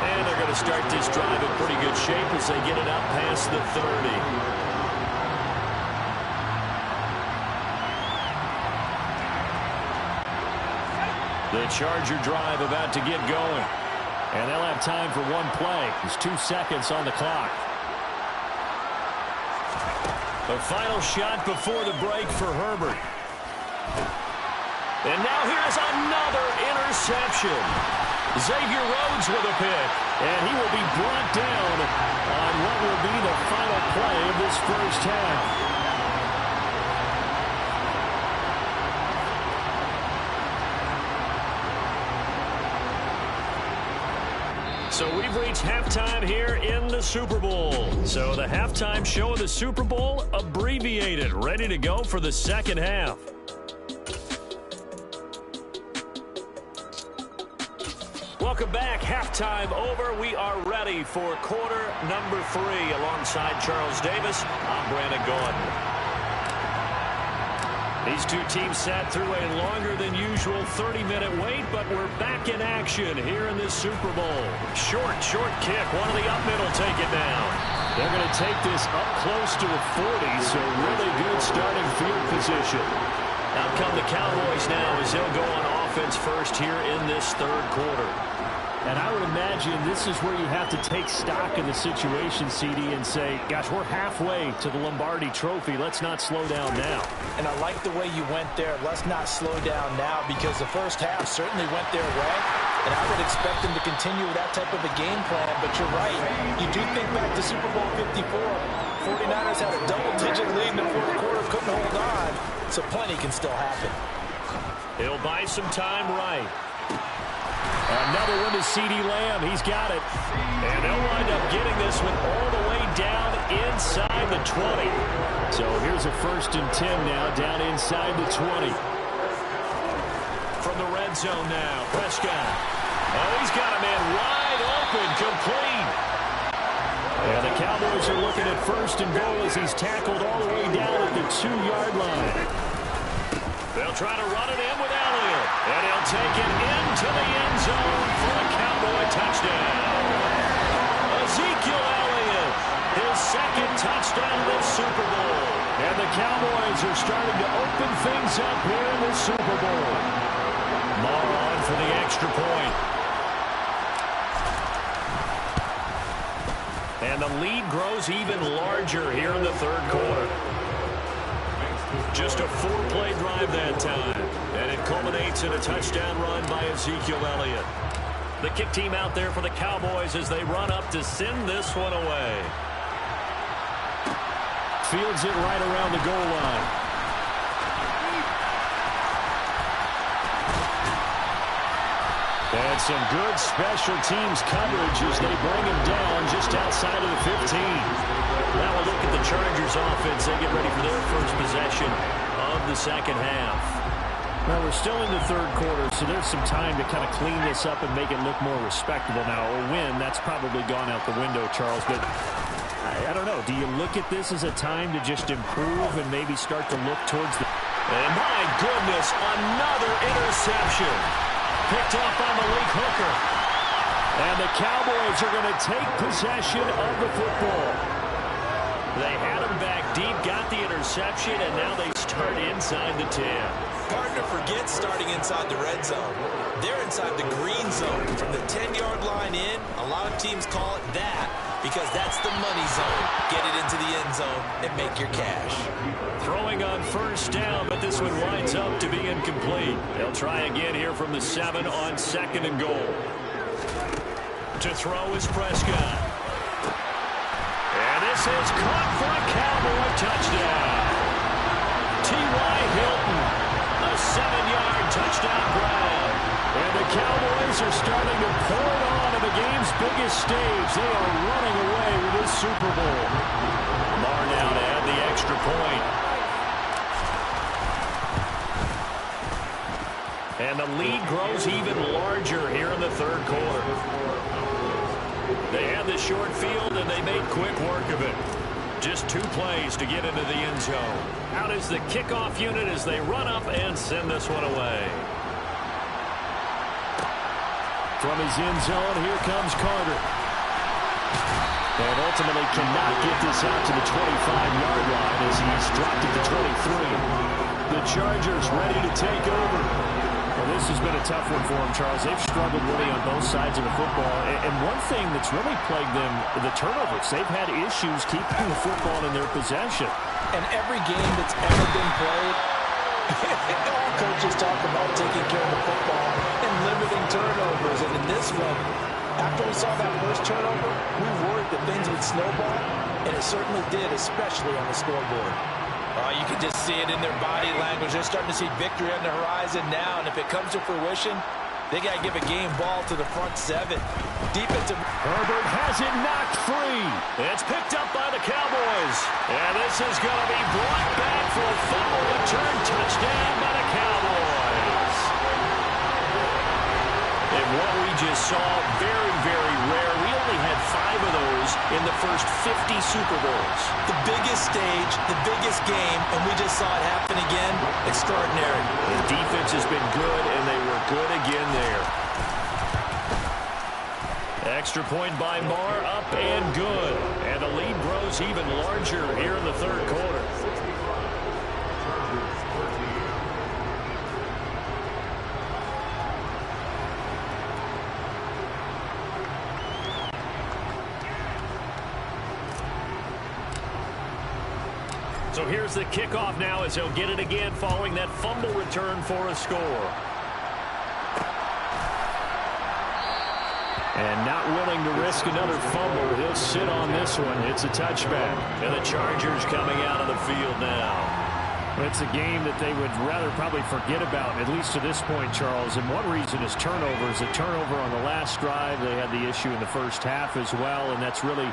And they're going to start this drive in pretty good shape as they get it up past the 30. The Charger drive about to get going. And they'll have time for one play. There's 2 seconds on the clock. The final shot before the break for Herbert. And now here's another interception. Xavier Rhodes with a pick. And he will be brought down on what will be the final play of this first half. So we've reached halftime here in the Super Bowl. So the halftime show of the Super Bowl abbreviated, ready to go for the second half. Welcome back. Halftime over. We are ready for quarter number 3. Alongside Charles Davis, I'm Brandon Gaudin. These two teams sat through a longer than usual 30-minute wait, but we're back in action here in this Super Bowl. Short kick. One of the up men will take it down. They're going to take this up close to the 40, so really good starting field position. Out come the Cowboys now as they'll go on offense first here in this third quarter. And I would imagine this is where you have to take stock of the situation, CD, and say, gosh, we're halfway to the Lombardi Trophy. Let's not slow down now. And I like the way you went there. Let's not slow down now, because the first half certainly went their way. And I would expect them to continue with that type of a game plan. But you're right. You do think back to Super Bowl 54. 49ers had a double-digit lead in the fourth quarter, couldn't hold on. So plenty can still happen. He'll buy some time right. Another one to C.D. Lamb. He's got it. And they'll wind up getting this one all the way down inside the 20. So here's a 1st and 10 now, down inside the 20. From the red zone now, Prescott. Oh, he's got a man wide open, complete. And the Cowboys are looking at 1st and goal as he's tackled all the way down at the 2-yard line. They'll try to run it in with Elliott. And he'll take it into the end zone for a Cowboy touchdown. Ezekiel Elliott, his 2nd touchdown of the Super Bowl. And the Cowboys are starting to open things up here in the Super Bowl. Marr on for the extra point. And the lead grows even larger here in the third quarter. Just a 4-play drive that time. And it culminates in a touchdown run by Ezekiel Elliott. The kick team out there for the Cowboys as they run up to send this one away. Fields it right around the goal line. And some good special teams coverage as they bring him down just outside of the 15. Now a look at the Chargers offense. They get ready for their first possession of the second half. Well, we're still in the third quarter, so there's some time to kind of clean this up and make it look more respectable. Now, a win, that's probably gone out the window, Charles, but I don't know. Do you look at this as a time to just improve and maybe start to look towards the... And my goodness, another interception. Picked off by Malik Hooker. And the Cowboys are going to take possession of the football. They had him back deep, got the interception, and now they start inside the 10. Hard to forget starting inside the red zone. They're inside the green zone. From the 10-yard line in, a lot of teams call it that because that's the money zone. Get it into the end zone and make your cash. Throwing on 1st down, but this one winds up to be incomplete. They'll try again here from the 7 on 2nd and goal. To throw is Prescott. And this is caught for a Cowboy touchdown. T.Y. Hilton, a 7-yard touchdown grab. And the Cowboys are starting to pour it on to the game's biggest stage. They are running away with this Super Bowl. Marr now to add the extra point. And the lead grows even larger here in the third quarter. They had the short field, and they made quick work of it. Just 2 plays to get into the end zone. Out is the kickoff unit as they run up and send this one away. From his end zone, here comes Carter. And ultimately cannot get this out to the 25-yard line as he's dropped it to 23. The Chargers ready to take over. Well, this has been a tough one for them, Charles. They've struggled really on both sides of the football. And one thing that's really plagued them, the turnovers. They've had issues keeping the football in their possession. And every game that's ever been played, all coaches talk about taking care of the football and limiting turnovers. And in this one, after we saw that first turnover, we worried that things would snowball, and it certainly did, especially on the scoreboard. You can just see it in their body language. They're starting to see victory on the horizon now, and if it comes to fruition, they got to give a game ball to the front 7. Defensive. Herbert has it knocked free. It's picked up by the Cowboys. And this is going to be brought back for a fumble return touchdown by the Cowboys. And what we just saw, very, very rare. We only had 5 of those in the first 50 Super Bowls. The biggest stage, the biggest game, and we just saw it happen again. Extraordinary. The defense has been good, and they were good again there. Extra point by Marr, up and good. And the lead grows even larger here in the third quarter. So here's the kickoff now as he'll get it again following that fumble return for a score. And not willing to risk another fumble. He'll sit on this one. It's a touchback. And the Chargers coming out of the field now. It's a game that they would rather probably forget about, at least to this point, Charles. And one reason is turnovers. A turnover on the last drive. They had the issue in the first half as well, and that's really,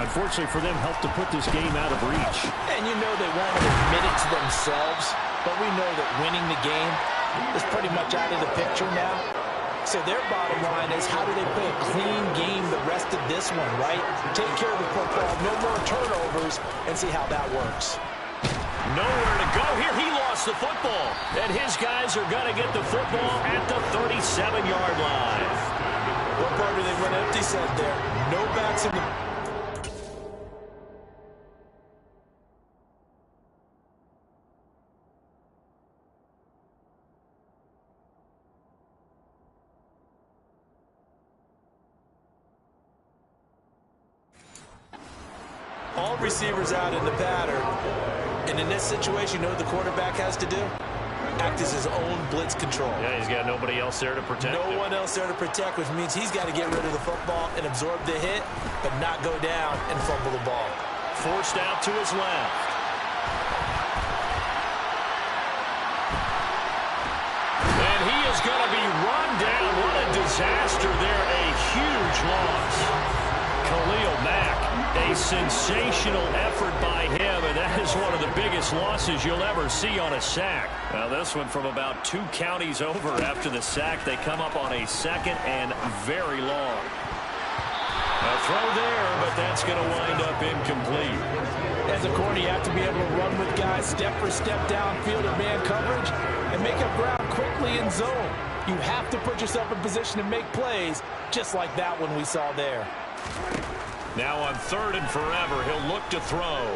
unfortunately for them, helped to put this game out of reach. And you know they won't admit it to themselves, but we know that winning the game is pretty much out of the picture now. So their bottom line is, how do they play a clean game the rest of this one, right? Take care of the football, no more turnovers, and see how that works. Nowhere to go here. He lost the football. And his guys are going to get the football at the 37-yard line. What part do they went empty set there? No backs in the... All receivers out in the pattern. And in this situation, you know what the quarterback has to do? Act as his own blitz control. Yeah, he's got nobody else there to protect him. No one else there to protect, which means he's got to get rid of the football and absorb the hit, but not go down and fumble the ball. Forced out to his left. And he is going to be run down. What a disaster there. A huge loss. Khalil Mack, a sensational effort by him, and that is one of the biggest losses you'll ever see on a sack. Now this one from about 2 counties over after the sack. They come up on a second and very long. A throw there, but that's going to wind up incomplete. As a corner, you have to be able to run with guys step for step downfield in man coverage and make up ground quickly in zone. You have to put yourself in position to make plays, just like that one we saw there. Now on 3rd and forever, he'll look to throw.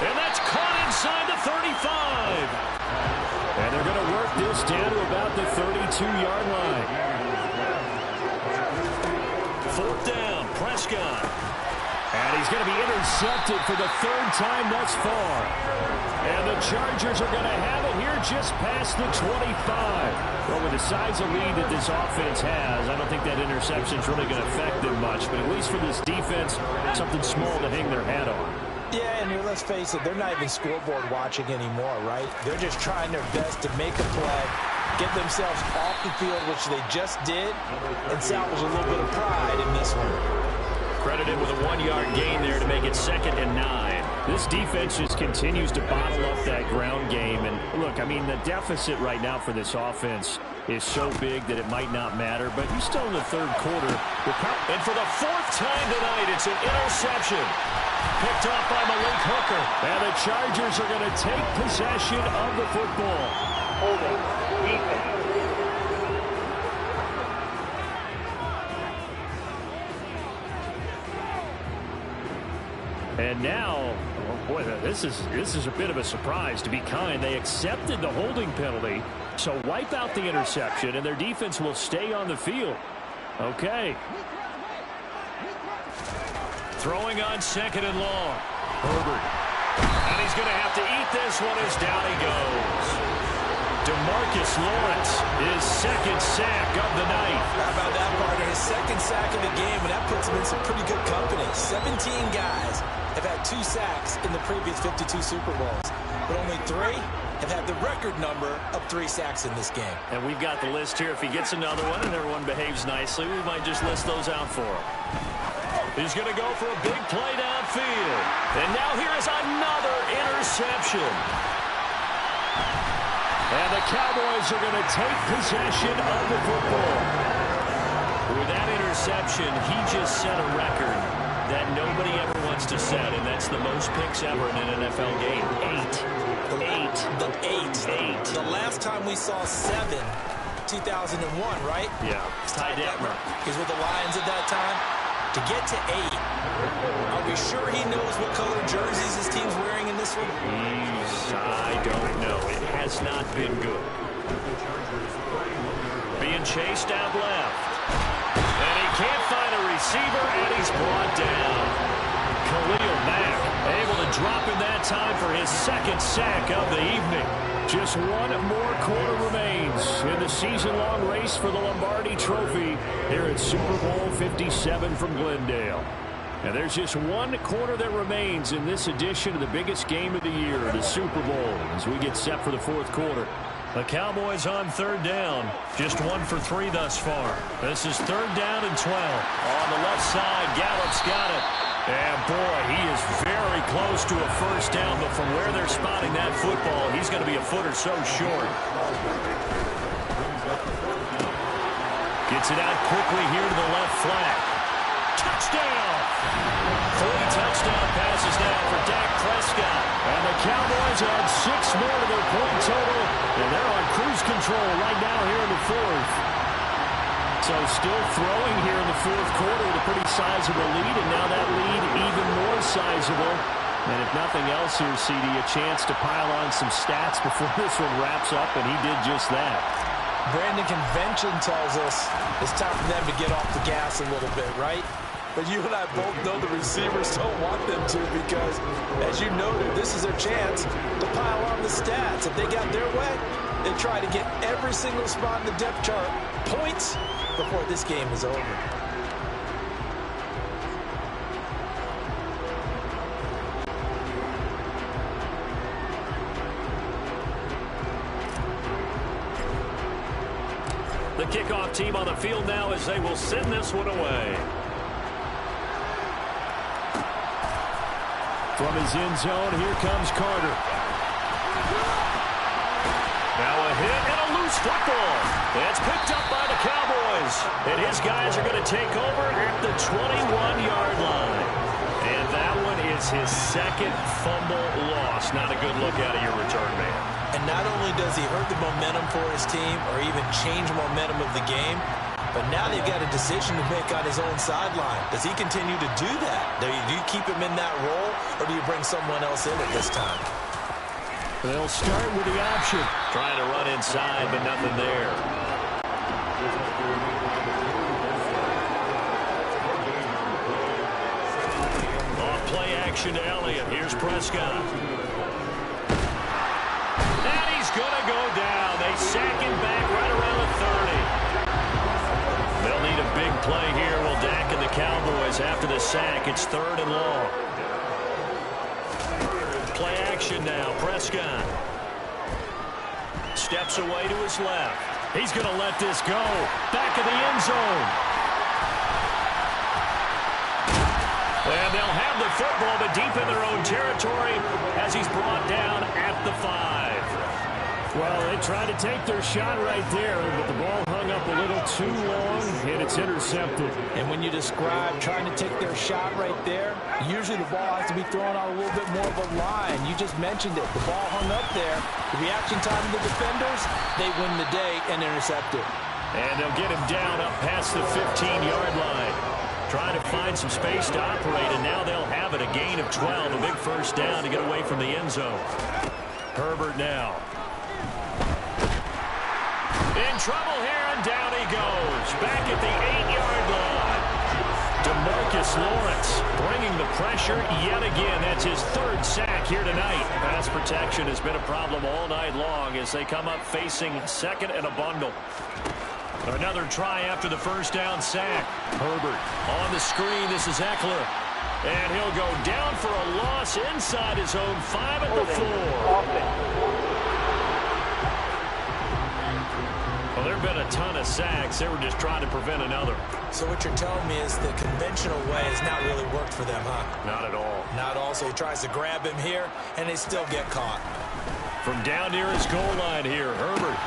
And that's caught inside the 35. And they're going to work this down to about the 32-yard line. 4th down, Prescott. And he's going to be intercepted for the 3rd time thus far. And the Chargers are going to have it. Here's they're just past the 25. Well, with the size of lead that this offense has, I don't think that interception is really going to affect them much. But at least for this defense, something small to hang their hat on. Yeah, and let's face it, they're not even scoreboard watching anymore, right? They're just trying their best to make a play, get themselves off the field, which they just did, and salvage a little bit of pride in this one. Credited with a 1-yard gain there to make it 2nd and 9. This defense just continues to bottle up that ground game. And look, I mean, the deficit right now for this offense is so big that it might not matter. But you're still in the 3rd quarter. And for the 4th time tonight, it's an interception. Picked off by Malik Hooker. And the Chargers are going to take possession of the football. Holding. Defense. And now, oh boy, this is a bit of a surprise, to be kind. They accepted the holding penalty, so wipe out the interception, and their defense will stay on the field. Okay. Throwing on 2nd and long. Herbert. And he's going to have to eat this one as down he goes. DeMarcus Lawrence, his 2nd sack of the night. How about that, partner? His 2nd sack of the game, and that puts him in some pretty good company. 17 guys have had 2 sacks in the previous 52 Super Bowls, but only 3 have had the record number of 3 sacks in this game. And we've got the list here. If he gets another one and everyone behaves nicely, we might just list those out for him. He's going to go for a big play downfield. And now here is another interception. And the Cowboys are going to take possession of the football. With that interception, he just set a record that nobody ever wants to set, and that's the most picks ever in an NFL game. 8. The last time we saw 7, 2001, right? Yeah. Ty Detmer. He's with the Lions at that time. To get to 8, are we sure he knows what color jerseys his team's wearing in this one? I don't know. It has not been good. Being chased out left. And he can't find a receiver, and he's brought down. Khalil Mack able to drop in that time for his 2nd sack of the evening. Just 1 more quarter remains in the season-long race for the Lombardi Trophy here at Super Bowl 57 from Glendale. And there's just 1 quarter that remains in this edition of the biggest game of the year, the Super Bowl, as we get set for the 4th quarter. The Cowboys on 3rd down. Just 1 for 3 thus far. This is 3rd down and 12. On the left side, Gallup's got it. And, boy, he is very close to a 1st down, but from where they're spotting that football, he's going to be a foot or so short. Gets it out quickly here to the left flat. Touchdown! 3 touchdown passes now for Dak Prescott. And the Cowboys add 6 more to their point total, and they're on cruise control right now here in the 4th. So still throwing here in the 4th quarter with a pretty sizable lead, and now that lead even more sizable. And if nothing else here, CD, a chance to pile on some stats before this one wraps up, and he did just that. Brandon, convention tells us it's time for them to get off the gas a little bit, right? But you and I both know the receivers don't want them to because, as you noted, this is their chance to pile on the stats. If they got their way, they try to get every single spot in the depth chart points before this game is over. The kickoff team on the field now as they will send this one away. From his end zone, here comes Carter. Now a hit and a loose football. That's picked up by the Cowboys. And his guys are going to take over at the 21-yard line. And that one is his 2nd fumble loss. Not a good look out of your return man. And not only does he hurt the momentum for his team or even change momentum of the game, but now they've got a decision to make on his own sideline. Does he continue to do that? Do you keep him in that role, or do you bring someone else in at this time? They'll start with the option. Trying to run inside, but nothing there. Off play action to Elliott. Here's Prescott. And he's going to go down. They sack him back right around the 30. They'll need a big play here. Will Dak and the Cowboys after the sack. It's 3rd and long. Play action now. Prescott steps away to his left. He's going to let this go. Back of the end zone. And they'll have the football, but deep in their own territory as he's brought down at the 5. Well, they tried to take their shot right there, but the ball hung up a little too long, and it's intercepted. And when you describe trying to take their shot right there, usually the ball has to be thrown out a little bit more of a line. You just mentioned it. The ball hung up there. The reaction time of the defenders, they win the day and intercept it. And they'll get him down up past the 15-yard line. Trying to find some space to operate, and now they'll have it. A gain of 12, a big first down to get away from the end zone. Herbert now. In trouble here, and down he goes. Back at the 8-yard line. DeMarcus Lawrence bringing the pressure yet again. That's his 3rd sack here tonight. Pass protection has been a problem all night long as they come up facing 2nd and a bundle. Another try after the first down sack. Herbert on the screen. This is Eckler. And he'll go down for a loss inside his own 5 at the 4. Well, there have been a ton of sacks. They were just trying to prevent another. So what you're telling me is the conventional way has not really worked for them, huh? Not at all. Not all. So he tries to grab him here, and they still get caught. From down near his goal line here, Herbert.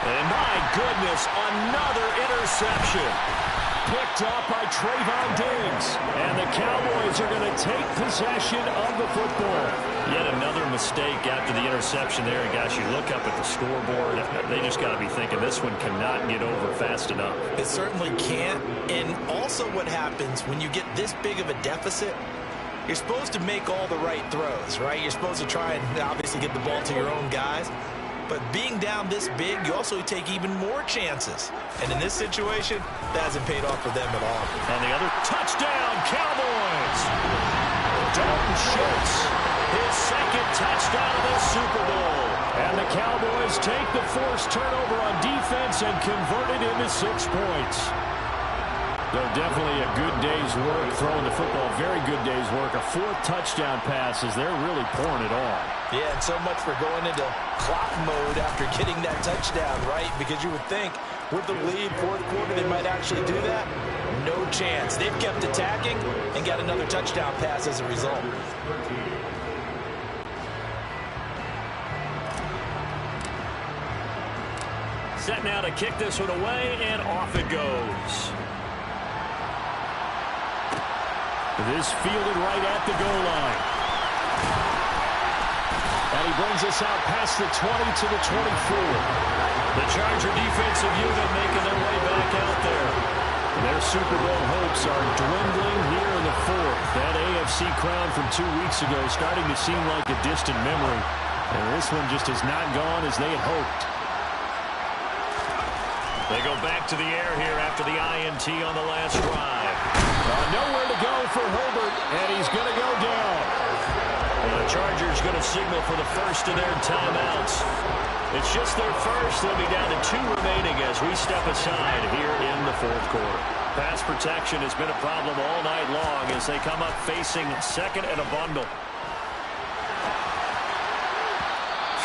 And my goodness, another interception. Picked up by Trayvon Diggs. And the Cowboys are going to take possession of the football. Yet another mistake after the interception there. And guys, you look up at the scoreboard, they just got to be thinking this one cannot get over fast enough. It certainly can't. And also what happens when you get this big of a deficit, you're supposed to make all the right throws, right? You're supposed to try and obviously get the ball to your own guys. But being down this big, you also take even more chances. And in this situation, that hasn't paid off for them at all. On the other, touchdown, Cowboys! Dalton Schultz, his 2nd touchdown of the Super Bowl. And the Cowboys take the forced turnover on defense and convert it into 6 points. Though definitely a good day's work throwing the football. Very good day's work. A 4th touchdown pass as they're really pouring it on. Yeah, and so much for going into clock mode after getting that touchdown, right? Because you would think with the lead, 4th quarter, they might actually do that. No chance. They've kept attacking and got another touchdown pass as a result. Set now to kick this one away, and off it goes. This fielded right at the goal line. And he brings us out past the 20 to the 24. The Charger defensive unit making their way back out there. Their Super Bowl hopes are dwindling here in the 4th. That AFC crown from 2 weeks ago starting to seem like a distant memory. And this one just has not gone as they had hoped. They go back to the air here after the INT on the last drive. Nowhere to go for Herbert, and he's going to go down. The Chargers going to signal for the first of their timeouts. It's just their first. They'll be down to 2 remaining as we step aside here in the 4th quarter. Pass protection has been a problem all night long as they come up facing 2nd and a bundle.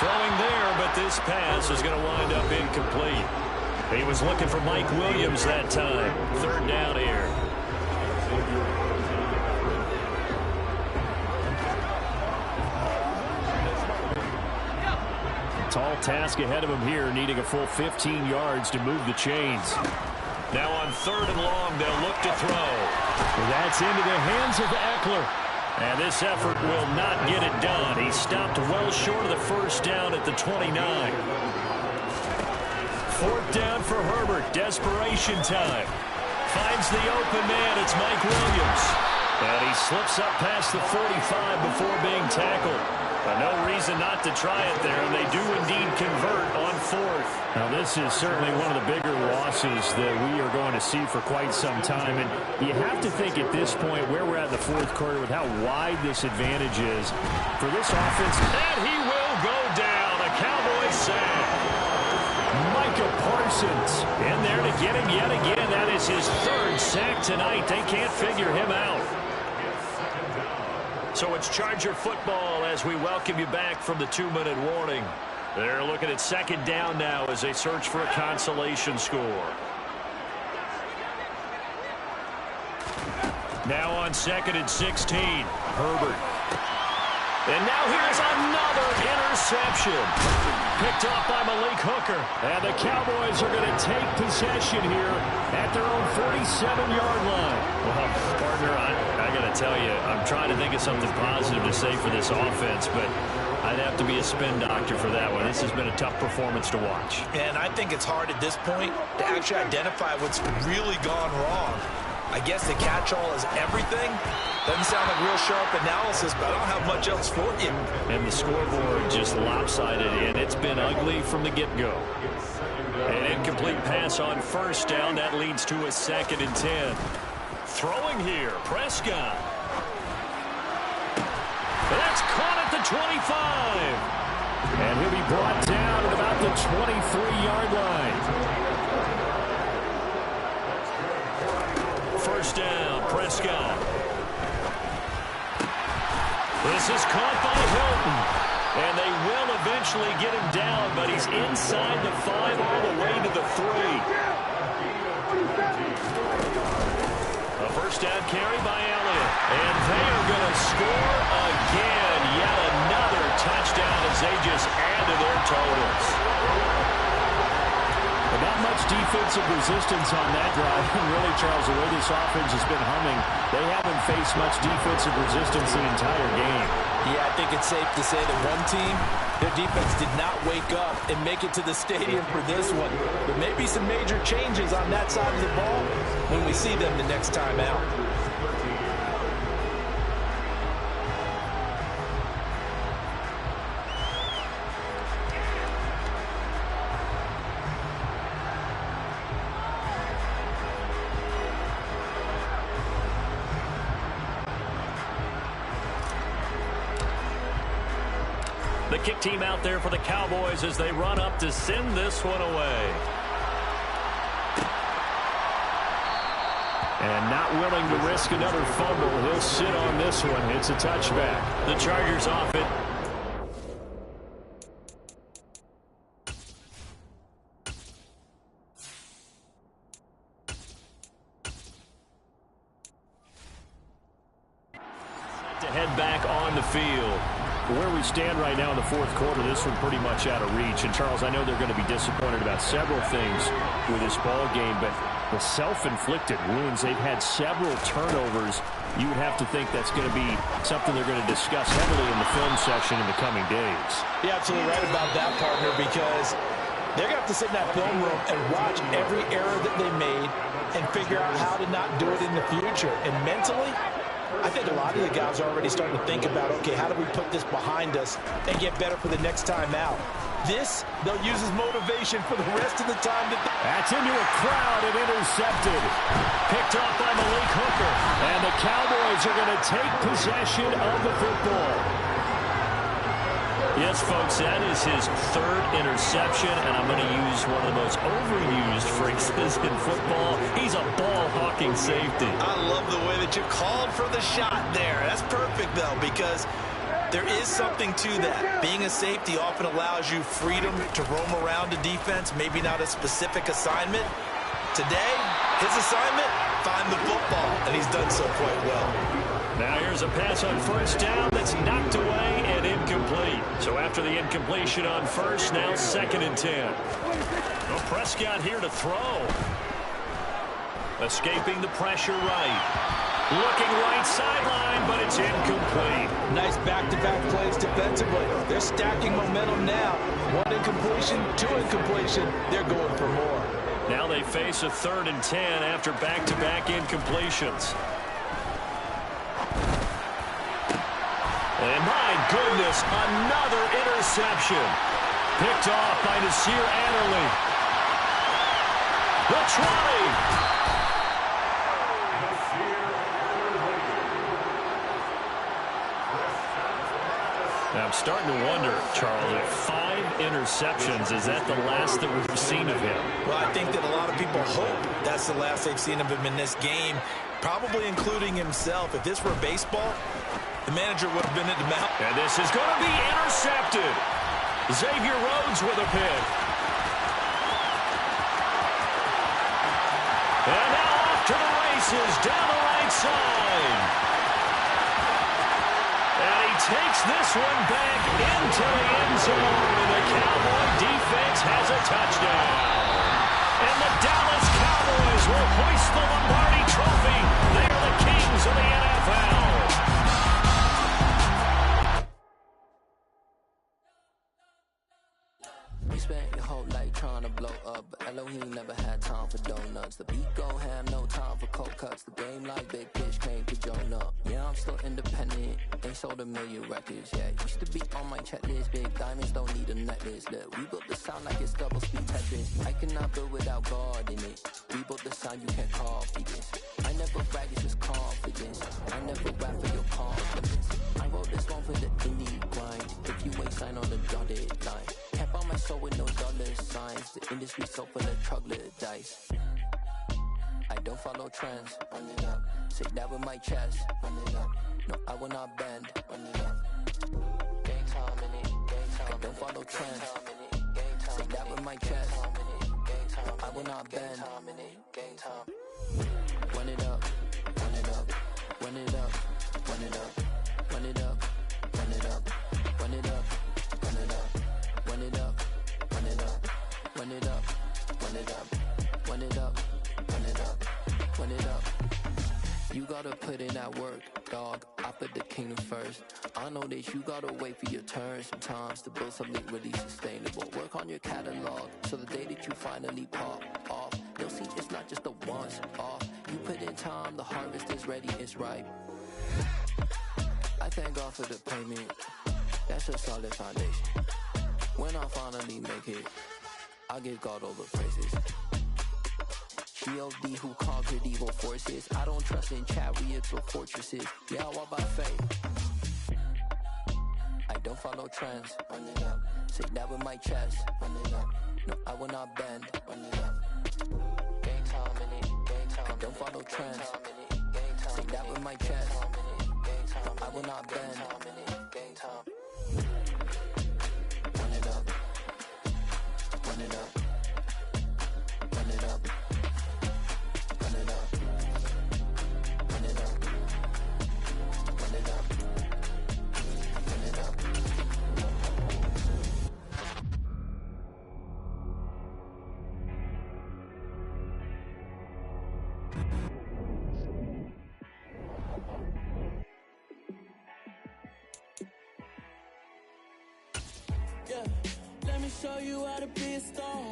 Throwing there, but this pass is going to wind up incomplete. He was looking for Mike Williams that time. 3rd down here. Tall task ahead of him here, needing a full 15 yards to move the chains. Now on 3rd and long, they'll look to throw. That's into the hands of Eckler. And this effort will not get it done. He stopped well short of the first down at the 29. 4th down for Herbert. Desperation time. Finds the open man. It's Mike Williams. And he slips up past the 45 before being tackled. No reason not to try it there, and they do indeed convert on 4th. Now, this is certainly one of the bigger losses that we are going to see for quite some time. And you have to think at this point where we're at in the 4th quarter with how wide this advantage is for this offense. And he will go down. A Cowboys Parsons in there to get him yet again. That is his third sack tonight. They can't figure him out. So it's Charger football as we welcome you back from the 2-minute warning. They're looking at second down now as they search for a consolation score. Now on 2nd and 16, Herbert. And now here's another interception. Picked off by Malik Hooker. And the Cowboys are going to take possession here at their own 47-yard line. Well, partner, I got to tell you, I'm trying to think of something positive to say for this offense, but I'd have to be a spin doctor for that one. This has been a tough performance to watch. And I think it's hard at this point to actually identify what's really gone wrong. I guess the catch-all is everything. Doesn't sound like real sharp analysis, but I don't have much else for you. And the scoreboard just lopsided, and it's been ugly from the get-go. An incomplete pass on first down. That leads to a 2nd and 10. Throwing here, Prescott. That's caught at the 25. And he'll be brought down at about the 23-yard line. First down, Prescott. This is caught by Hilton. And they will eventually get him down, but he's inside the 5 all the way to the 3. A first down carry by Elliott. And they are going to score again. Yet another touchdown as they just add to their totals. Not much defensive resistance on that drive. And really, Charles, the way this offense has been humming, they haven't faced much defensive resistance the entire game. Yeah, I think it's safe to say that one team, their defense did not wake up and make it to the stadium for this one. There may be some major changes on that side of the ball when we see them the next time out. The kick team out there for the Cowboys as they run up to send this one away. And not willing to risk another fumble. He'll sit on this one. It's a touchback. The Chargers off it. To head back on the field. Where we stand right now in the fourth quarter, this one pretty much out of reach. And, Charles, I know they're going to be disappointed about several things with this ball game, but the self-inflicted wounds, they've had several turnovers. You would have to think that's going to be something they're going to discuss heavily in the film section in the coming days. You're absolutely right about that, partner, because they're going to have to sit in that film room and watch every error that they made and figure out how to not do it in the future. And mentally, I think a lot of the guys are already starting to think about, okay, how do we put this behind us and get better for the next time out? This, they'll use as motivation for the rest of the time. That's into a crowd and intercepted. Picked off by Malik Hooker. And the Cowboys are going to take possession of the football. Yes, folks, that is his third interception, and I'm going to use one of the most overused phrases in football. He's a ball-hawking safety. I love the way that you called for the shot there. That's perfect, though, because there is something to that. Being a safety often allows you freedom to roam around a defense, maybe not a specific assignment. Today, his assignment, find the football, and he's done so quite well. Now here's a pass on first down that's knocked away and incomplete. So after the incompletion on first, now 2nd and 10. Well, Prescott here to throw. Escaping the pressure right. Looking right sideline, but it's incomplete. Nice back-to-back plays defensively. They're stacking momentum now. One incompletion, two incompletion. They're going for more. Now they face a 3rd and 10 after back-to-back incompletions. And my goodness, another interception. Picked off by Nasir Adderley. The try. Now I'm starting to wonder, Charles, if 5 interceptions, is that the last that we've seen of him. Well, I think that a lot of people hope that's the last they've seen of him in this game, probably including himself. If this were baseball, the manager would have been at the mound. And this is going to be intercepted. Xavier Rhodes with a pick. And now off to the races down the right side. And he takes this one back into the end zone. And the Cowboy defense has a touchdown. And the Dallas Cowboys will hoist the Lombardi Trophy. They are the kings of the NFL. You spent your whole life trying to blow up, but Elohim never had time for donuts. The beat go ham, no time for cold cuts. The game like big fish came to join up. Yeah, I'm still independent, ain't sold a million records yet. Used to be on my checklist, big diamonds don't need a necklace. Look, we built the sound like it's double speed Tetris. I cannot build without God in it. We built the sound you can't copy this. I never brag, it's just confidence. I never rap for your confidence. I wrote this one for the indie grind. If you ain't signed on the dotted line, can't buy my soul with no dollar signs. The industry so full of troglodytes. I don't follow trends. Run it up. Say that with my chest. Run it up. No, I will not bend. Run it up. Game time in it. Game time. I don't follow trends. Say that with my chest. No, I will not bend. Game time. Run it up. Run it up. Run it up. Run it up. Run it up. Run it up. Run it up. Run it up. Run it up. Run it up. Run it up. Run it up. Run it up. Run it up. Run it up. You gotta put in that work, dog. I put the kingdom first. I know that you gotta wait for your turn sometimes to build something really sustainable. Work on your catalog, so the day that you finally pop off, you'll see it's not just a once off. You put in time, the harvest is ready, it's ripe. I thank God for the payment. That's a solid foundation. When I finally make it, I give God all the praises. G.O.D. who conquered evil forces. I don't trust in chariots or fortresses. Yeah, I walk by faith. I don't follow trends. Run it up. Say that with my chest. Run it up. No, I will not bend. Run it up. Game time in it. Game time. I don't follow trends. Say that with my chest. No, I will not bend. Game time. Run it up. Run it up. Run it up. Run it up. Run it up. Run it up. Run it up. Yeah, let me show you how to be a star.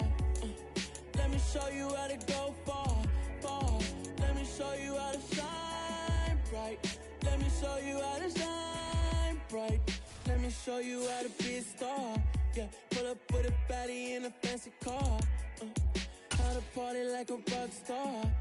Let me show you how to go far, far. Let me show you how to shine bright. Let me show you how to shine bright. Let me show you how to be a star. Yeah, pull up with a baddie in a fancy car. How to party like a rock star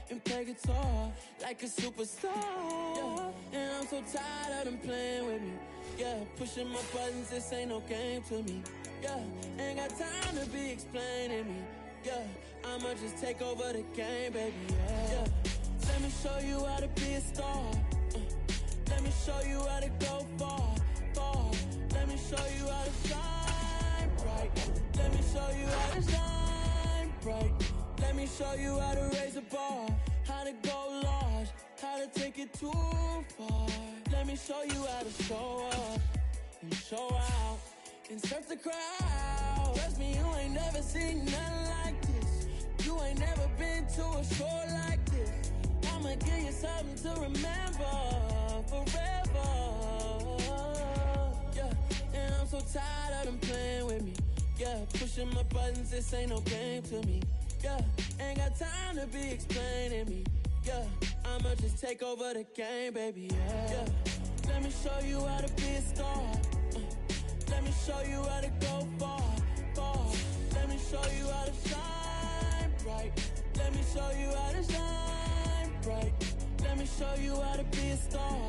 and play guitar like a superstar. Yeah, and I'm so tired of them playing with me. Yeah, pushing my buttons, this ain't no game to me. Yeah, ain't got time to be explaining me. Yeah, I'ma just take over the game, baby. Yeah, let me show you how to be a star. Let me show you how to go far, far. Let me show you how to shine bright. Let me show you how to shine bright. Let me show you how to raise a bar, how to go large, how to take it too far. Let me show you how to show up and show out and surf the crowd. Trust me, you ain't never seen nothing like this. You ain't never been to a show like this. I'ma give you something to remember forever. Yeah, and I'm so tired of them playing with me. Yeah, pushing my buttons, this ain't no game to me. Yeah, ain't got time to be explaining me. Yeah, I'ma just take over the game, baby. Yeah, let me show you how to be a star. Let me show you how to go far, far. Let me show you how to shine bright. Let me show you how to shine bright. Let me show you how to be a star.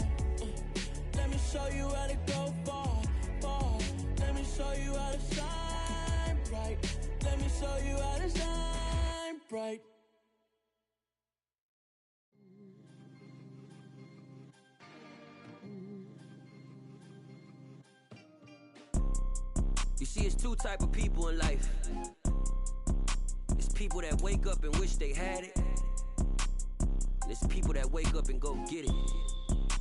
Let me show you how to go far, far. Let me show you how to shine bright. Let me show you how to gotta shine bright. You see, it's two type of people in life. It's people that wake up and wish they had it. And it's people that wake up and go get it.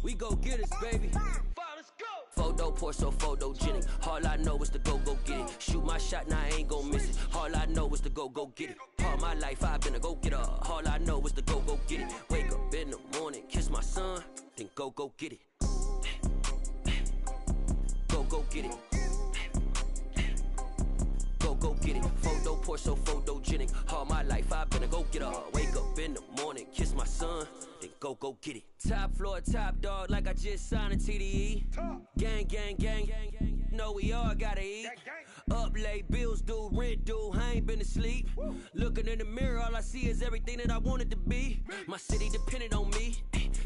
We go get it, baby. Let's go. Photo pour so photogenic. All I know is to go get it. Shoot my shot, now I ain't gon' miss it. All I know is to go get it. All my life I've been a go-getter. All I know is to go get it. Wake up in the morning, kiss my son, then go get it. Go get it. Go get it. Photo pour so photogenic. All my life I've been a go-getter. Wake up in the morning, kiss my son, then go get it. Top floor, top dog, like I just signed a TDE. Gang, gang, gang, gang. Know we all gotta eat. Up late, bills due, rent due, I ain't been asleep. Looking in the mirror, all I see is everything that I wanted to be. My city depended on me,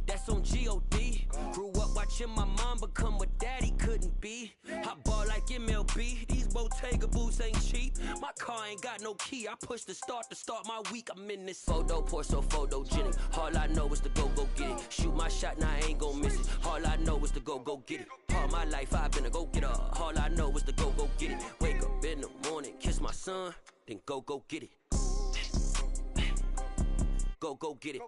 that's on G.O.D. Grew up watching my mom become what daddy couldn't be. I ball like MLB, these Bottega boots ain't cheap. My car ain't got no key, I push the start to start my week. I'm in this photo pour so photogenic. All I know is to go get it. Shoot my shot, now I ain't gon' miss it. All I know is to go get it. All my life I've been a go-getter. All I know is to go get it. Wake up in the morning, kiss my son, then go get it. Go get it.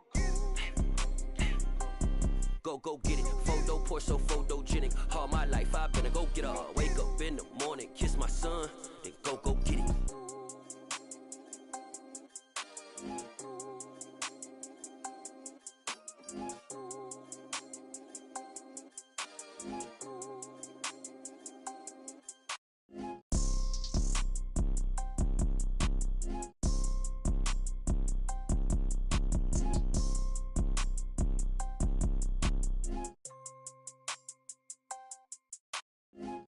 Go get it. Photo pour so photogenic. All my life I've been a go-getter. Wake up in the morning, kiss my son, then go get it.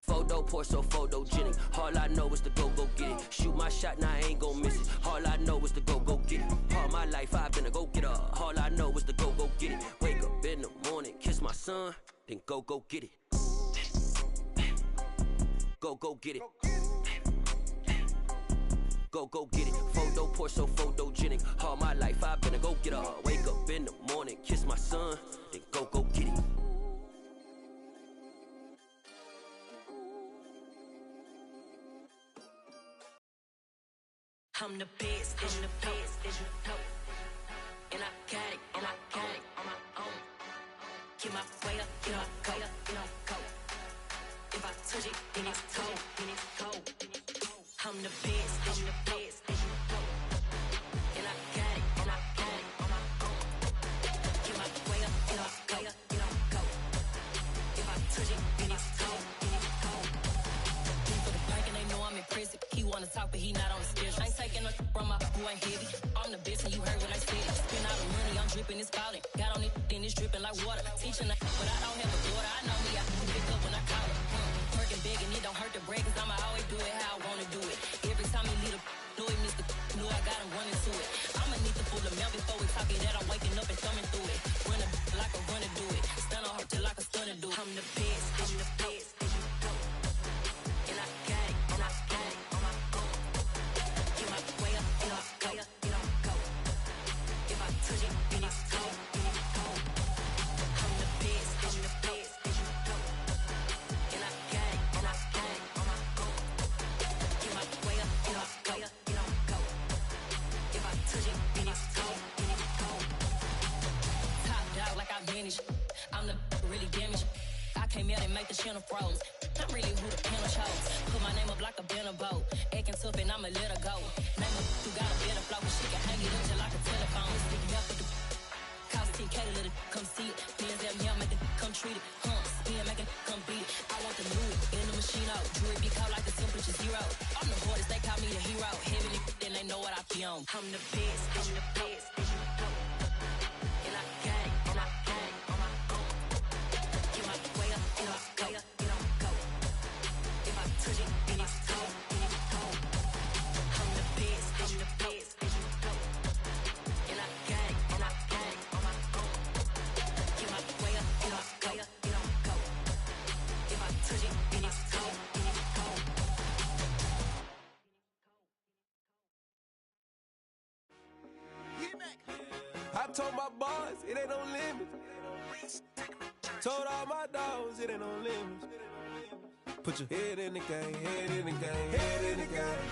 Photo pour so photogenic. All I know is to go get it. Shoot my shot, now I ain't gon' miss it. All I know is to go get it. All my life I've been a go-getter. All I know is to go get it. Wake up in the morning, kiss my son, then go get it. Go get it. Go get it. Photo pour so photogenic. All my life I've been a go-getter. Wake up in the morning, kiss my son, then go get it. I'm the best, I'm the best, and I got it, and I got it on my own. Get my way up, get my go, go. If I touch it, then it's cold, I'm the best, I'm the best, and I got it, and I got it on my own. Get my way up, get my go. If I touch it, then it's cold, He for the bank and they know I'm impressive. He wanna talk, but he not on the schedule. Ain't taking no from my who ain't heavy. I'm the best and you heard what I said. Spend all the money, I'm dripping, it's falling. Got on it, then it's dripping like water. Teaching but I don't have a daughter. I know me, I can pick up when I call it. Working big and it don't hurt to break, cause I'ma always do it how I wanna do it. Every time he lead a know he missed the know I got him running to it. I'ma need to pull the mail before we talk it that I'm waking up and thumbing through it. Run a like a runner do it. Stun on her till like a stunner do it. I'm the best, I'm the best, and I got it, and I got it on my own. Get my way up, and I go. If I touch it, then it's cold, I'm the best, and I got it, and I got it on my own. Get my way up, and I go. If I touch it, then it's cold, Top dog like I manage. I'm the really damaged. I came out and make the channel froze. I'm really who the panel chose. Put my name up like a banner boat. Acting tough and I'ma let her go. Name her who got a better flow, but she can hang it up just like a telephone. Speaking up with the cost 10K to let it come see it. Bills that me, I make it come treat it. Spin, make it come beat it. I want the new in the machine out. Jewelry be caught like the temperature zero. I'm the hardest, they call me the hero. Heavy then they know what I be on. I'm the best, I'm the best, and I got it, and I got it on my own. Get my way up, and I go. If I touch it, then it's cold, I'm the best, and I got it, and I got it on my own. Get my way up, and I go. If I touch it, then it's cold. told my boys, it ain't no limits. Told all my dogs, it ain't no limits. Put your head in the game, head in the game, head in the game.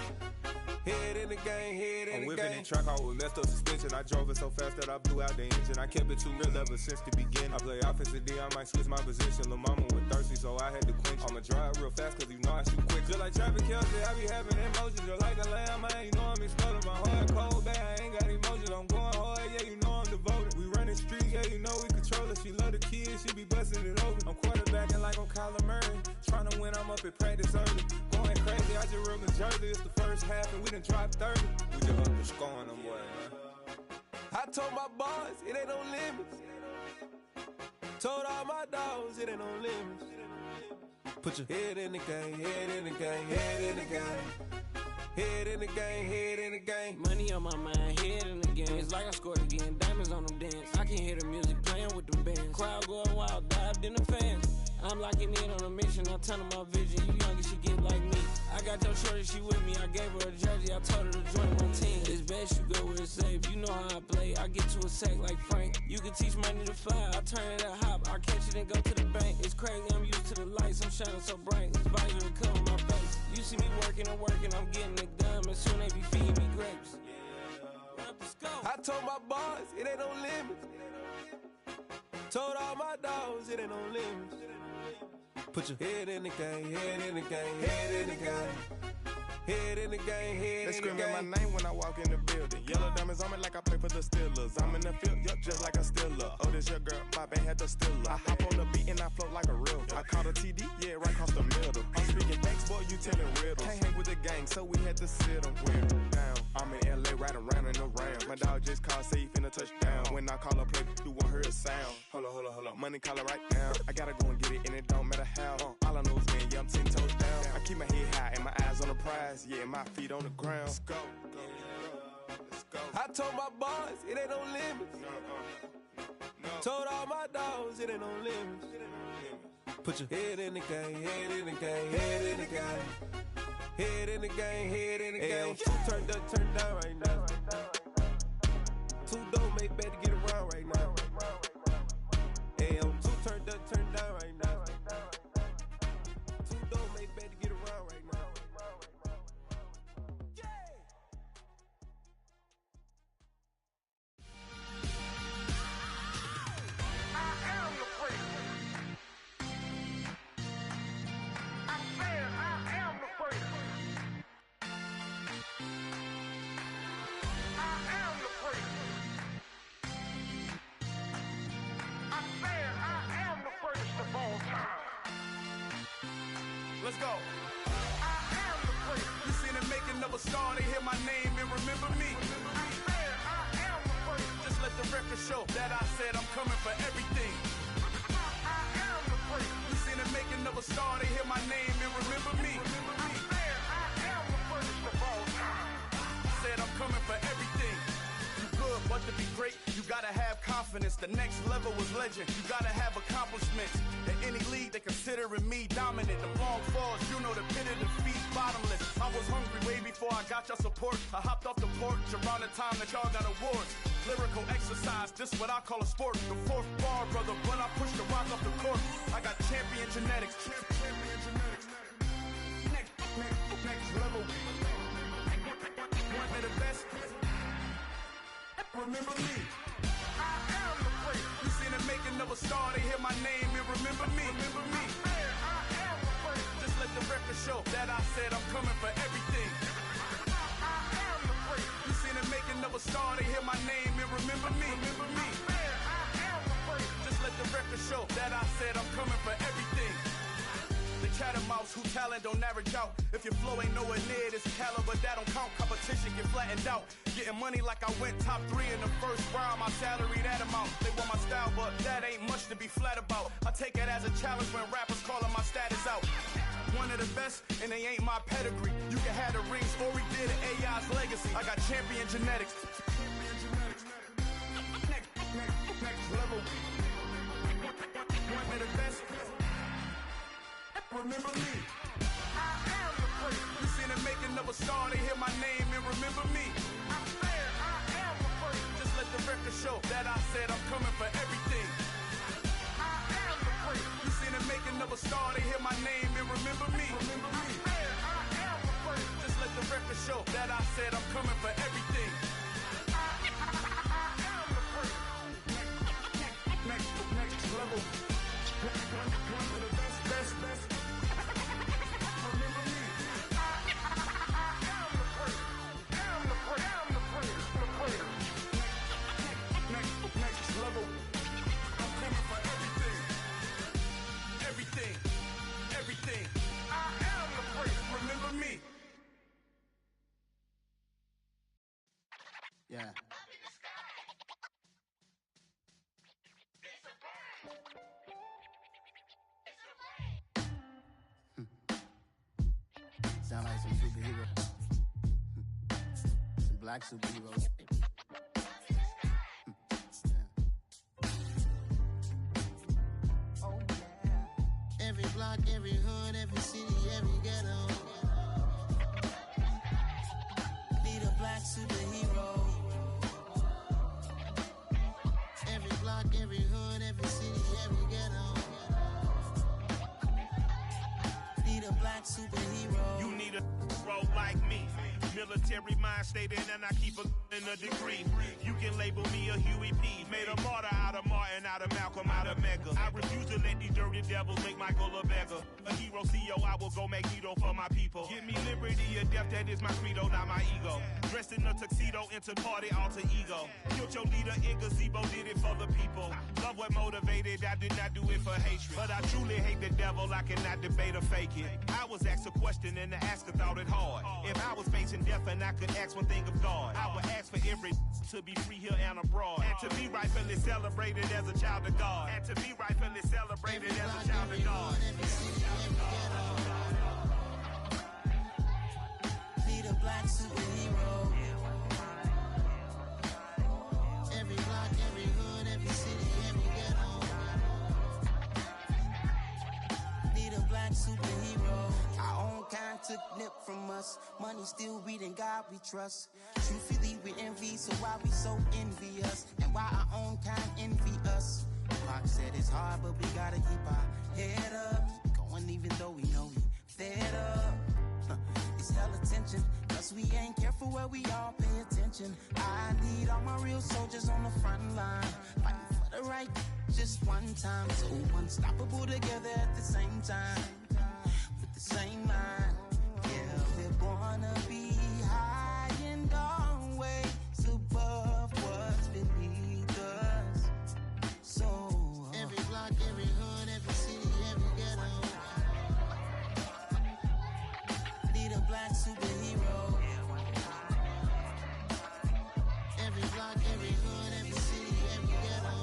Head in the game, head in the game. I'm whipping the track out with messed up suspension. I drove it so fast that I blew out the engine. I kept it too real ever since the beginning. I play offensive D, I might switch my position. Lil' mama was thirsty, so I had to quench. I'ma drive real fast, cause you know I shoot quick. Just like Travis Kelce, I be having emotions. Just like a lamb, man, you know I'm exploding. My heart cold, bad, I ain't got emotions. I'm going hard, yeah, you know I'm devoted. We running streets, yeah, you know we control it. She love the kids, she be busting it open. I'm quarterbacking like I'm Kyler Murray. Trying to win, I'm up at practice early. Going crazy, I just real Jersey. It's the first half and we done dropped 30. We just up the scoring them, boy, man. I told my boys, it ain't no limits. Told all my dogs, it ain't no limits. Put your head in the game, head in the game, head in the game. Head in the game, head in the game. Money on my mind, head in the game. It's like I scored again, diamonds on them dance. I can hear the music playing with them bands. Crowd going wild, dived in the fans. I'm locking in on a mission, I'm telling my vision. You younger, she get like me. I got your shorty, she with me. I gave her a jersey, I told her to join my team. It's best you go where it's safe. You know how I play. I get to a sack like Frank. You can teach money to fly. I turn it up hop. I catch it and go to the bank. It's crazy, I'm used to the lights. I'm shining so bright. This visor will cover my face. You see me working and working, I'm getting it done. And soon they be feeding me grapes. I told my boys, it ain't no limits. Told all my dogs, it ain't no limits. Put your head in the game, head in the game, head in the game. Head in the game, head They in the game. screaming my name when I walk in the building. Yellow diamonds on me like I play for the Steelers. I'm in the field, yup, just like a Steeler. Oh, this your girl, my band had the Steeler. I hop on the beat and I float like a real. I caught a TD, yeah, right across the middle. I'm speaking thanks, boy, you telling riddles. Can't hang with the gang, so we had to sit them down. I'm in LA, riding around and around. My dog just called, say he finna touchdown. When I call a play, you won't hear a sound. Hold on, money call it right now. I gotta go and get it, and it don't matter how. All I know is man, yeah, I'm 10 toes down. I keep my head high and my eyes on the prize. Yeah, my feet on the ground. Let's go. I told my boys, it ain't no limits. Told all my dogs, it ain't no limits. Put your head in the game, head in the game, head in the game. Head in the game, head in the game. Two turned up, turned down right now. Two dope make better get around right now. Hey, I'm two turned up, turned down right now. Two dope make better get around right now. Let's go. I am the prince. You seen the making of a star, they hear my name and remember me. I am the prince. Just let the record show that I said I'm coming for everything. I am the prince. You seen the making of a star, they hear my name and remember me. I am the prince of all time. Said I'm coming for everything. Good, but to be great, you gotta have confidence. The next level was legend. You gotta have accomplishments. In any league, they considering me dominant. The long falls, you know the pit of defeat, bottomless. I was hungry way before I got your support. I hopped off the porch around the time that y'all got awards. Lyrical exercise, this what I call a sport. The fourth bar, brother, when I push the rock off the court. I got champion genetics. Next level. One of the best. Remember me. I am the prince. You seen the making of a star, they hear my name and remember me. Remember me. I am the prince. Just let the record show that I said I'm coming for everything. I am the prince. You seen the making of a star, they hear my name and remember me. Remember me. I am the prince. Just let the record show that I said I'm coming for everything. The catamounts who talent don't average out. If your flow ain't nowhere near this caliber, that don't count. Competition get flattened out. Getting money like I went top 3 in the first round. My salary that amount. They want my style, but that ain't much to be flat about. I take it as a challenge when rappers calling my status out. One of the best, and they ain't my pedigree. You can have the rings, or we did it, AI's legacy. I got champion genetics. Next level. One of the best. Remember me. I am the prince. You seen the making of a star, they hear my name and remember me. I am the prince. Just let the record show that I Sound like some superhero. Some black superheroes. Oh, yeah. Every block, every hood, every city, every ghetto. Need a black superhero. Every block, every hood, every city, every ghetto. Need a black superhero. You need a role like me. Military mind stated, and I keep in a degree. You can label me a Huey P. Made a martyr out of Martin, out of Malcolm, out of Mega. I refuse to let these dirty devils make Michael a beggar. A hero CEO, I will go Magneto for my people. Give me liberty or death, that is my credo, not my ego. Dressed in a tuxedo, into party, alter ego. Killed your leader in gazebo, did it for the people. Love what motivated, I did not do it for hatred. But I truly hate the devil, I cannot debate or fake it. I was asked a question and the asker thought it hard. If I was facing death and I could ask one thing of God, I would ask for every to be free here and abroad. And to be rightfully celebrated as a child of God. And to be rightfully celebrated as a child of God. Need a black superhero. Every block, every hood, every city, every ghetto. Need a black superhero. Our own kind took nip from us. Money still reading God we trust. Truthfully we envy, so why we so envious? And why our own kind envy us? Pac said it's hard, but we gotta keep our head up. Going even though we know we fed up. It's hell attention, cause we ain't careful where we all pay attention. I need all my real soldiers on the front line, fighting for the right just one time. So unstoppable together at the same time, with the same mind. Yeah, we're gonna be high and always above what's beneath us. So every block, every hood, every city, every ghetto. Need a black superhero. Every block, every hood, every city, every ghetto.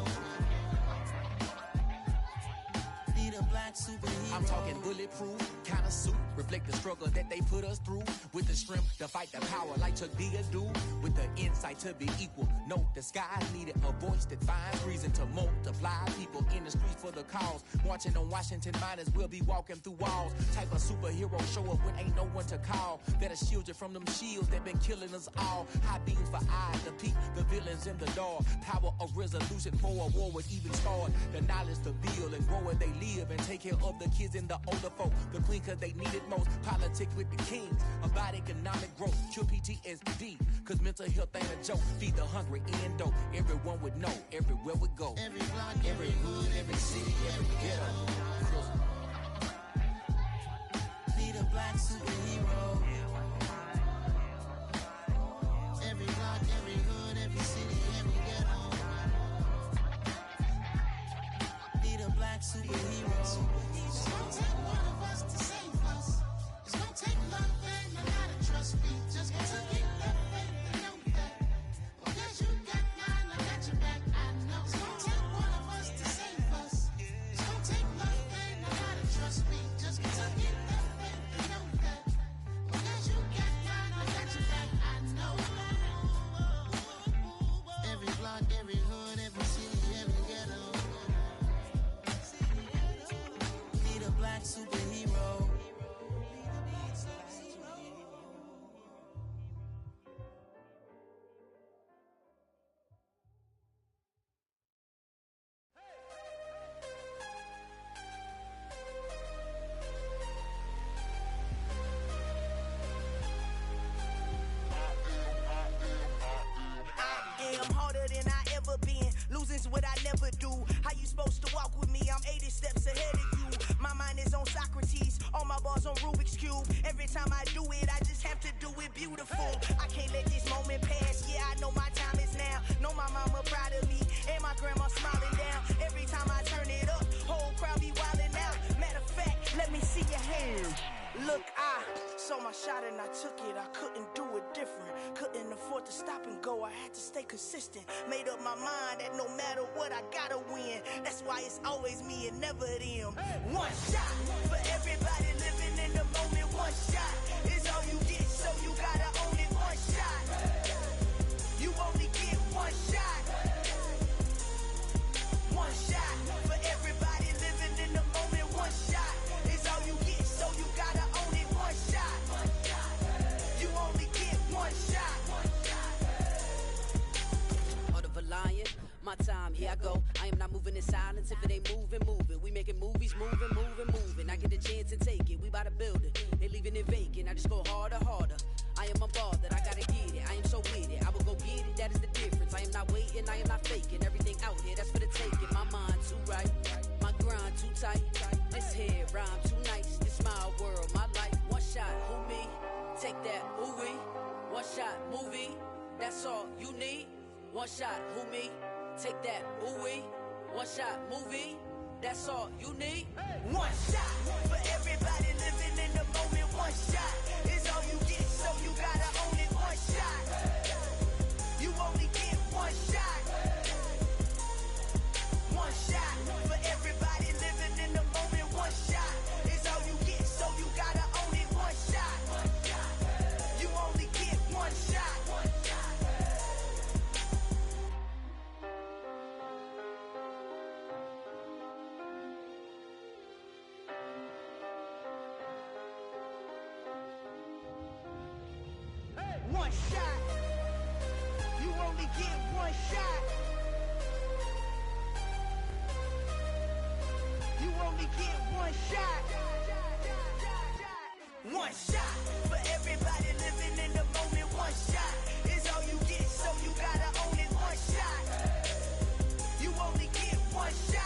Need a black superhero. I'm talking bulletproof kind of suit, reflect the struggle that they put us through, with the strength to fight the power like Chuck D do, with the insight to be equal. Note the skies needed a voice that finds reason to multiply people in the streets for the cause. Marching on Washington miners will be walking through walls. Type of superhero show up when ain't no one to call. That'll shield you from them shields that been killing us all. High beams for eyes to peek the villains in the dark. Power of resolution for a war would even start. The knowledge to build and grow where they live and take care of the kids and the older folk. The queen cause they need it most. Politics with the kings about economic growth. Cure PTSD cause mental health ain't a joke. Feed the hungry and dope. Everyone would know everywhere we go. Every block, every hood, every city, every ghetto. Need a black superhero. Every block, every hood, every city, every ghetto. Need a black superhero. It's gonna take one of us to save us. It's gonna take love and a lot of trust. We just got to get that faith and know that. Because you got mine, I got your back, I know. It's gonna take one of us to save us. It's gonna take love and a lot of trust. We just got to get that faith and know that. Because you got mine, I got your back, I know. Every block, every hood, every city, every ghetto. Need a black superhero. I am harder than I ever been. Losing's what I never do. How you supposed to walk with me? I'm 80 steps ahead of you. My mind is on Socrates. All my bars on Rubik's Cube. Every time I do it, I just have to do it beautiful. I can't let this moment pass. Yeah, I know my time is now. Know my mama proud of me. And my grandma smiling down. Every time I turn it up, whole crowd be wildin' out. Matter of fact, let me see your hands. Look, I saw my shot and I took it. I couldn't do it different. Couldn't afford to stop and go. I had to stay consistent. Made up my mind that no matter what, I gotta win. That's why it's always me and never them. One shot for everybody living in the moment. One shot. It's My time, here I go. I am not moving in silence. If it ain't moving, moving. We making movies, moving, moving, moving. I get a chance and take it. We bout to build it. They leaving it vacant. I just go harder, harder. I am unbothered. I gotta get it. I am so with it. I will go get it. That is the difference. I am not waiting. I am not faking. Everything out here, that's for the taking. My mind too right. My grind too tight. This here rhyme too nice. This my world, my life. One shot, who me? Take that, who we? One shot, movie. That's all you need. One shot, who me? Take that, ooh wee. One shot, movie. That's all you need. One shot for everybody living in the moment. One shot is all you get, so you gotta own it. One shot. You only get one shot. One shot for everybody living in the moment. One shot is all you get, so you gotta own it. One shot. You only get one shot. One shot. You only get one shot. You only get one shot. One shot for everybody living in the moment. One shot is all you get, so you gotta own it. One shot. You only get one shot.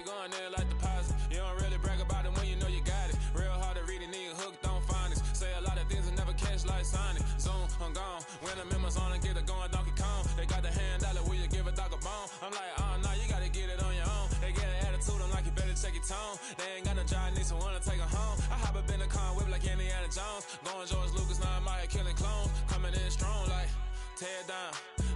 Going there like deposit. You don't really brag about it when you know you got it. Real hard to read a nigga hooked on phonics. Say a lot of things and never catch like Sonic. Zoom, I'm gone. When the members on and get it going Donkey Kong. They got the hand dollar, will you give a dog a bone? I'm like, oh no, you gotta get it on your own. They get an attitude, I'm like, you better check your tone. They ain't got no job, need someone to take her home. I hop up in the car and whip like Indiana Jones. Going George Lucas, now I'm out here killing clones. Coming in strong like, tear down,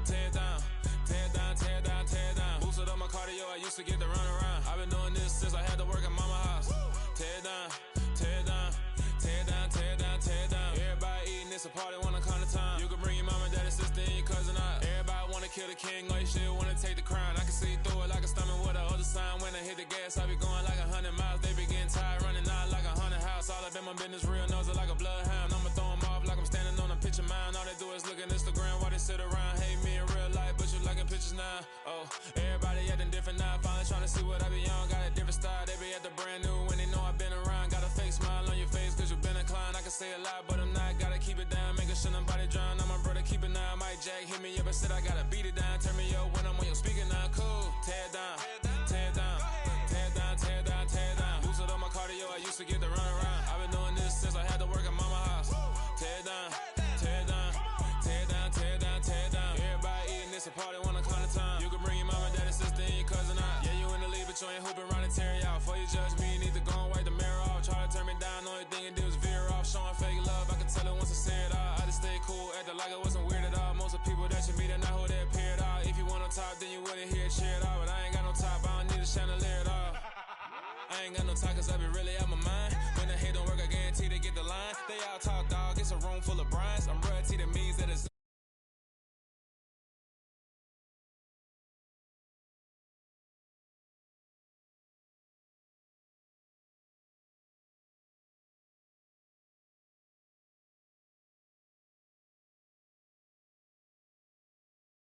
tear down. Tear down, tear down, tear down. Boosted up my cardio, I used to get to run around. I've been doing this since I had to work at mama house. Tear down, tear down, tear down, tear down, tear down. Everybody eating, it's a party, wanna come to time. You can bring your mama, daddy, sister, and your cousin out. Everybody wanna kill the king, or you shit wanna take the crown. I can see through it like a stomach with a other sign. When I hit the gas, I be going like 100 miles. They be getting tired, running out like 100 house. All up in my business, real nose it like a bloodhound. I'ma throw them off like I'm standing on a picture mound. All they do is look at Instagram while they sit around. Hate me in real life, but you liking pictures now. Oh, everybody acting different now. Finally trying to see what I be on. Got a different style, they be at the brand new when they know I've been around. Got a fake smile on your face cause you been inclined. I can say a lot, but I'm not. Gotta keep it down, making sure nobody drown. I'm my brother, keep it now. Mike Jack hit me up and said I gotta beat it down. Turn me up when I'm on your speaker now. Cool, tear down, tear down, tear down, tear down, tear down. Boosted up my cardio, I used to get to run around. I've been doing this since I had to work at mama house. Tear down, tear down, tear down, tear down, tear down. Everybody eating, it's a party, wanna come to time. You can bring your mama, daddy, sister, and your cousin out. Yeah, you in the league, but you ain't hooping around and tear you out. Before you judge me, you need to go and wipe the mirror off. Try to turn me down, only thing it do is veer off. Showing fake love, I can tell it once I say it all. I just stay cool, acting like I wasn't weird at all. Most of the people that you meet are not who they appear at all. If you want on top, then you wouldn't hear it cheer at all. But I ain't got no top, I don't need a chandelier at all. I ain't got no time cause I be really out my